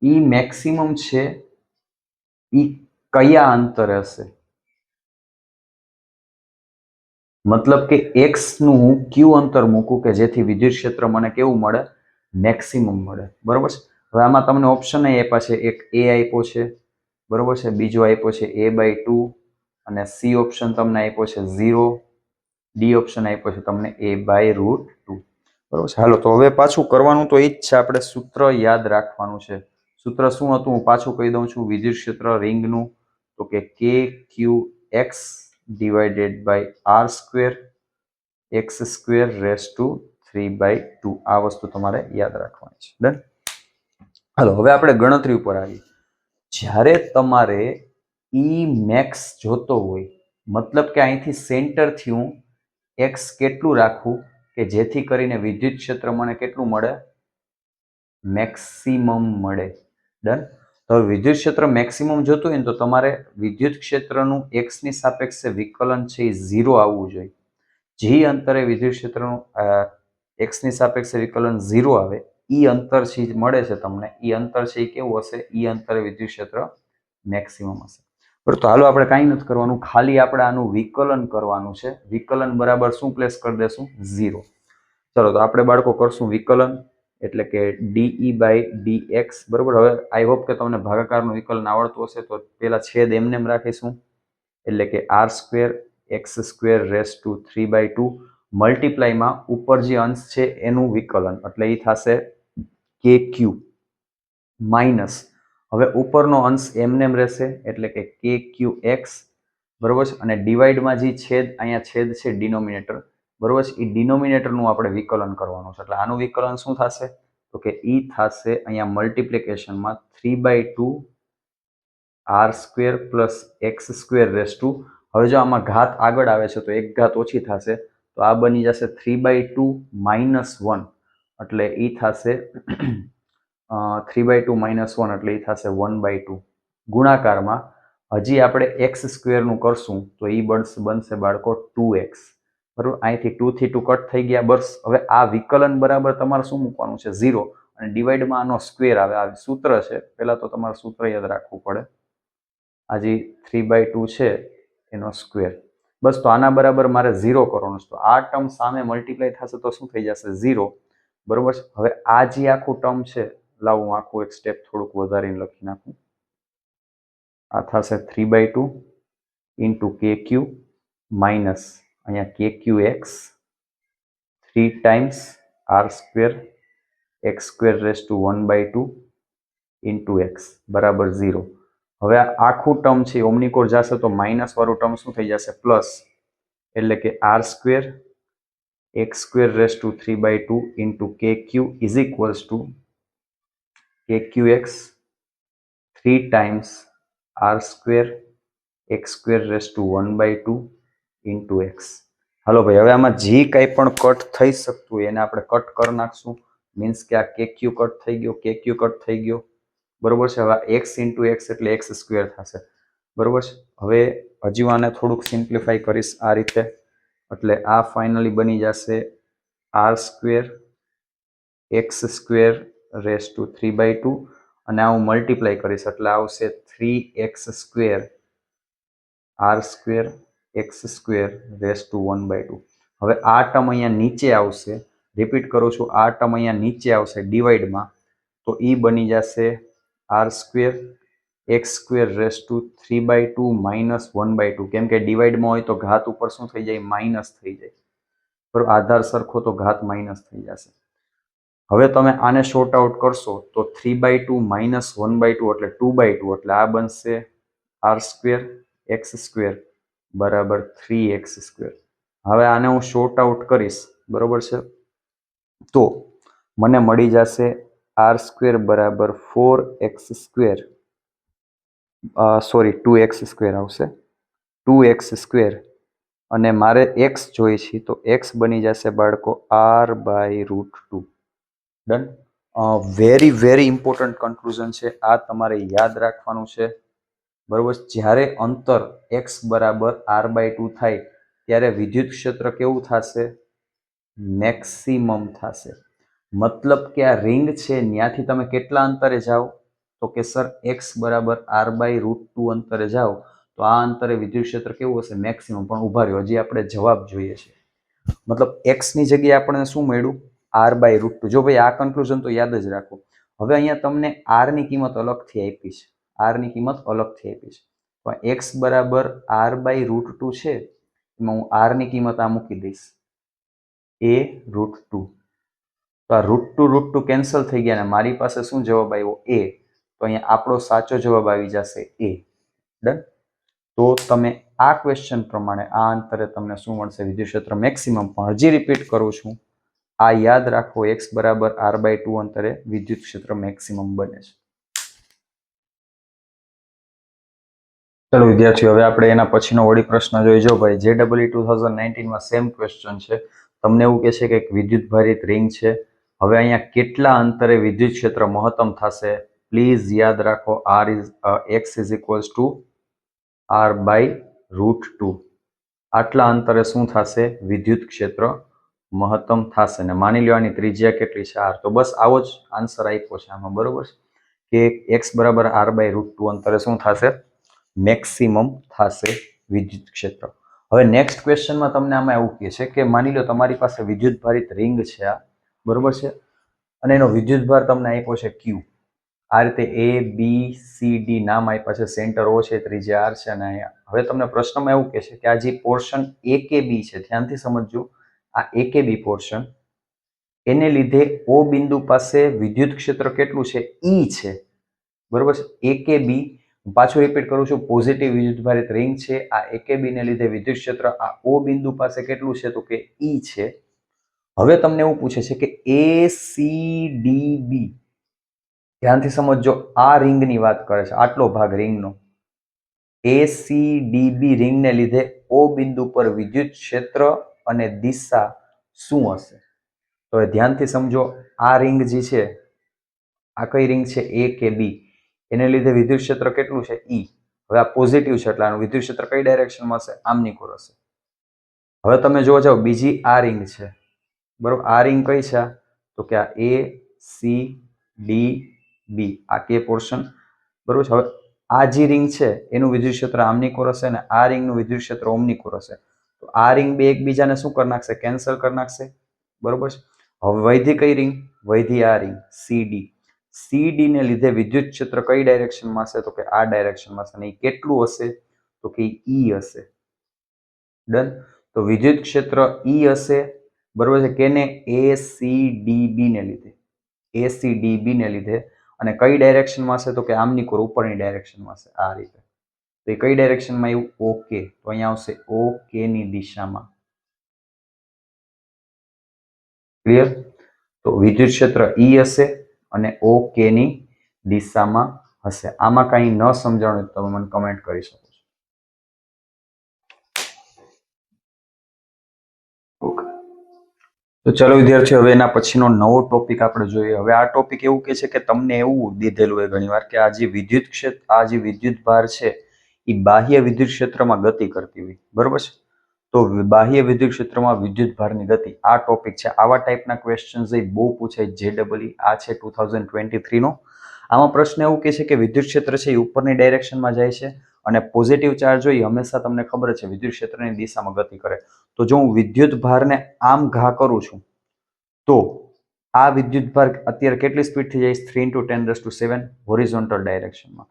ઈ મેક્સિમમ છે ઈ કયા અંતરે હશે, મતલબ કે x નું હું q અંતર મૂકું કે જેથી વિદ્યુત ક્ષેત્ર મને કેવું મળે, મેક્સિમમ મળે, બરોબર છે. હવે આમાં તમને ઓપ્શન આપ્યા છે, એક a આપ્યો છે, બરોબર છે, બીજો આપ્યો છે a/2, અને c ઓપ્શન તમને આપ્યો છે 0, ડી ઓપ્શન આપ્યો છે તમને a/√2, બરોબર છે. હાલો, તો હવે પાછું કરવાનું તો એ જ છે, આપણે સૂત્ર યાદ રાખવાનું છે. સૂત્ર શું હતું હું પાછું કહી દઉં છું, વિદ્યુત ક્ષેત્ર રિંગનું, તો કે kqx / r² x² 3/2. આ વસ્તુ તમારે યાદ રાખવાની છે. ડન. હાલો, હવે આપણે ગણતરી ઉપર આવીએ. જ્યારે તમારે ઈ મેક્સ જોતો હોય, મતલબ કે અહીંથી સેન્ટરથી હું x કેટલું રાખવું કે જેથી કરીને વિદ્યુત ક્ષેત્ર મને કેટલું મળે, મેક્સિમમ મળે. ડન. તો વિદ્યુત ક્ષેત્ર મેક્સિમમ જોતું હોય ને તો તમારે વિદ્યુત ક્ષેત્રનું x ની સાપેક્ષે વિકલન છે એ 0 આવવું જોઈએ. જે અંતરે વિદ્યુત ક્ષેત્રનું x ની સાપેક્ષે વિકલન 0 આવે, ઈ અંતર છે મળે છે તમને, ઈ અંતર છે એ કેવું હશે, ઈ અંતરે વિદ્યુત ક્ષેત્ર મેક્સિમમ હશે. બરાબર. તો હાલો, આપણે કાંઈ નથી કરવાનું, ખાલી આપણે આનું વિકલન કરવાનું છે. વિકલન બરાબર શું પ્લેસ કરી દેશું, 0. ચલો, તો આપણે બાળકો કરશું વિકલન, એટલે કે de/dx, બરોબર. હવે આઈ હોપ કે તમને ભાગાકારનું વિકલન આવડતું હશે, તો પેલા છેદ એમને રાખીશું, એટલે કે r² x² 3/2 મલ્ટીપ્લાયમાં ઉપર જે અંશ છે એનું વિકલન, એટલે એ થશે kq માઇનસ, હવે ઉપરનો અંશ એમનેમ રહેશે, એટલે કે kqx, બરોબર છે, અને ડિવાઈડમાં જે છેદ, અહીંયા છેદ છે ડિનોમિનેટર, બરોબર છે, એ ડિનોમિનેટરનું આપણે વિકલન કરવાનું છે. એટલે આનું વિકલન શું થશે, તો કે ઈ થશે અહીંયા મલ્ટિપ્લિકેશનમાં 3/2 r² + x². હવે જો આમાં ઘાત આગળ આવે છે તો એક ઘાત ઓછી થશે, તો આ બની જશે 3/2 - 1, એટલે ઈ થશે 3/2 - 1, એટલે ઈ થશે 1/2. ગુણાકારમાં હજી આપણે x² નું કરશું તો ઈ બનશે બાળકો 2x, બરોબર, અહીંથી 2 થી 2 કટ થઈ ગયા. બસ હવે આ વિકલન બરાબર તમારે શું મૂકવાનું છે? 0. અને ડિવાઈડમાં આનો સ્ક્વેર આવે. આ સૂત્ર છે, પહેલા તો તમારે સૂત્ર યાદ રાખવું પડે. આ જે 3/2 છે એનો સ્ક્વેર. બસ તો આના બરાબર મારે 0 કરવાનું છે. તો આ ટર્મ સામે મલ્ટીપ્લાય થશે તો શું થઈ જશે? 0. બરોબર છે. હવે આ જે આખું ટર્મ છે, લાવું હું આખું એક સ્ટેપ થોડુંક વધારીને લખી નાખું. આ થશે 3/2 ઇન્ટુ KQ માઇનસ અહીંયા KQX 3 times R² x² raise to 1/2 into x બરાબર 0. હવે આ આખું ટર્મ છે ઓમનીકોર જશે તો માઇનસ વાળું ટર્મ શું થઈ જશે? પ્લસ. એટલે કે R² x² raise to 3/2 into KQ is equals to KQX 3 times R² x² raise to 1/2 into x. હાલો ભાઈ, હવે આમાં જે કંઈ પણ કટ થઈ શકતું હોય એને આપણે કટ કરી નાખશું. મીન્સ કે આ KQ કટ થઈ ગયો, KQ કટ થઈ ગયો. બરોબર છે. હવે x ઇન્ટુ એક્સ એટલે x² થશે. બરોબર છે. હવે હજી હું આને થોડુંક સિમ્પ્લિફાઈ કરીશ આ રીતે. એટલે આ ફાઇનલી બની જશે R² x² રેઝ ટુ 3/2 અને આ હું મલ્ટીપ્લાય કરીશ એટલે આવશે 3x² R² x² raise to 1/2. હવે આ ટર્મ અહીંયા નીચે આવશે. રિપીટ કરું છું, આ ટર્મ અહીંયા નીચે આવશે ડિવાઈડમાં. તો એ બની જશે R² x² raise to 3/2 minus 1/2. કેમ કે ડિવાઈડમાં હોય તો ઘાત ઉપર શું થઈ જાય? માઇનસ થઈ જાય. બરોબર, આધાર સરખો તો ઘાત માઇનસ થઈ જશે. હવે તમે આને શોર્ટ આઉટ કરશો તો 3/2 માઇનસ 1/2 એટલે 2/2 એટલે આ બનશે R² x² બરાબર 3x². હવે આને હું શોર્ટ આઉટ કરીશ. બરોબર છે. તો મને મળી જશે R² બરાબર 4x², સોરી 2x² આવશે. 2x² અને મારે x જોઈએ છે તો x બની જશે બાળકો R/√2. Done. Very very important conclusion છે આ, તમારે યાદ રાખવાનું છે. બરોબર. જ્યારે અંતર x બરાબર R/2 થાય ત્યારે વિદ્યુત ક્ષેત્ર કેવું થશે? મેક્સિમમ થશે. મતલબ કે આ રિંગ છે ત્યાંથી તમે કેટલા અંતરે જાઓ? તો કે સર x બરાબર R/√2 અંતરે જાઓ તો આ અંતરે વિદ્યુત ક્ષેત્ર કેવું હશે? મેક્સિમમ. પણ ઉભા રહ્યો, હજી આપણે જવાબ જોઈએ છે. મતલબ x ની જગ્યાએ આપણને શું મળ્યું? R/√2. જો ભાઈ આ કન્ક્લુઝન તો યાદ જ રાખો. હવે અહીંયા તમને r ની કિંમત અલગથી આપી છે. r ની કિંમત અલગથી આપી છે. તો x બરાબર R/√2 છે, એમાં હું r ની કિંમત આ મૂકી દઈશ A√2. તો આ √2 કેન્સલ થઈ ગયા અને મારી પાસે શું જવાબ આવ્યો? A. તો અહીંયા આપણો સાચો જવાબ આવી જશે A. ડન. તો તમે આ ક્વેશ્ચન પ્રમાણે આ અંતરે તમને શું મળશે? વિદ્યુત ક્ષેત્ર મેક્સિમમ. પણ હજી રિપીટ કરું છું, આ યાદ રાખો, x બરાબર R/2 અંતરે વિદ્યુત ક્ષેત્ર મેક્સિમમ બને છે. ચલો વિદ્યાર્થીઓ, હવે આપણે એના પછીનો વળી પ્રશ્ન જોઈ. જો ભાઈ, JEE 2019 માં સેમ ક્વેશ્ચન છે. તમને એવું કહે છે કે એક વિદ્યુત ભારિત રિંગ છે. હવે અહીંયા કેટલા અંતરે વિદ્યુત ક્ષેત્ર મહત્તમ થશે? પ્લીઝ યાદ રાખો, x is equals two R/√2. આટલા અંતરે શું થશે? વિદ્યુત ક્ષેત્ર મહત્તમ થશે. ને માની લો આની ત્રિજ્યા કેટલી છે? R. તો બસ આવો જ આન્સર આપ્યો છે આમાં. બરોબર છે કે x બરાબર R/√2 અંતરે શું થશે? મેક્સિમમ થશે વિદ્યુત ક્ષેત્ર. હવે નેક્સ્ટ ક્વેશ્ચનમાં તમને આમાં એવું કહે છે કે માની લો તમારી પાસે વિદ્યુત ભારિત રિંગ છે આ. બરોબર છે. અને એનો વિદ્યુત ભાર તમને આપ્યો છે Q. આ રીતે A, B, C, D નામ આપ્યા છે. સેન્ટર O છે, ત્રિજ્યા R છે. અને અહીંયા હવે તમને પ્રશ્નમાં એવું કહે છે કે આ જે પોર્શન AKB છે, ધ્યાનથી સમજજો, આ AKB પોર્શન, એને લીધે O બિંદુ પાસે વિદ્યુત ક્ષેત્ર કેટલું છે? E છે. બરોબર છે. AKB, પાછું રિપીટ કરું છું, પોઝિટિવ વિદ્યુત ભારિત રિંગ છે. આ AKB ને લીધે વિદ્યુત ક્ષેત્ર આ O બિંદુ પાસે કેટલું છે? તો કે E છે. હવે તમને એવું પૂછે છે કે ACDB, ધ્યાનથી સમજજો, આ રિંગની વાત કરે છે, આટલો ભાગ રિંગનો. ACDB રિંગને લીધે O બિંદુ પર વિદ્યુત ક્ષેત્ર અને દિશા શું હશે? તો ધ્યાનથી સમજો, આ રિંગ જે છે, આ કઈ રિંગ છે? A કે B. એને લીધે વિદ્યુત ક્ષેત્ર કેટલું છે? E. હવે આ પોઝિટિવ છે એટલે આનું વિદ્યુત ક્ષેત્ર કઈ ડાયરેક્શનમાં હશે? આમની કોર હશે. હવે તમે જોવા જાઓ બીજી આ રિંગ છે, બરોબર. આ રિંગ કઈ છે? તો કે આ એ સી ડી બી, આ કે પોર્શન, બરોબર છે. હવે આ જે રિંગ છે એનું વિદ્યુત ક્ષેત્ર આમની કોર હશે અને આ રિંગનું વિદ્યુત ક્ષેત્ર ઓમની કોર હશે. તો આ રિંગ બે એકબીજાને શું કરી નાખશે? કેન્સલ કરી નાખશે, બરોબર છે. હવે વૈધી કઈ રિંગ? વૈધી આ રિંગ સીડી. સીડી ને લીધે વિદ્યુત ક્ષેત્ર કઈ ડાયરેક્શનમાં હશે? તો કે આ ડાયરેક્શનમાં હશે. અને એ કેટલું હશે? તો કે ઈ હશે. ડન. તો વિદ્યુત ક્ષેત્ર ઈ હશે, બરોબર છે. કેને? એસીડીબી ને લીધે. એસીડીબી ને લીધે. અને કઈ ડાયરેક્શનમાં હશે? તો કે આમની કોર ઉપરની ડાયરેક્શનમાં હશે, આ રીતે. તો એ કઈ ડાયરેક્શનમાં આવ્યું? ઓકે. તો અહીંયા આવશે ઓકે ની દિશામાં. ક્લિયર? તો વિદ્યુત ક્ષેત્ર ઈ હશે અને ઓકે ની દિશામાં હશે. આમાં કઈ ન સમજાણું તો તમે મને કમેન્ટ કરી શકો છો. ઓકે. તો ચલો વિદ્યાર્થીઓ, હવે એના પછીનો નવો ટોપિક આપણે જોઈએ. હવે આ ટોપિક એવું કે છે કે તમને એવું દીધેલું હોય ઘણીવાર કે આ જે વિદ્યુત ક્ષેત્ર, આ જે વિદ્યુત ભાર છે એ બાહ્ય વિદ્યુત ક્ષેત્રમાં ગતિ કરતી હોય, બરોબર છે. તો બાહ્ય વિદ્યુત ક્ષેત્રમાં વિદ્યુત ભારની ગતિ, આ ટોપિક છે. આવા ટાઈપના ક્વેશ્ચન્સ બહુ પૂછાય JEE. આ છે 2023 નો. આમાં પ્રશ્ન એવું કે છે કે વિદ્યુત ક્ષેત્ર છે એ ઉપરની ડાયરેક્શનમાં જાય છે અને પોઝિટિવ ચાર્જ હોય હંમેશા તમને ખબર છે વિદ્યુત ક્ષેત્રની દિશામાં ગતિ કરે. તો જો હું વિદ્યુત ભારને આમ ઘા કરું છું તો આ વિદ્યુત ભાર અત્યારે કેટલી સ્પીડથી જાય? 3 × 10⁻⁷ હોરિઝોન્ટલ ડાયરેક્શનમાં.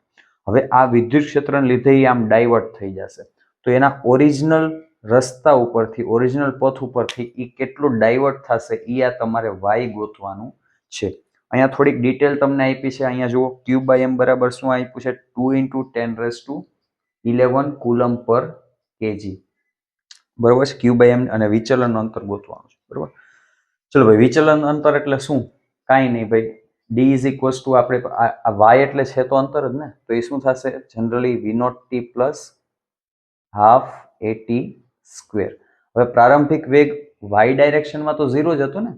હવે આ વિદ્યુત ક્ષેત્રને લીધે આમ ડાયવર્ટ થઈ જશે. તો એના ઓરિજિનલ રસ્તા ઉપરથી, ઓરિજિનલ પથ ઉપરથી એ કેટલું ડાયવર્ટ થશે એ આ તમારે વાય ગોતવાનું છે. અહીંયા થોડીક ડિટેલ તમને આપી છે. અહીંયા જુઓ, Q બાય M બરાબર શું આપ્યું છે? 2 × 10⁻11 કુલમ પર kg, બરોબર છે. Q બાય M અને વિચલનનું અંતર ગોતવાનું છે, બરોબર. ચલો ભાઈ, વિચલન અંતર એટલે શું? કાંઈ નહીં ભાઈ, ડી ઇઝ ઇક્વલ્સ ટુ આપણે વાય એટલે છે તો અંતર જ ને. તો એ શું થશે? Generally V0t plus half AT square. હવે પ્રારંભિક વેગ વાય ડાયરેક્શનમાં તો 0 જ હતો ને,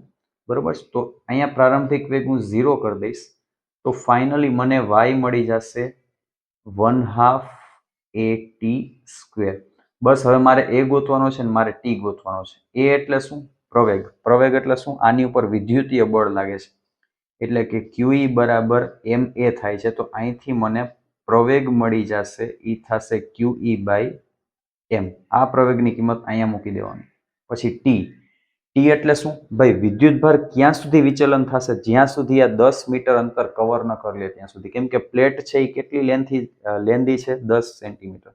બરોબર. તો અહીંયા પ્રારંભિક વેગ હું 0 કરી દઈશ તો ફાઇનલી મને વાય મળી જશે 1/2 AT સ્ક્વેર. બસ હવે મારે એ ગોતવાનો છે ને મારે ટી ગોતવાનો છે. એ એટલે શું? પ્રવેગ. પ્રવેગ એટલે શું? આની ઉપર વિદ્યુતીય બળ લાગે છે એટલે કે QE બરાબર MA થાય છે. તો અહીંથી મને પ્રવેગ મળી જશે, એ થશે QE બાય M. આ પ્રવેગની કિંમત અહીંયા મૂકી દેવાની. પછી ટી. ટી એટલે શું? ભાઈ વિદ્યુત ભાર ક્યાં સુધી વિચલન થશે? જ્યાં સુધી આ 10 મીટર અંતર કવર ન કરી લે ત્યાં સુધી. કેમ કે પ્લેટ છે એ કેટલી લેન્થી છે? 10 સેન્ટીમીટર.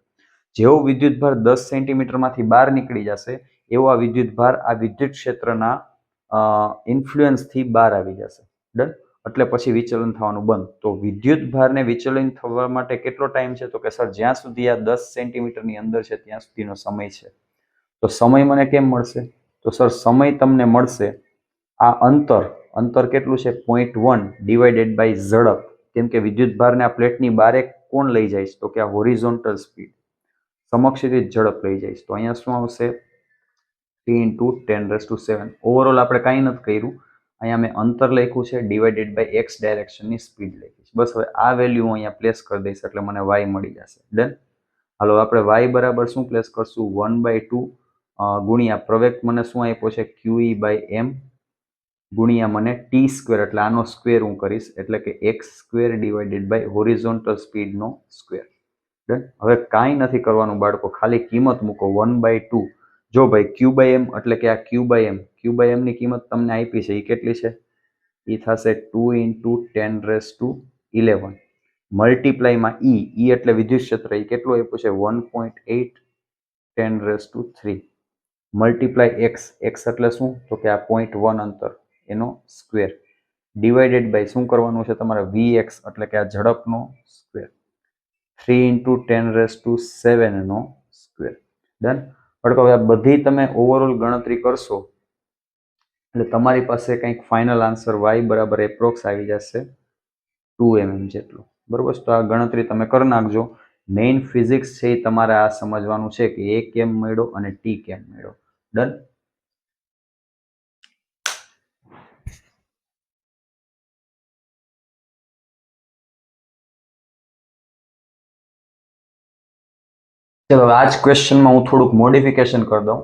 જેવો વિદ્યુત ભાર 10 સેન્ટીમીટરમાંથી બહાર નીકળી જશે એવો આ વિદ્યુત ભાર આ વિદ્યુત ક્ષેત્રના ઇન્ફ્લુઅન્સથી બહાર આવી જશે. ડન. એટલે પછી વિચલન થવાનું બંધ. તો વિદ્યુત ભારને વિચલન થવા માટે કેટલો ટાઈમ છે? તો કે સર જ્યાં સુધી આ 10 સેન્ટીમીટરની અંદર છે ત્યાં સુધીનો સમય છે. તો સમય મને કેમ મળશે? તો સર સમય તમને મળશે આ અંતર કેટલું છે? 0.1 ડિવાઇડેડ બાય ઝડપ. કેમ કે વિદ્યુત ભારને આ પ્લેટની બારે કોણ લઈ જાય છે? તો કે આ હોરિઝોન્ટલ સ્પીડ, સમક્ષિતિજ ઝડપ લઈ જાય છે. તો અહીંયા શું આવશે? 3 × 10⁻⁷. ઓવરઓલ આપણે કાંઈ નથી કર્યું. અહીંયા મેં અંતર લખ્યું છે ડિવાઇડેડ બાય એક્સ ડાયરેક્શનની સ્પીડ લખી છે. બસ હવે આ વેલ્યુ હું અહીંયા પ્લેસ કરી દઈશ એટલે મને વાય મળી જશે. ડન. હાલો, આપણે વાય બરાબર શું પ્લેસ કરશું? 1/2 ગુણ્યા પ્રવેગ મને શું આપ્યો છે? QE બાય M ગુણ્યા મને ટી સ્ક્વેર, એટલે આનો સ્ક્વેર હું કરીશ એટલે કે x square divided by horizontal સ્પીડનો સ્ક્વેર. ડન. હવે કાંઈ નથી કરવાનું બાળકો, ખાલી કિંમત મૂકો 1/2. જો ભાઈ Q બાય M એટલે કે આ Q બાય M ની કિંમત તમને આપી છે એ કેટલી છે? એ થશે 2 × 10⁻11 મલ્ટીપ્લાયમાં E એટલે વિદ્યુત ક્ષેત્ર, એ કેટલું આપ્યું છે? 1.8 10⁻³ મલ્ટીપ્લાય એક્સ એટલે શું? તો કે આ 0.1 અંતર એનો સ્ક્વેર ડિવાઇડેડ બાય શું કરવાનું છે તમારે? Vx એટલે કે આ ઝડપનો સ્ક્વેર 3 × 10⁻7 નો સ્ક્વેર. ડન. બાળકો, હવે આ બધી તમે ઓવરઓલ ગણતરી કરશો એટલે તમારી પાસે કંઈક ફાઇનલ આન્સર y બરાબર એપ્રોક્સ આવી જશે 2 mm જેટલું, બરોબર. તો આ ગણતરી તમે કરી નાખજો. મેઇન ફિઝિક્સ છે એ તમારે આ સમજવાનું છે કે એ કેમ મળ્યો અને ટી કેમ મળ્યો. ડન. ચલો, આ જ ક્વેશ્ચનમાં હું થોડુંક મોડિફિકેશન કરી દઉં.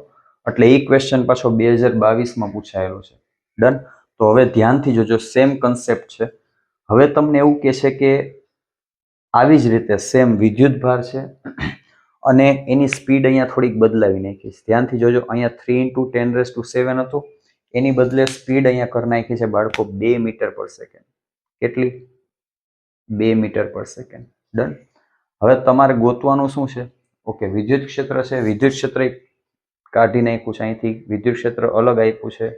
એટલે એ ક્વેશ્ચન પાછો 2022માં પૂછાયેલો છે. ડન. તો હવે ધ્યાનથી જોજો, સેમ કન્સેપ્ટ છે. હવે તમને એવું કહેશે કે આવી જ રીતે સેમ વિદ્યુત ભાર છે અને એની સ્પીડ અહીંયા થોડીક બદલાવી નાખી છે. ધ્યાનથી જોજો, અહીંયા 3 × 10⁻⁷ હતું, એની બદલે સ્પીડ અહીંયા કરી નાખી છે બાળકો 2 મીટર પર સેકન્ડ. કેટલી? 2 મીટર પર સેકન્ડ. ડન. હવે તમારે ગોતવાનું શું છે? ઓકે, વિદ્યુત ક્ષેત્ર છે. વિદ્યુત ક્ષેત્ર કાઢી નાખ્યું છે અહીંથી, વિદ્યુત ક્ષેત્ર અલગ આપ્યું છે.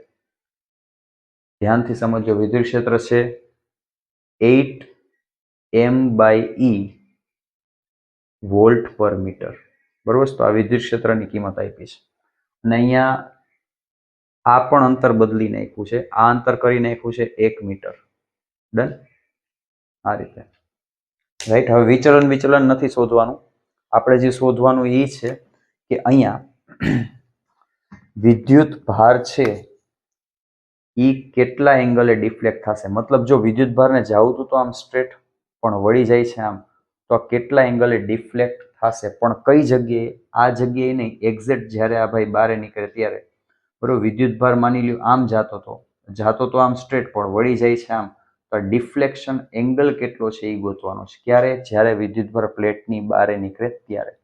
ધ્યાનથી સમજો, વિદ્યુત ક્ષેત્ર છે 8 m/e વોલ્ટ પર મીટર. બરોબર. તો આ વિદ્યુત ક્ષેત્રની કિંમત આપી છે અને અહીંયા આ પણ અંતર બદલી નાખ્યું છે. આ અંતર કરી નાખ્યું છે 1 મીટર. ડન. આ રીતે રાઈટ. હવે વિચલન નથી શોધવાનું, આપણે જે શોધવાનું એ છે કે અહીંયા વિદ્યુત ભાર છે એ કેટલા એંગલે ડિફ્લેક્ટ થશે. મતલબ જો વિદ્યુત ભારને જાવું તો આમ સ્ટ્રેટ પણ વળી જાય છે આમ, તો કેટલા એંગલે ડિફ્લેક્ટ થશે, પણ કઈ જગ્યાએ? આ જગ્યાએ નહીં, એક્ઝેક્ટ જ્યારે આ ભાઈ બહાર નીકળે ત્યારે. બરોબર. વિદ્યુત ભાર માની લ્યો આમ જાતો તો આમ સ્ટ્રેટ પણ વળી જાય છે આમ, તો ડિફ્લેક્શન એંગલ કેટલો છે એ ગોતવાનો છે. ક્યારે? જ્યારે વિદ્યુત ભાર પ્લેટની બહાર નીકળે ત્યારે.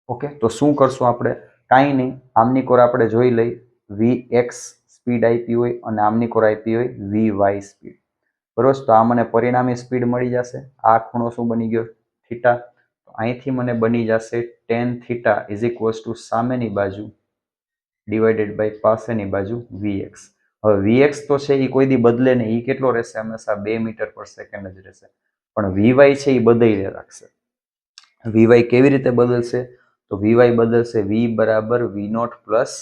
ઓકે. તો શું કરશું આપણે? કાંઈ નહીં, આમની કોર આપણે જોઈ લઈ. Vx સ્પીડ આપી હોય અને આમની કોર આપી હોય Vy સ્પીડ. બરોબર. તો આ મને પરિણામી સ્પીડ મળી જશે. આ ખૂણો શું બની ગયો? થીટા. અહીંથી મને બની જશે tan θ સામેની બાજુ ડિવાઇડેડ બાય પાસેની બાજુ Vx. હવે Vx તો છે એ કોઈ દી બદલે નહીં, એ કેટલો રહેશે? હંમેશા 2 મીટર પર સેકન્ડ જ રહેશે. પણ Vy છે એ બદલી રાખશે. Vy કેવી રીતે બદલશે? તો Vy બદલશે V બરાબર V0 પ્લસ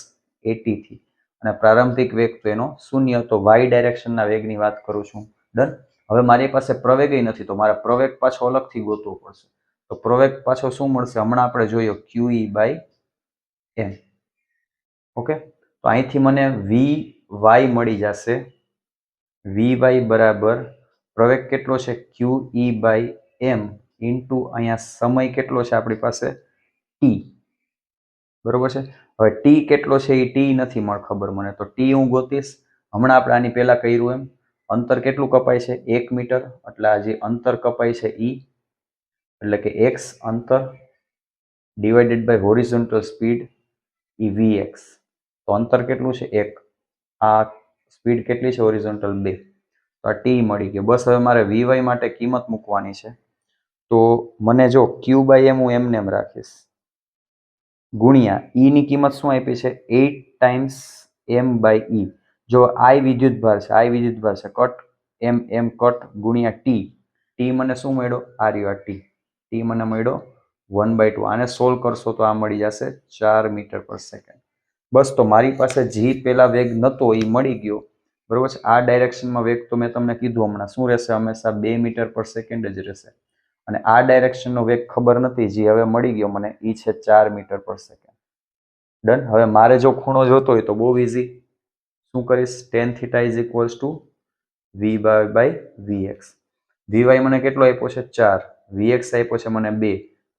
AT થી, અને પ્રારંભિક વેગ તો એનો 0. તો y ડાયરેક્શનના વેગની વાત કરું છું. ડન. હવે મારી પાસે પ્રવેગ નથી, તો મારે પ્રવેગ પાછો અલગથી ગોતવો પડશે. તો પ્રવેગ પાછો શું મળશે? હમણાં આપણે જોયો QE/m. ઓકે. તો અહીંથી મને Vy મળી જશે. Vy બરાબર પ્રવેગ કેટલો છે? QE/m ઇન્ટુ અહીંયા સમય કેટલો છે આપણી પાસે? t. બરોબર છે. હવે ટી કેટલો છે એ ટી નથી ખબર મને, તો ટી હું ગોતીશ. હમણાં આપણે આની પહેલા કર્યું એમ, અંતર કેટલું કપાય છે? 1 મીટર. એટલે આ જે અંતર કપાય છે ઈ, એટલે કે x અંતર ડિવાઇડેડ બાય હોરિઝોન્ટલ સ્પીડ ઈ Vx. તો અંતર કેટલું છે? 1. આ સ્પીડ કેટલી છે? હોરિઝોન્ટલ 2. તો આ ટી મળી ગયો. બસ હવે મારે Vy માટે કિંમત મૂકવાની છે. તો મને જો Q/m હું એમને એમ રાખીશ, ગુણ્યા E ની કિંમત શું આપી છે? 8 ટાઈમ્સ m/e. જો I વિદ્યુત ભાર છે, કટ m કટ ગુણ્યા t. t મને શું મળ્યો? આ રહ્યો આ t. t મને મળ્યો 1/2. આને સોલ્વ કરશો તો આ મળી જશે 4 મીટર પર સેકન્ડ. બસ. તો મારી પાસે જે પેલા વેગ નતો એ મળી ગયો. બરોબર છે. આ ડાયરેક્શનમાં વેગ તો મેં તમને કીધું હમણાં શું રહેશે? હંમેશા 2 મીટર પર સેકન્ડ જ રહેશે. અને આ ડાયરેક્શનનો વેગ ખબર નથી, જે હવે મળી ગયો મને, એ છે 4 મીટર પર સેકન્ડ. ડન. હવે મારે જો ખૂણો જોતો હોય તો બહુ ઇઝી. શું કરીશ? tan θ Vy/Vx. Vy મને કેટલો આપ્યો છે? 4. Vx આપ્યો છે મને 2.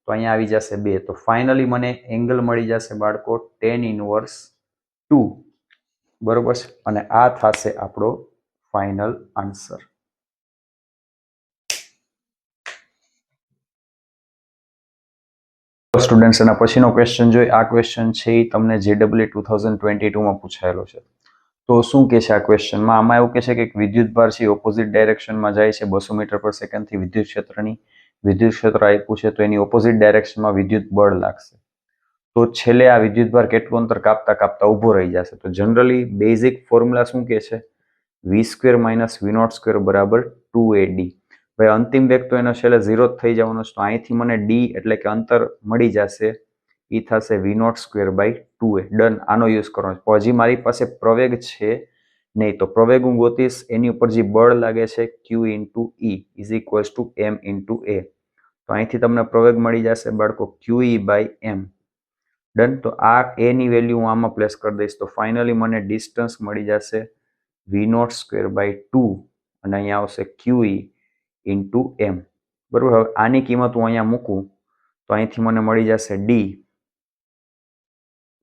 તો અહીંયા આવી જશે 2. તો ફાઇનલી મને એંગલ મળી જશે બાળકો tan ઇનવર્સ 2. બરોબર છે. અને આ થશે આપણો ફાઇનલ આન્સર. સ્ટુડન્ટ્સ, એના પછીનો ક્વેશ્ચન જોઈએ. આ ક્વેશ્ચન છે એ તમને JEE 2022માં પૂછાયેલો છે. તો શું કે છે આ ક્વેશ્ચનમાં? આમાં એવું કે છે કે વિદ્યુત ભાર છે ઓપોઝિટ ડાયરેક્શનમાં જાય છે 200 મીટર પર સેકન્ડથી વિદ્યુત ક્ષેત્રની. વિદ્યુત ક્ષેત્ર આપ્યું છે તો એની ઓપોઝિટ ડાયરેક્શનમાં વિદ્યુત બળ લાગશે. તો છેલ્લે આ વિદ્યુત ભાર કેટલું અંતર કાપતા કાપતા ઊભો રહી જશે? તો જનરલી બેઝિક ફોર્મ્યુલા શું કે છે? v² - v0² બરાબર 2AD. ભાઈ અંતિમ વેગ તો એનો છેલ્લે 0 જ થઈ જવાનો છે. તો અહીંથી મને d એટલે કે અંતર મળી જશે, એ થશે v0²/2a. ડન. આનો યુઝ કરવાનો છે. હજી મારી પાસે પ્રવેગ છે નહીં, તો પ્રવેગ હું ગોતીશ. એની ઉપર જે બળ લાગે છે Q × E = m × a. તો અહીંથી તમને પ્રવેગ મળી જશે બાળકો QE/m. ડન. તો આ a ની વેલ્યુ હું આમાં પ્લેસ કરી દઈશ. તો ફાઇનલી મને ડિસ્ટન્સ મળી જશે v0²/2 અને અહીંયા આવશે QE × m. બરોબર. હવે આની કિંમત હું અહીંયા મૂકું તો અહીંથી મને મળી જશે d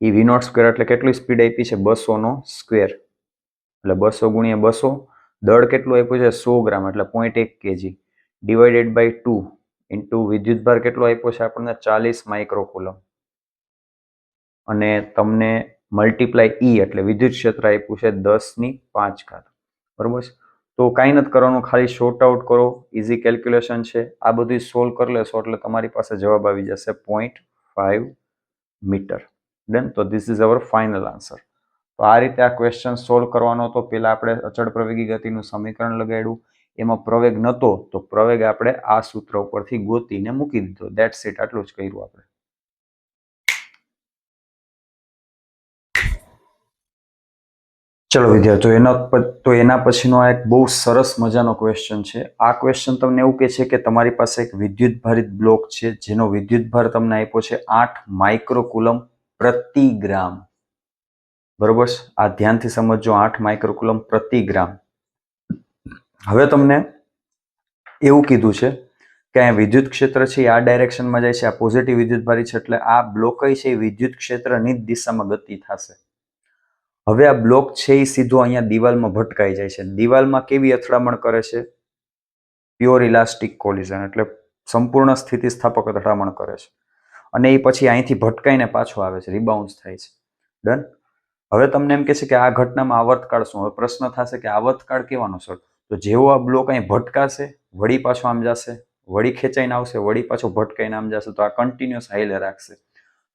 એ વી નોટ સ્ક્વેર એટલે કેટલી સ્પીડ આપી છે? 200 નો સ્ક્વેર, એટલે 200 ગુણ્યા 200. દળ કેટલું આપ્યું છે? 100 ગ્રામ, એટલે 0.1 kg ડિવાઇડેડ બાય 2 ઇન્ટુ વિદ્યુતભાર કેટલો આપ્યો છે આપણને? 40 માઇક્રોકુલમ, અને તમને મલ્ટીપ્લાય ઈ એટલે વિદ્યુત ક્ષેત્ર આપ્યું છે 10⁵. બરોબર છે? તો કાંઈ નથી કરવાનું, ખાલી શોર્ટ આઉટ કરો, ઇઝી કેલ્ક્યુલેશન છે. આ બધું સોલ્વ કરી લેશો એટલે તમારી પાસે જવાબ આવી જશે 0.5 મીટર. ડન. તો this is our final answer. તો આ રીતે આ ક્વેશ્ચન સોલ્વ કરવાનો હતો. પહેલા આપણે અચળ પ્રવેગી ગતિનું સમીકરણ લગાડ્યું, એમાં પ્રવેગ નહોતો તો પ્રવેગ આપણે આ સૂત્ર ઉપરથી ગોતીને મૂકી દીધો. That's it. આટલું જ કર્યું આપણે. ચલો વિદ્યાર્થીઓ, એના પછીનો આ એક બહુ સરસ મજાનો ક્વેશ્ચન છે. આ ક્વેશ્ચન તમને એવું કહે છે કે તમારી પાસે એક વિદ્યુત ભારિત બ્લોક છે જેનો વિદ્યુત ભાર તમને આપ્યો છે 8 માઇક્રોકુલમ પ્રતિ ગ્રામ. બરોબર? આ ધ્યાનથી સમજો, 8 માઇક્રોકુલમ પ્રતિ ગ્રામ. હવે તમને એવું કીધું છે કે અહીંયા વિદ્યુત ક્ષેત્ર છે આ ડાયરેક્શનમાં જાય છે, આ પોઝિટિવ વિદ્યુત ભારી છે, એટલે આ બ્લોક છે એ વિદ્યુત ક્ષેત્રની જ દિશામાં ગતિ થશે. હવે આ બ્લોક છે એ સીધો અહીંયા દિવાલમાં ભટકાઈ જાય છે. દિવાલમાં કેવી અથડામણ કરે છે? પ્યોર ઇલાસ્ટિક કોલિઝન, એટલે સંપૂર્ણ સ્થિતિસ્થાપક અથડામણ કરે છે, અને એ પછી અહીંથી ભટકાઈને પાછો આવે છે, રિબાઉન્સ થાય છે. ડન. હવે તમને એમ કહે છે કે આ ઘટનામાં આવર્તકાળ શું? હવે પ્રશ્ન થશે કે આવર્તકાળ કેવાનો સર? તો જેવો આ બ્લોક અહીં ભટકાશે, વળી પાછો આમ જશે, વળી ખેંચાઈને આવશે, વળી પાછો ભટકાઈને આમ જશે, તો આ કન્ટિન્યુઅસ હાઈલે રાખશે.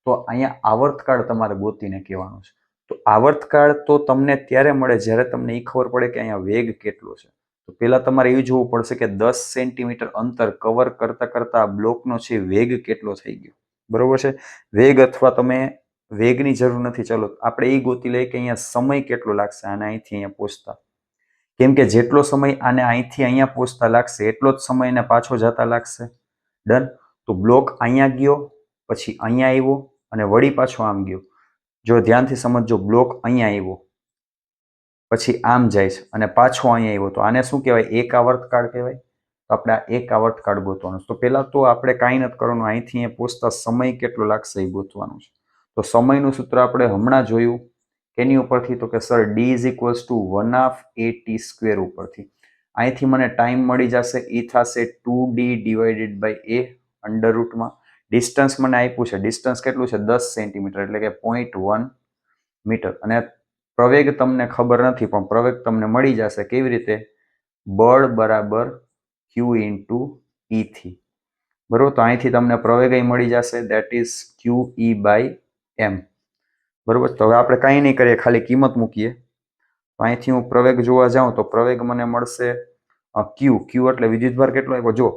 તો અહીંયા આવર્તકાળ તમારે ગોતીને કહેવાનું છે. તો આવર્તકાળ તો તમને ત્યારે મળે જ્યારે તમને એ ખબર પડે કે અહીંયા વેગ કેટલો છે. તો પહેલા તમારે એ જોવું પડશે કે 10 સેન્ટીમીટર અંતર કવર કરતા કરતા આ બ્લોકનો છે વેગ કેટલો થઈ ગયો. બરોબર છે? વેગ અથવા તમે વેગની જરૂર નથી. ચલો આપણે એ ગોતી લઈએ કે અહીંયા સમય કેટલો લાગશે આને અહીંથી અહીંયા પહોંચતા. કેમ કે જેટલો સમય આને અહીંથી અહીંયા પહોંચતા લાગશે એટલો જ સમય એને પાછો જતા લાગશે. ડન. તો બ્લોક અહીંયા ગયો, પછી અહીંયા આવ્યો, અને વળી પાછો આમ ગયો. જો ધ્યાનથી સમજજો, બ્લોક અહીંયા આવ્યો, પછી આમ જાય છે, અને પાછો અહીંયા આવ્યો, તો આને શું કહેવાય? એક આવર્તકાળ કહેવાય. તો આપણે આ એક આવર્તકાળ ગોતવાનો. તો પહેલા તો આપણે કાંઈ નથી કરવાનું, અહીંથી અહીંયા પહોંચતા સમય કેટલો લાગશે એ ગોતવાનું છે. તો સમયનું સૂત્ર આપણે હમણાં જોયું. કેની ઉપરથી? તો કે sir d is equals two 1/a² ઉપરથી. અહીંથી મને ટાઈમ મળી જશે, એ થશે 2d divided by a under રૂટમાં. ડિસ્ટન્સ મને આપ્યું છે, ડિસ્ટન્સ કેટલું છે? 10 સેન્ટીમીટર, એટલે કે 0.1 મીટર. અને પ્રવેગ તમને ખબર નથી, પણ પ્રવેગ તમને મળી જશે. કેવી રીતે? બળ બરાબર q ઇન્ટુ e થી. બરોબર? તો અહીંથી તમને પ્રવેગ મળી જશે, that is QE by m. બરોબર? તો હવે આપણે કાંઈ નહીં કરીએ, ખાલી કિંમત મૂકીએ. તો અહીંથી હું પ્રવેગ જોવા જાઉં તો પ્રવેગ મને મળશે q એટલે વિદ્યુતભાર કેટલો આપ્યો? જો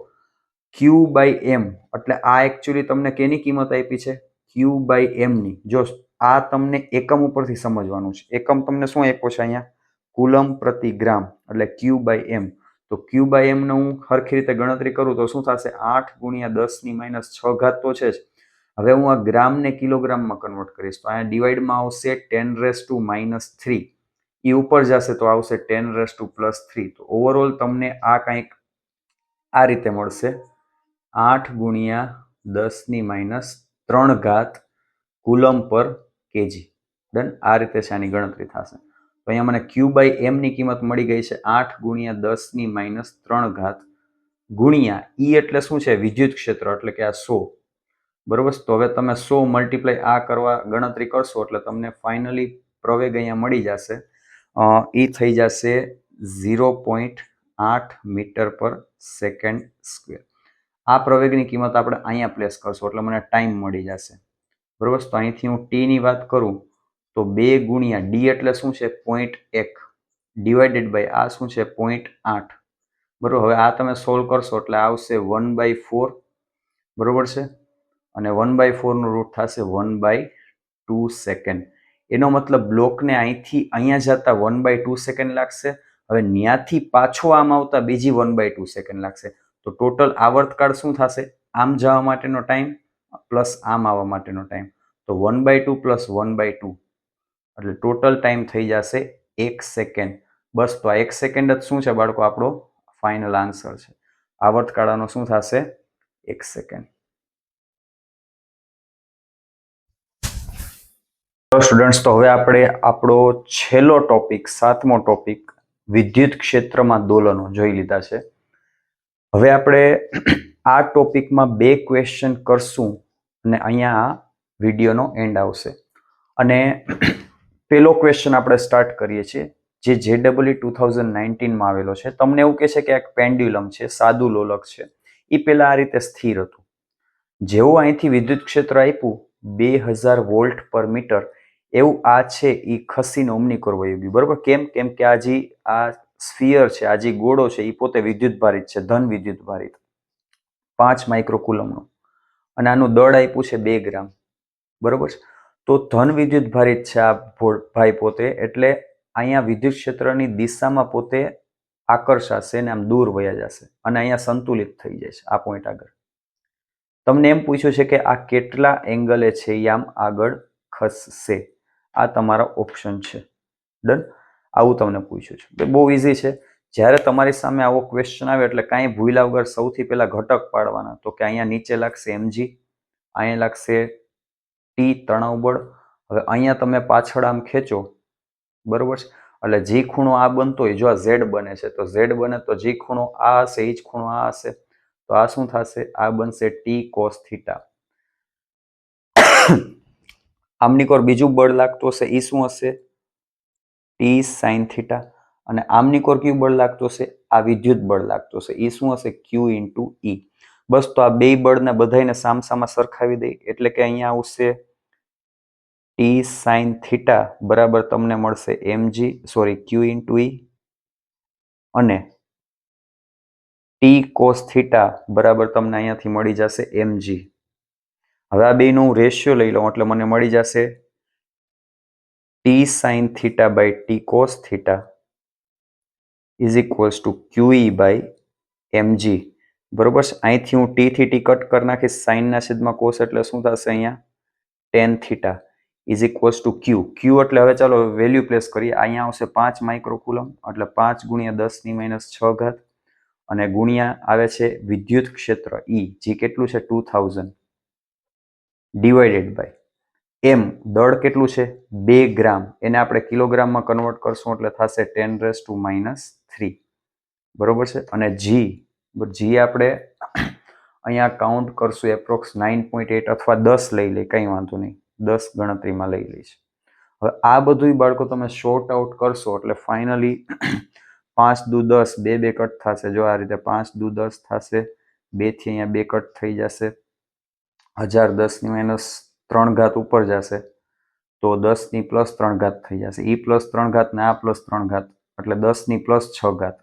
q બાય m, એટલે આ એકચ્યુઅલી તમને કેની કિંમત આપી છે? q બાય m ની. જો આ તમને એકમ ઉપરથી સમજવાનું છે. એકમ તમને શું આપ્યો છે અહીંયા? કુલમ પ્રતિ ગ્રામ, એટલે q બાય m. તો q બાય m ને હું સરખી રીતે ગણતરી કરું તો શું થશે? 8 ગુણ્યા 10⁻6 તો છે જ. હવે હું આ ગ્રામને કિલોગ્રામમાં કન્વર્ટ કરીશ તો અહીંયા ડિવાઈડમાં આવશે 10⁻³ એ ઉપર જશે તો આવશે 10⁻+3. તો ઓવરઓલ તમને આ કંઈક આ રીતે મળશે, 8 ગુણ્યા 10⁻³ કુલમ પર કેજી. ડન. આ રીતે છે આની ગણતરી થશે. તો અહીંયા મને q બાય m ની કિંમત મળી ગઈ છે 8 ગુણ્યા 10⁻³ ગુણ્યા e એટલે શું છે? વિદ્યુત ક્ષેત્ર, એટલે કે આ 100. બરોબર? તો હવે તમે 100 મલ્ટીપ્લાય આ કરવા ગણતરી કરશો એટલે તમને ફાઇનલી પ્રવેગ અહીંયા મળી જશે. એ થઈ જશે 0.8 મીટર પર સેકન્ડ સ્ક્વેર. આ પ્રવેગની કિંમત આપણે અહીંયા પ્લેસ કરશો એટલે મને ટાઈમ મળી જશે. બરોબર? તો અહીંથી હું ટી ની વાત કરું તો 2 ગુણ્યા ડી એટલે શું છે? 0.1 ડિવાઇડેડ બાય આ શું છે? 0.8. બરોબર? હવે આ તમે સોલ્વ કરશો એટલે આવશે 1/4. બરોબર છે? અને 1/4 નું રૂટ થશે 1/2 સેકન્ડ. એનો મતલબ બ્લોકને અહીંથી અહીંયા જતા 1/2 સેકન્ડ લાગશે. હવે ત્યાંથી પાછો આમ આવતા બીજી 1/2 સેકન્ડ લાગશે. તો ટોટલ આવર્તકાળ શું થશે? આમ જવા માટેનો ટાઈમ પ્લસ આમ આવવા માટેનો ટાઈમ. તો 1/2 પ્લસ 1/2 એટલે ટોટલ ટાઈમ થઈ જશે 1 સેકન્ડ. બસ. તો આ 1 સેકન્ડ જ શું છે બાળકો? આપણો ફાઇનલ આન્સર છે. આવર્તકાળનો શું થશે? 1 સેકન્ડ. સ્ટુડન્ટ્સ, તો હવે આપણે આપણો છેલ્લો ટોપિક, 7મો ટોપિક, વિદ્યુત ક્ષેત્રમાં દોલનો જોઈ લીધા છે. હવે આપણે આ ટોપિકમાં 2 ક્વેશ્ચન કરશું અને અહીંયા આ વિડીયોનો એન્ડ આવશે. અને પેલો ક્વેશ્ચન આપણે સ્ટાર્ટ કરીએ છીએ, જે JEE 2019માં આવેલો છે. તમને એવું કહે છે કે એક પેન્ડ્યુલમ છે, સાદું લોલક છે, એ પેલા આ રીતે સ્થિર હતું. જેવું અહીંથી વિદ્યુત ક્ષેત્ર આપ્યું 2000 વોલ્ટ પર મીટર, એવું આ છે એ ખસીને ઓમ્નિકોર વહી ગયું. બરોબર? કેમ કે આ સ્ફિયર છે, આ જે ગોળો છે, એ પોતે વિદ્યુત ભારિત છે, ધન વિદ્યુત ભારિત, 5 માઇક્રોકુલમનું, અને આનું દળ આપ્યું છે 2 ગ્રામ. બરોબર છે? તો ધન વિદ્યુત ભારિત છે આ ભાઈ પોતે, એટલે અહીંયા વિદ્યુત ક્ષેત્રની દિશામાં પોતે આકર્ષાશે અને આમ દૂર વયા જશે અને અહીંયા સંતુલિત થઈ જાય છે આ પોઈન્ટ આગળ. તમને એમ પૂછ્યું છે કે આ કેટલા એંગલે છે એ આમ આગળ ખસશે. આ તમારો ઓપ્શન છે. ડન? આવું તમને પૂછ્યું છે. બહુ ઇઝી છે. જ્યારે તમારી સામે આવો ક્વેશ્ચન આવે એટલે કાંઈ ભૂલ્યા વગર સૌથી પહેલા ઘટક પાડવાના. તો કે અહીંયા નીચે લાગશે mg, અહીંયા લાગશે t તણાવ બળ. હવે અહીંયા તમે પાછળ આમ ખેંચો, બરોબર છે, એટલે જે ખૂણો આ બનતો હોય, જો આ z બને છે તો z બને તો જે ખૂણો આ હશે એ જ ખૂણો આ હશે. તો આ શું થશે? આ બનશે t cos થીટા. આમની કોર બીજું બળ લાગતું હશે એ શું હશે? t sin theta. અને આમની કોર કયું બળ લાગતું હશે? આ વિદ્યુત બળ લાગતું હશે. એ શું હશે? q into e. બસ, તો આ બે બળને બધાને સામસામા સરખાવી દઈ એટલે કે અહીંયા આવશે t sin થીટા બરાબર તમને મળશે q ઇન્ટુ e, અને t cos થીટા બરાબર તમને અહીંયાથી મળી જશે mg. હવે આ બેનું રેશિયો લઈ લઉં એટલે મને મળી જશે t sin theta by t cos theta is equals to QE by mg. બરોબર છે? અહીંથી હું t થી t કટ કરી નાખીશ, સાઇન ના છેદમાં કોસ એટલે શું થશે? અહીંયા tan theta is equals two q. q એટલે હવે ચાલો વેલ્યુ પ્લેસ કરીએ. અહીંયા આવશે 5 માઇક્રોકુલમ, એટલે 5 ગુણ્યા 10⁻6 ઘાત, અને ગુણ્યા આવે છે વિદ્યુત ક્ષેત્ર E, જે કેટલું છે? 2000, ડિવાઇડેડ બાય m, દળ કેટલું છે? 2 ગ્રામ. એને આપણે કિલોગ્રામમાં કન્વર્ટ કરશું એટલે થશે 10⁻³ બરોબર છે? અને g આપણે અહીંયા કાઉન્ટ કરશું એપ્રોક્સ 9.8 અથવા 10 લઈ લે, કંઈ વાંધો નહીં, 10 ગણતરીમાં લઈ લઈશ. હવે આ બધું બાળકો તમે શોર્ટ આઉટ કરશો એટલે ફાઇનલી 5 દુ 10, 2 કટ થશે. જો આ રીતે 5 દુ 10 થશે, 2 થી અહીંયા 2 કટ થઈ જશે, 1010⁻³ ઘાત ઉપર જશે તો 10+3 ઘાત થઈ જશે. e +3 ઘાત ને આ +3 ઘાત એટલે 10+6 ઘાત,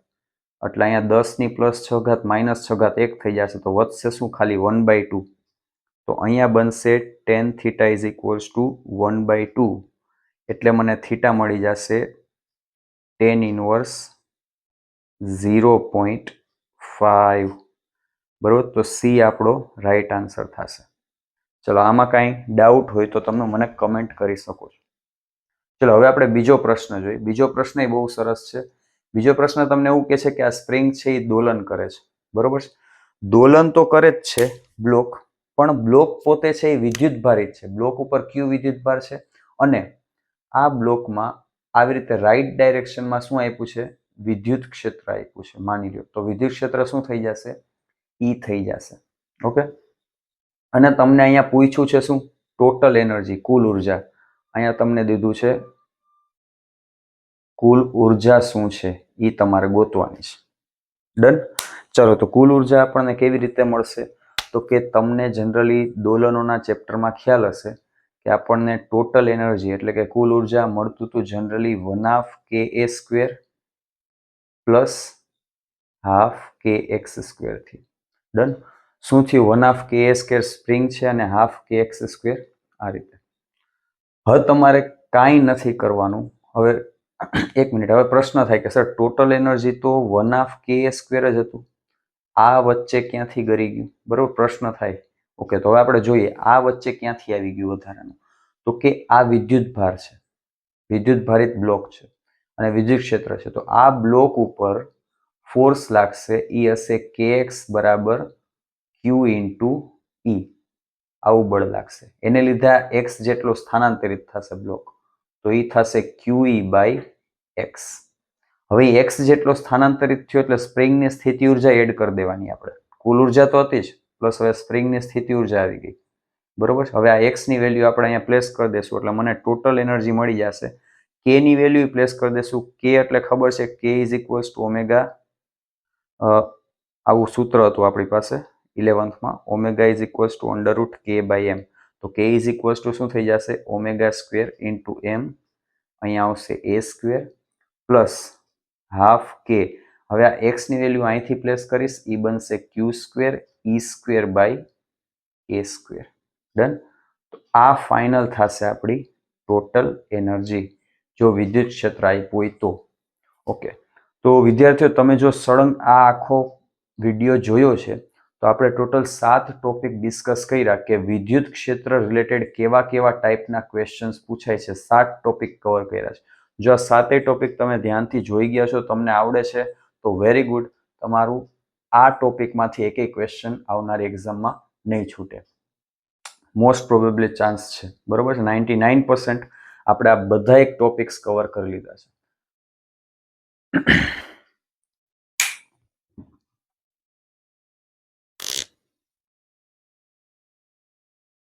એટલે અહીંયા 10+6 ઘાત -6 ઘાત 1 થઈ જશે. તો વધશે શું? ખાલી 1/2. તો અહીંયા બનશે tan theta is equals two 1/2, એટલે મને થીટા મળી જશે tan ઇનવર્સ 0.5. બરોબર? તો સી આપણો રાઈટ આન્સર થશે. ચલો, આમાં કાંઈ ડાઉટ હોય તો તમે મને કમેન્ટ કરી શકો છો. ચલો, હવે આપણે બીજો પ્રશ્ન જોઈએ. બીજો પ્રશ્ન એ બહુ સરસ છે. બીજો પ્રશ્ન તમને એવું કહે છે કે આ સ્પ્રિંગ છે એ દોલન કરે છે. બરોબર છે? દોલન તો કરે જ છે બ્લોક, પણ બ્લોક પોતે છે એ વિદ્યુત ભારિત છે. બ્લોક ઉપર ક્યુ વિદ્યુત ભાર છે, અને આ બ્લોકમાં આવી રીતે રાઈટ ડાયરેક્શનમાં શું આપ્યું છે? વિદ્યુત ક્ષેત્ર આપ્યું છે. માની લો તો વિદ્યુત ક્ષેત્ર શું થઈ જશે? ઈ થઈ જશે. ઓકે? અને તમને અહીંયા પૂછ્યું છે શું? ટોટલ એનર્જી, કુલ ઉર્જા. અહીંયા તમને દીધું છે કુલ ઉર્જા શું છે એ તમારે ગોતવાની છે. ડન? ચલો, તો કુલ ઉર્જા આપણને કેવી રીતે મળશે? તો કે તમને જનરલી દોલનોના ચેપ્ટરમાં ખ્યાલ હશે કે આપણને ટોટલ એનર્જી એટલે કે કુલ ઉર્જા મળતું હતું જનરલી 1/2 kA² પ્લસ 1/2 kx² થી. ડન? શું થયું? 1/2 kA² સ્પ્રિંગ છે અને 1/2 kx². આ રીતે. હવે તમારે કાંઈ નથી કરવાનું. હવે એક મિનિટ, હવે પ્રશ્ન થાય કે સર ટોટલ એનર્જી તો 1/2 kA² જ હતું, આ વચ્ચે ક્યાંથી ગરી ગયું? બરોબર, પ્રશ્ન થાય. ઓકે, તો હવે આપણે જોઈએ આ વચ્ચે ક્યાંથી આવી ગયું વધારાનું. તો કે આ વિદ્યુત ભાર છે, વિદ્યુત ભારિત બ્લોક છે અને વિદ્યુત ક્ષેત્ર છે. તો આ બ્લોક ઉપર ફોર્સ લાગશે, એ હશે kx બરાબર q ઇન્ટુ e. આવું બળ લાગશે. એને લીધે આ એક્સ જેટલો સ્થાનાંતરિત થશે બ્લોક, તો એ થશે QE બાય એક્સ. હવે એક્સ જેટલો સ્થાનાંતરિત થયો એટલે સ્પ્રિંગની સ્થિતિ ઉર્જા એડ કરી દેવાની આપણે. કુલ ઉર્જા તો હતી જ, પ્લસ હવે સ્પ્રિંગની સ્થિતિ ઉર્જા આવી ગઈ. બરોબર. હવે આ એક્સ ની વેલ્યુ આપણે અહીંયા પ્લેસ કરી દેશું એટલે મને ટોટલ એનર્જી મળી જશે. કે ની વેલ્યુ પ્લેસ કરી દેશું. કે એટલે ખબર છે કે ઇઝ ઇક્વલ્સ ટુ ઓમેગા, આવું સૂત્ર હતું આપણી પાસે 11th omega is equals two under route કે બાય એમ. તો કે ઇઝ ઇક્વલ્સ ટુ શું થઈ જશે? ઓમેગા સ્ક્વેર ઇન્ટુ એમ, અહીંયા આવશે એ સ્ક્વેર પ્લસ હાફ કે. હવે આ એક્સ ની વેલ્યુ અહીંથી પ્લેસ કરીશ, એ બનશે q square e square by a square. Done. તો આ ફાઇનલ થશે આપણી ટોટલ એનર્જી જો વિદ્યુત ક્ષેત્ર આપ્યું હોય તો. ઓકે. તો વિદ્યાર્થીઓ, તમે જો સળંગ આ આખો વિડીયો જોયો છે તો આપણે ટોટલ 7 ટોપિક ડિસ્કસ કર્યા કે વિદ્યુત ક્ષેત્ર રિલેટેડ કેવા કેવા ટાઈપના ક્વેશ્ચન્સ પૂછાય છે. 7 ટોપિક કવર કર્યા છે. જો આ 7 ટોપિક તમે ધ્યાનથી જોઈ ગયા છો, તમને આવડે છે, તો વેરી ગુડ. તમારું આ ટોપિકમાંથી એક ક્વેશ્ચન આવનારી એક્ઝામમાં નહીં છૂટે. મોસ્ટ પ્રોબેબલી ચાન્સ છે. બરોબર છે. 99% આપણે આ બધા એક ટોપિક્સ કવર કરી લીધા છે.